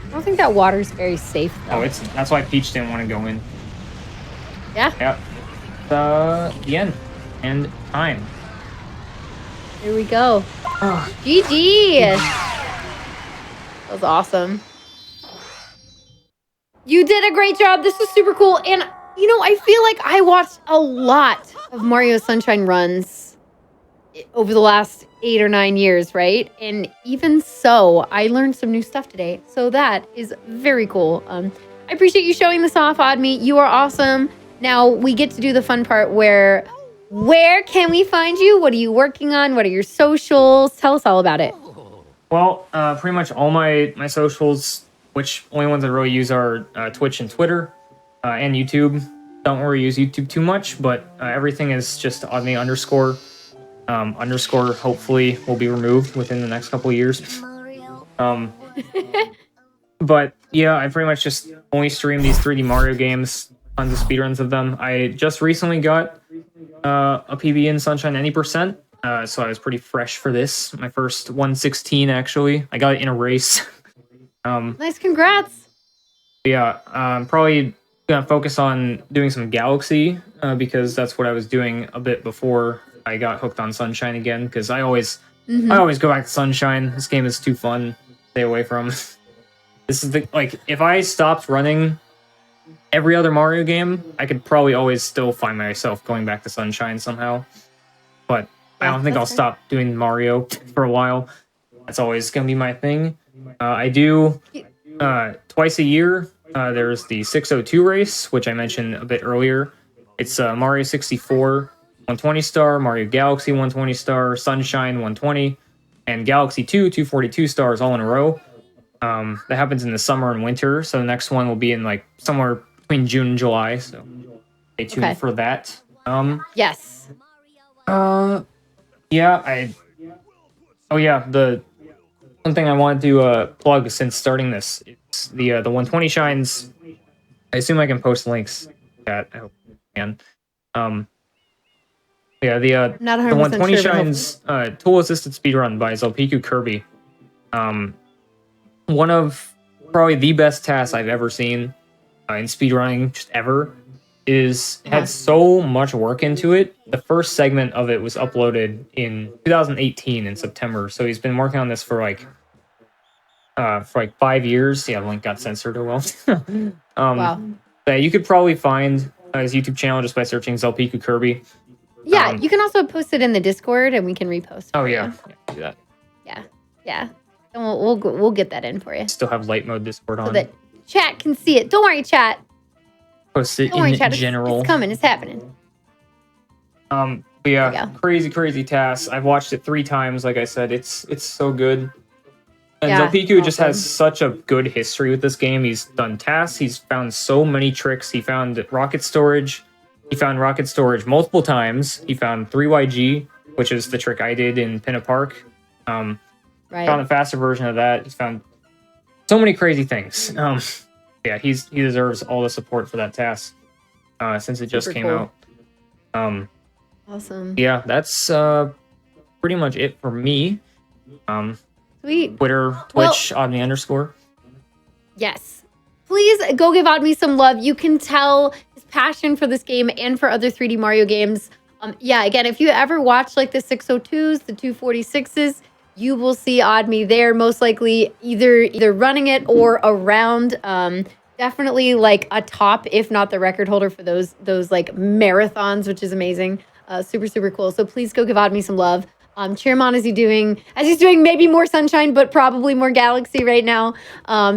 I don't think that water's very safe, though. Oh, that's why Peach didn't want to go in. Yeah? Yep. The end. And time. Here we go. Oh, GG! That was awesome. You did a great job. This was super cool. And, you know, I feel like I watched a lot of Mario Sunshine runs over the last 8 or 9 years, right? And even so, I learned some new stuff today. So that is very cool. I appreciate you showing this off, Oddmeat. You are awesome. Now we get to do the fun part where can we find you? What are you working on? What are your socials? Tell us all about it. well, pretty much all my socials, which only ones I really use are Twitch and Twitter, and YouTube. Don't really use YouTube too much, but everything is just Oddmeat underscore. Underscore hopefully will be removed within the next couple of years. Mario. But yeah, I pretty much just only stream these 3D Mario games, tons of speedruns of them. I just recently got a PB in Sunshine any percent, so I was pretty fresh for this. My first 116 actually. I got it in a race. Nice, congrats. Yeah, I'm probably gonna focus on doing some Galaxy, because that's what I was doing a bit before I got hooked on Sunshine again, because I always go back to Sunshine. This game is too fun. Stay away from. This is if I stopped running every other Mario game, I could probably always still find myself going back to Sunshine somehow. But I don't think I'll stop doing Mario for a while. That's always gonna be my thing. I do twice a year. There's the 602 race, which I mentioned a bit earlier. It's Mario 64 120 star, Mario Galaxy 120 star, Sunshine 120, and Galaxy 2 242 stars all in a row. That happens in the summer and winter, so the next one will be in like somewhere between June and July. So stay tuned for that. Yes. Yeah, the one thing I wanted to plug since starting this, it's the 120 shines. I assume I can post links. That I hope I can. Yeah, the Not 100% 120 sure, but shines tool assisted speedrun by Zelpiku Kirby. One of probably the best tasks I've ever seen. in speedrunning just ever. Had so much work into it. The first segment of it was uploaded in 2018 in September. So he's been working on this for like 5 years. Yeah, the link got censored. Oh well. Wow. But you could probably find his YouTube channel just by searching Zelpiku Kirby. Yeah, you can also post it in the Discord, and we can repost. Oh for yeah, you. do that. Yeah, and we'll get that in for you Still have light mode Discord on. so that chat can see it. Don't worry, chat. Post it Don't worry, in chat. general. It's coming. It's happening. But There yeah, you go. crazy tasks. I've watched it 3 times. Like I said, it's so good. And Yeah, Zelpiku just awesome. has such a good history with this game. He's done tasks. He's found so many tricks. He found rocket storage. He found rocket storage multiple times. He found 3YG, which is the trick I did in Pinna Park. Found Right. a faster version of that. He's found so many crazy things. Yeah, he deserves all the support for that task since it just Super came cool. out. Awesome. Yeah, that's pretty much it for me. Sweet. Twitter, Well- Twitch, Omni _ Yes. Please go give Oddme some love. You can tell his passion for this game and for other 3D Mario games. Yeah, again, if you ever watch like the 602s, the 246s, you will see Oddme there, most likely either running it or around. Definitely like a top, if not the record holder for those like marathons, which is amazing. Super cool. So please go give Oddme some love. Cheer him on as he's doing maybe more Sunshine, but probably more Galaxy right now.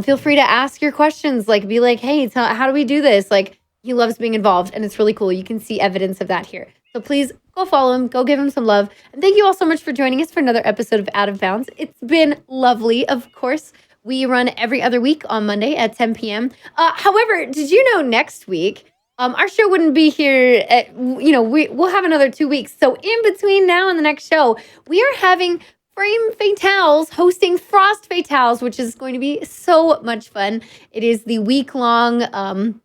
Feel free to ask your questions. Like, be like, hey, how do we do this? Like, he loves being involved, and it's really cool. You can see evidence of that here. So please go follow him, go give him some love. And thank you all so much for joining us for another episode of Out of Bounds. It's been lovely, of course. We run every other week on Monday at 10 p.m. However, did you know next week, our show wouldn't be here we'll have another 2 weeks. So in between now and the next show, we are having Frame Fatales hosting Frost Fatales, which is going to be so much fun. It is the week-long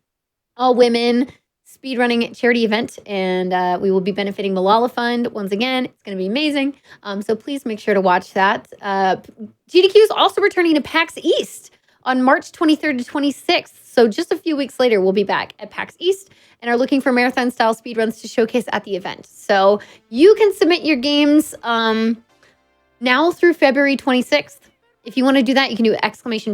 all women speedrunning charity event, and we will be benefiting Malala Fund once again. It's going to be amazing. So please make sure to watch that. GDQ is also returning to PAX East on March 23rd to 26th. So just a few weeks later, we'll be back at PAX East and are looking for marathon-style speedruns to showcase at the event. So you can submit your games now through February 26th. If you want to do that, you can do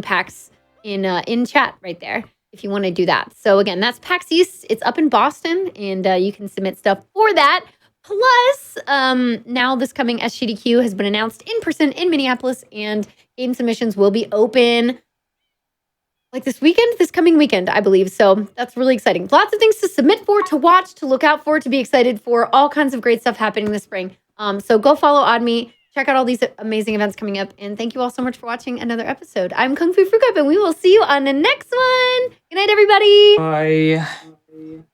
!PAX in chat right there if you want to do that. So again, that's PAX East. It's up in Boston, and you can submit stuff for that. Plus, now this coming SGDQ has been announced in person in Minneapolis, and game submissions will be open like this coming weekend, I believe. So that's really exciting. Lots of things to submit for, to watch, to look out for, to be excited for. All kinds of great stuff happening this spring. So go follow Oddme. Check out all these amazing events coming up. And thank you all so much for watching another episode. I'm Kungfufruitcup, and we will see you on the next one. Good night, everybody. Bye.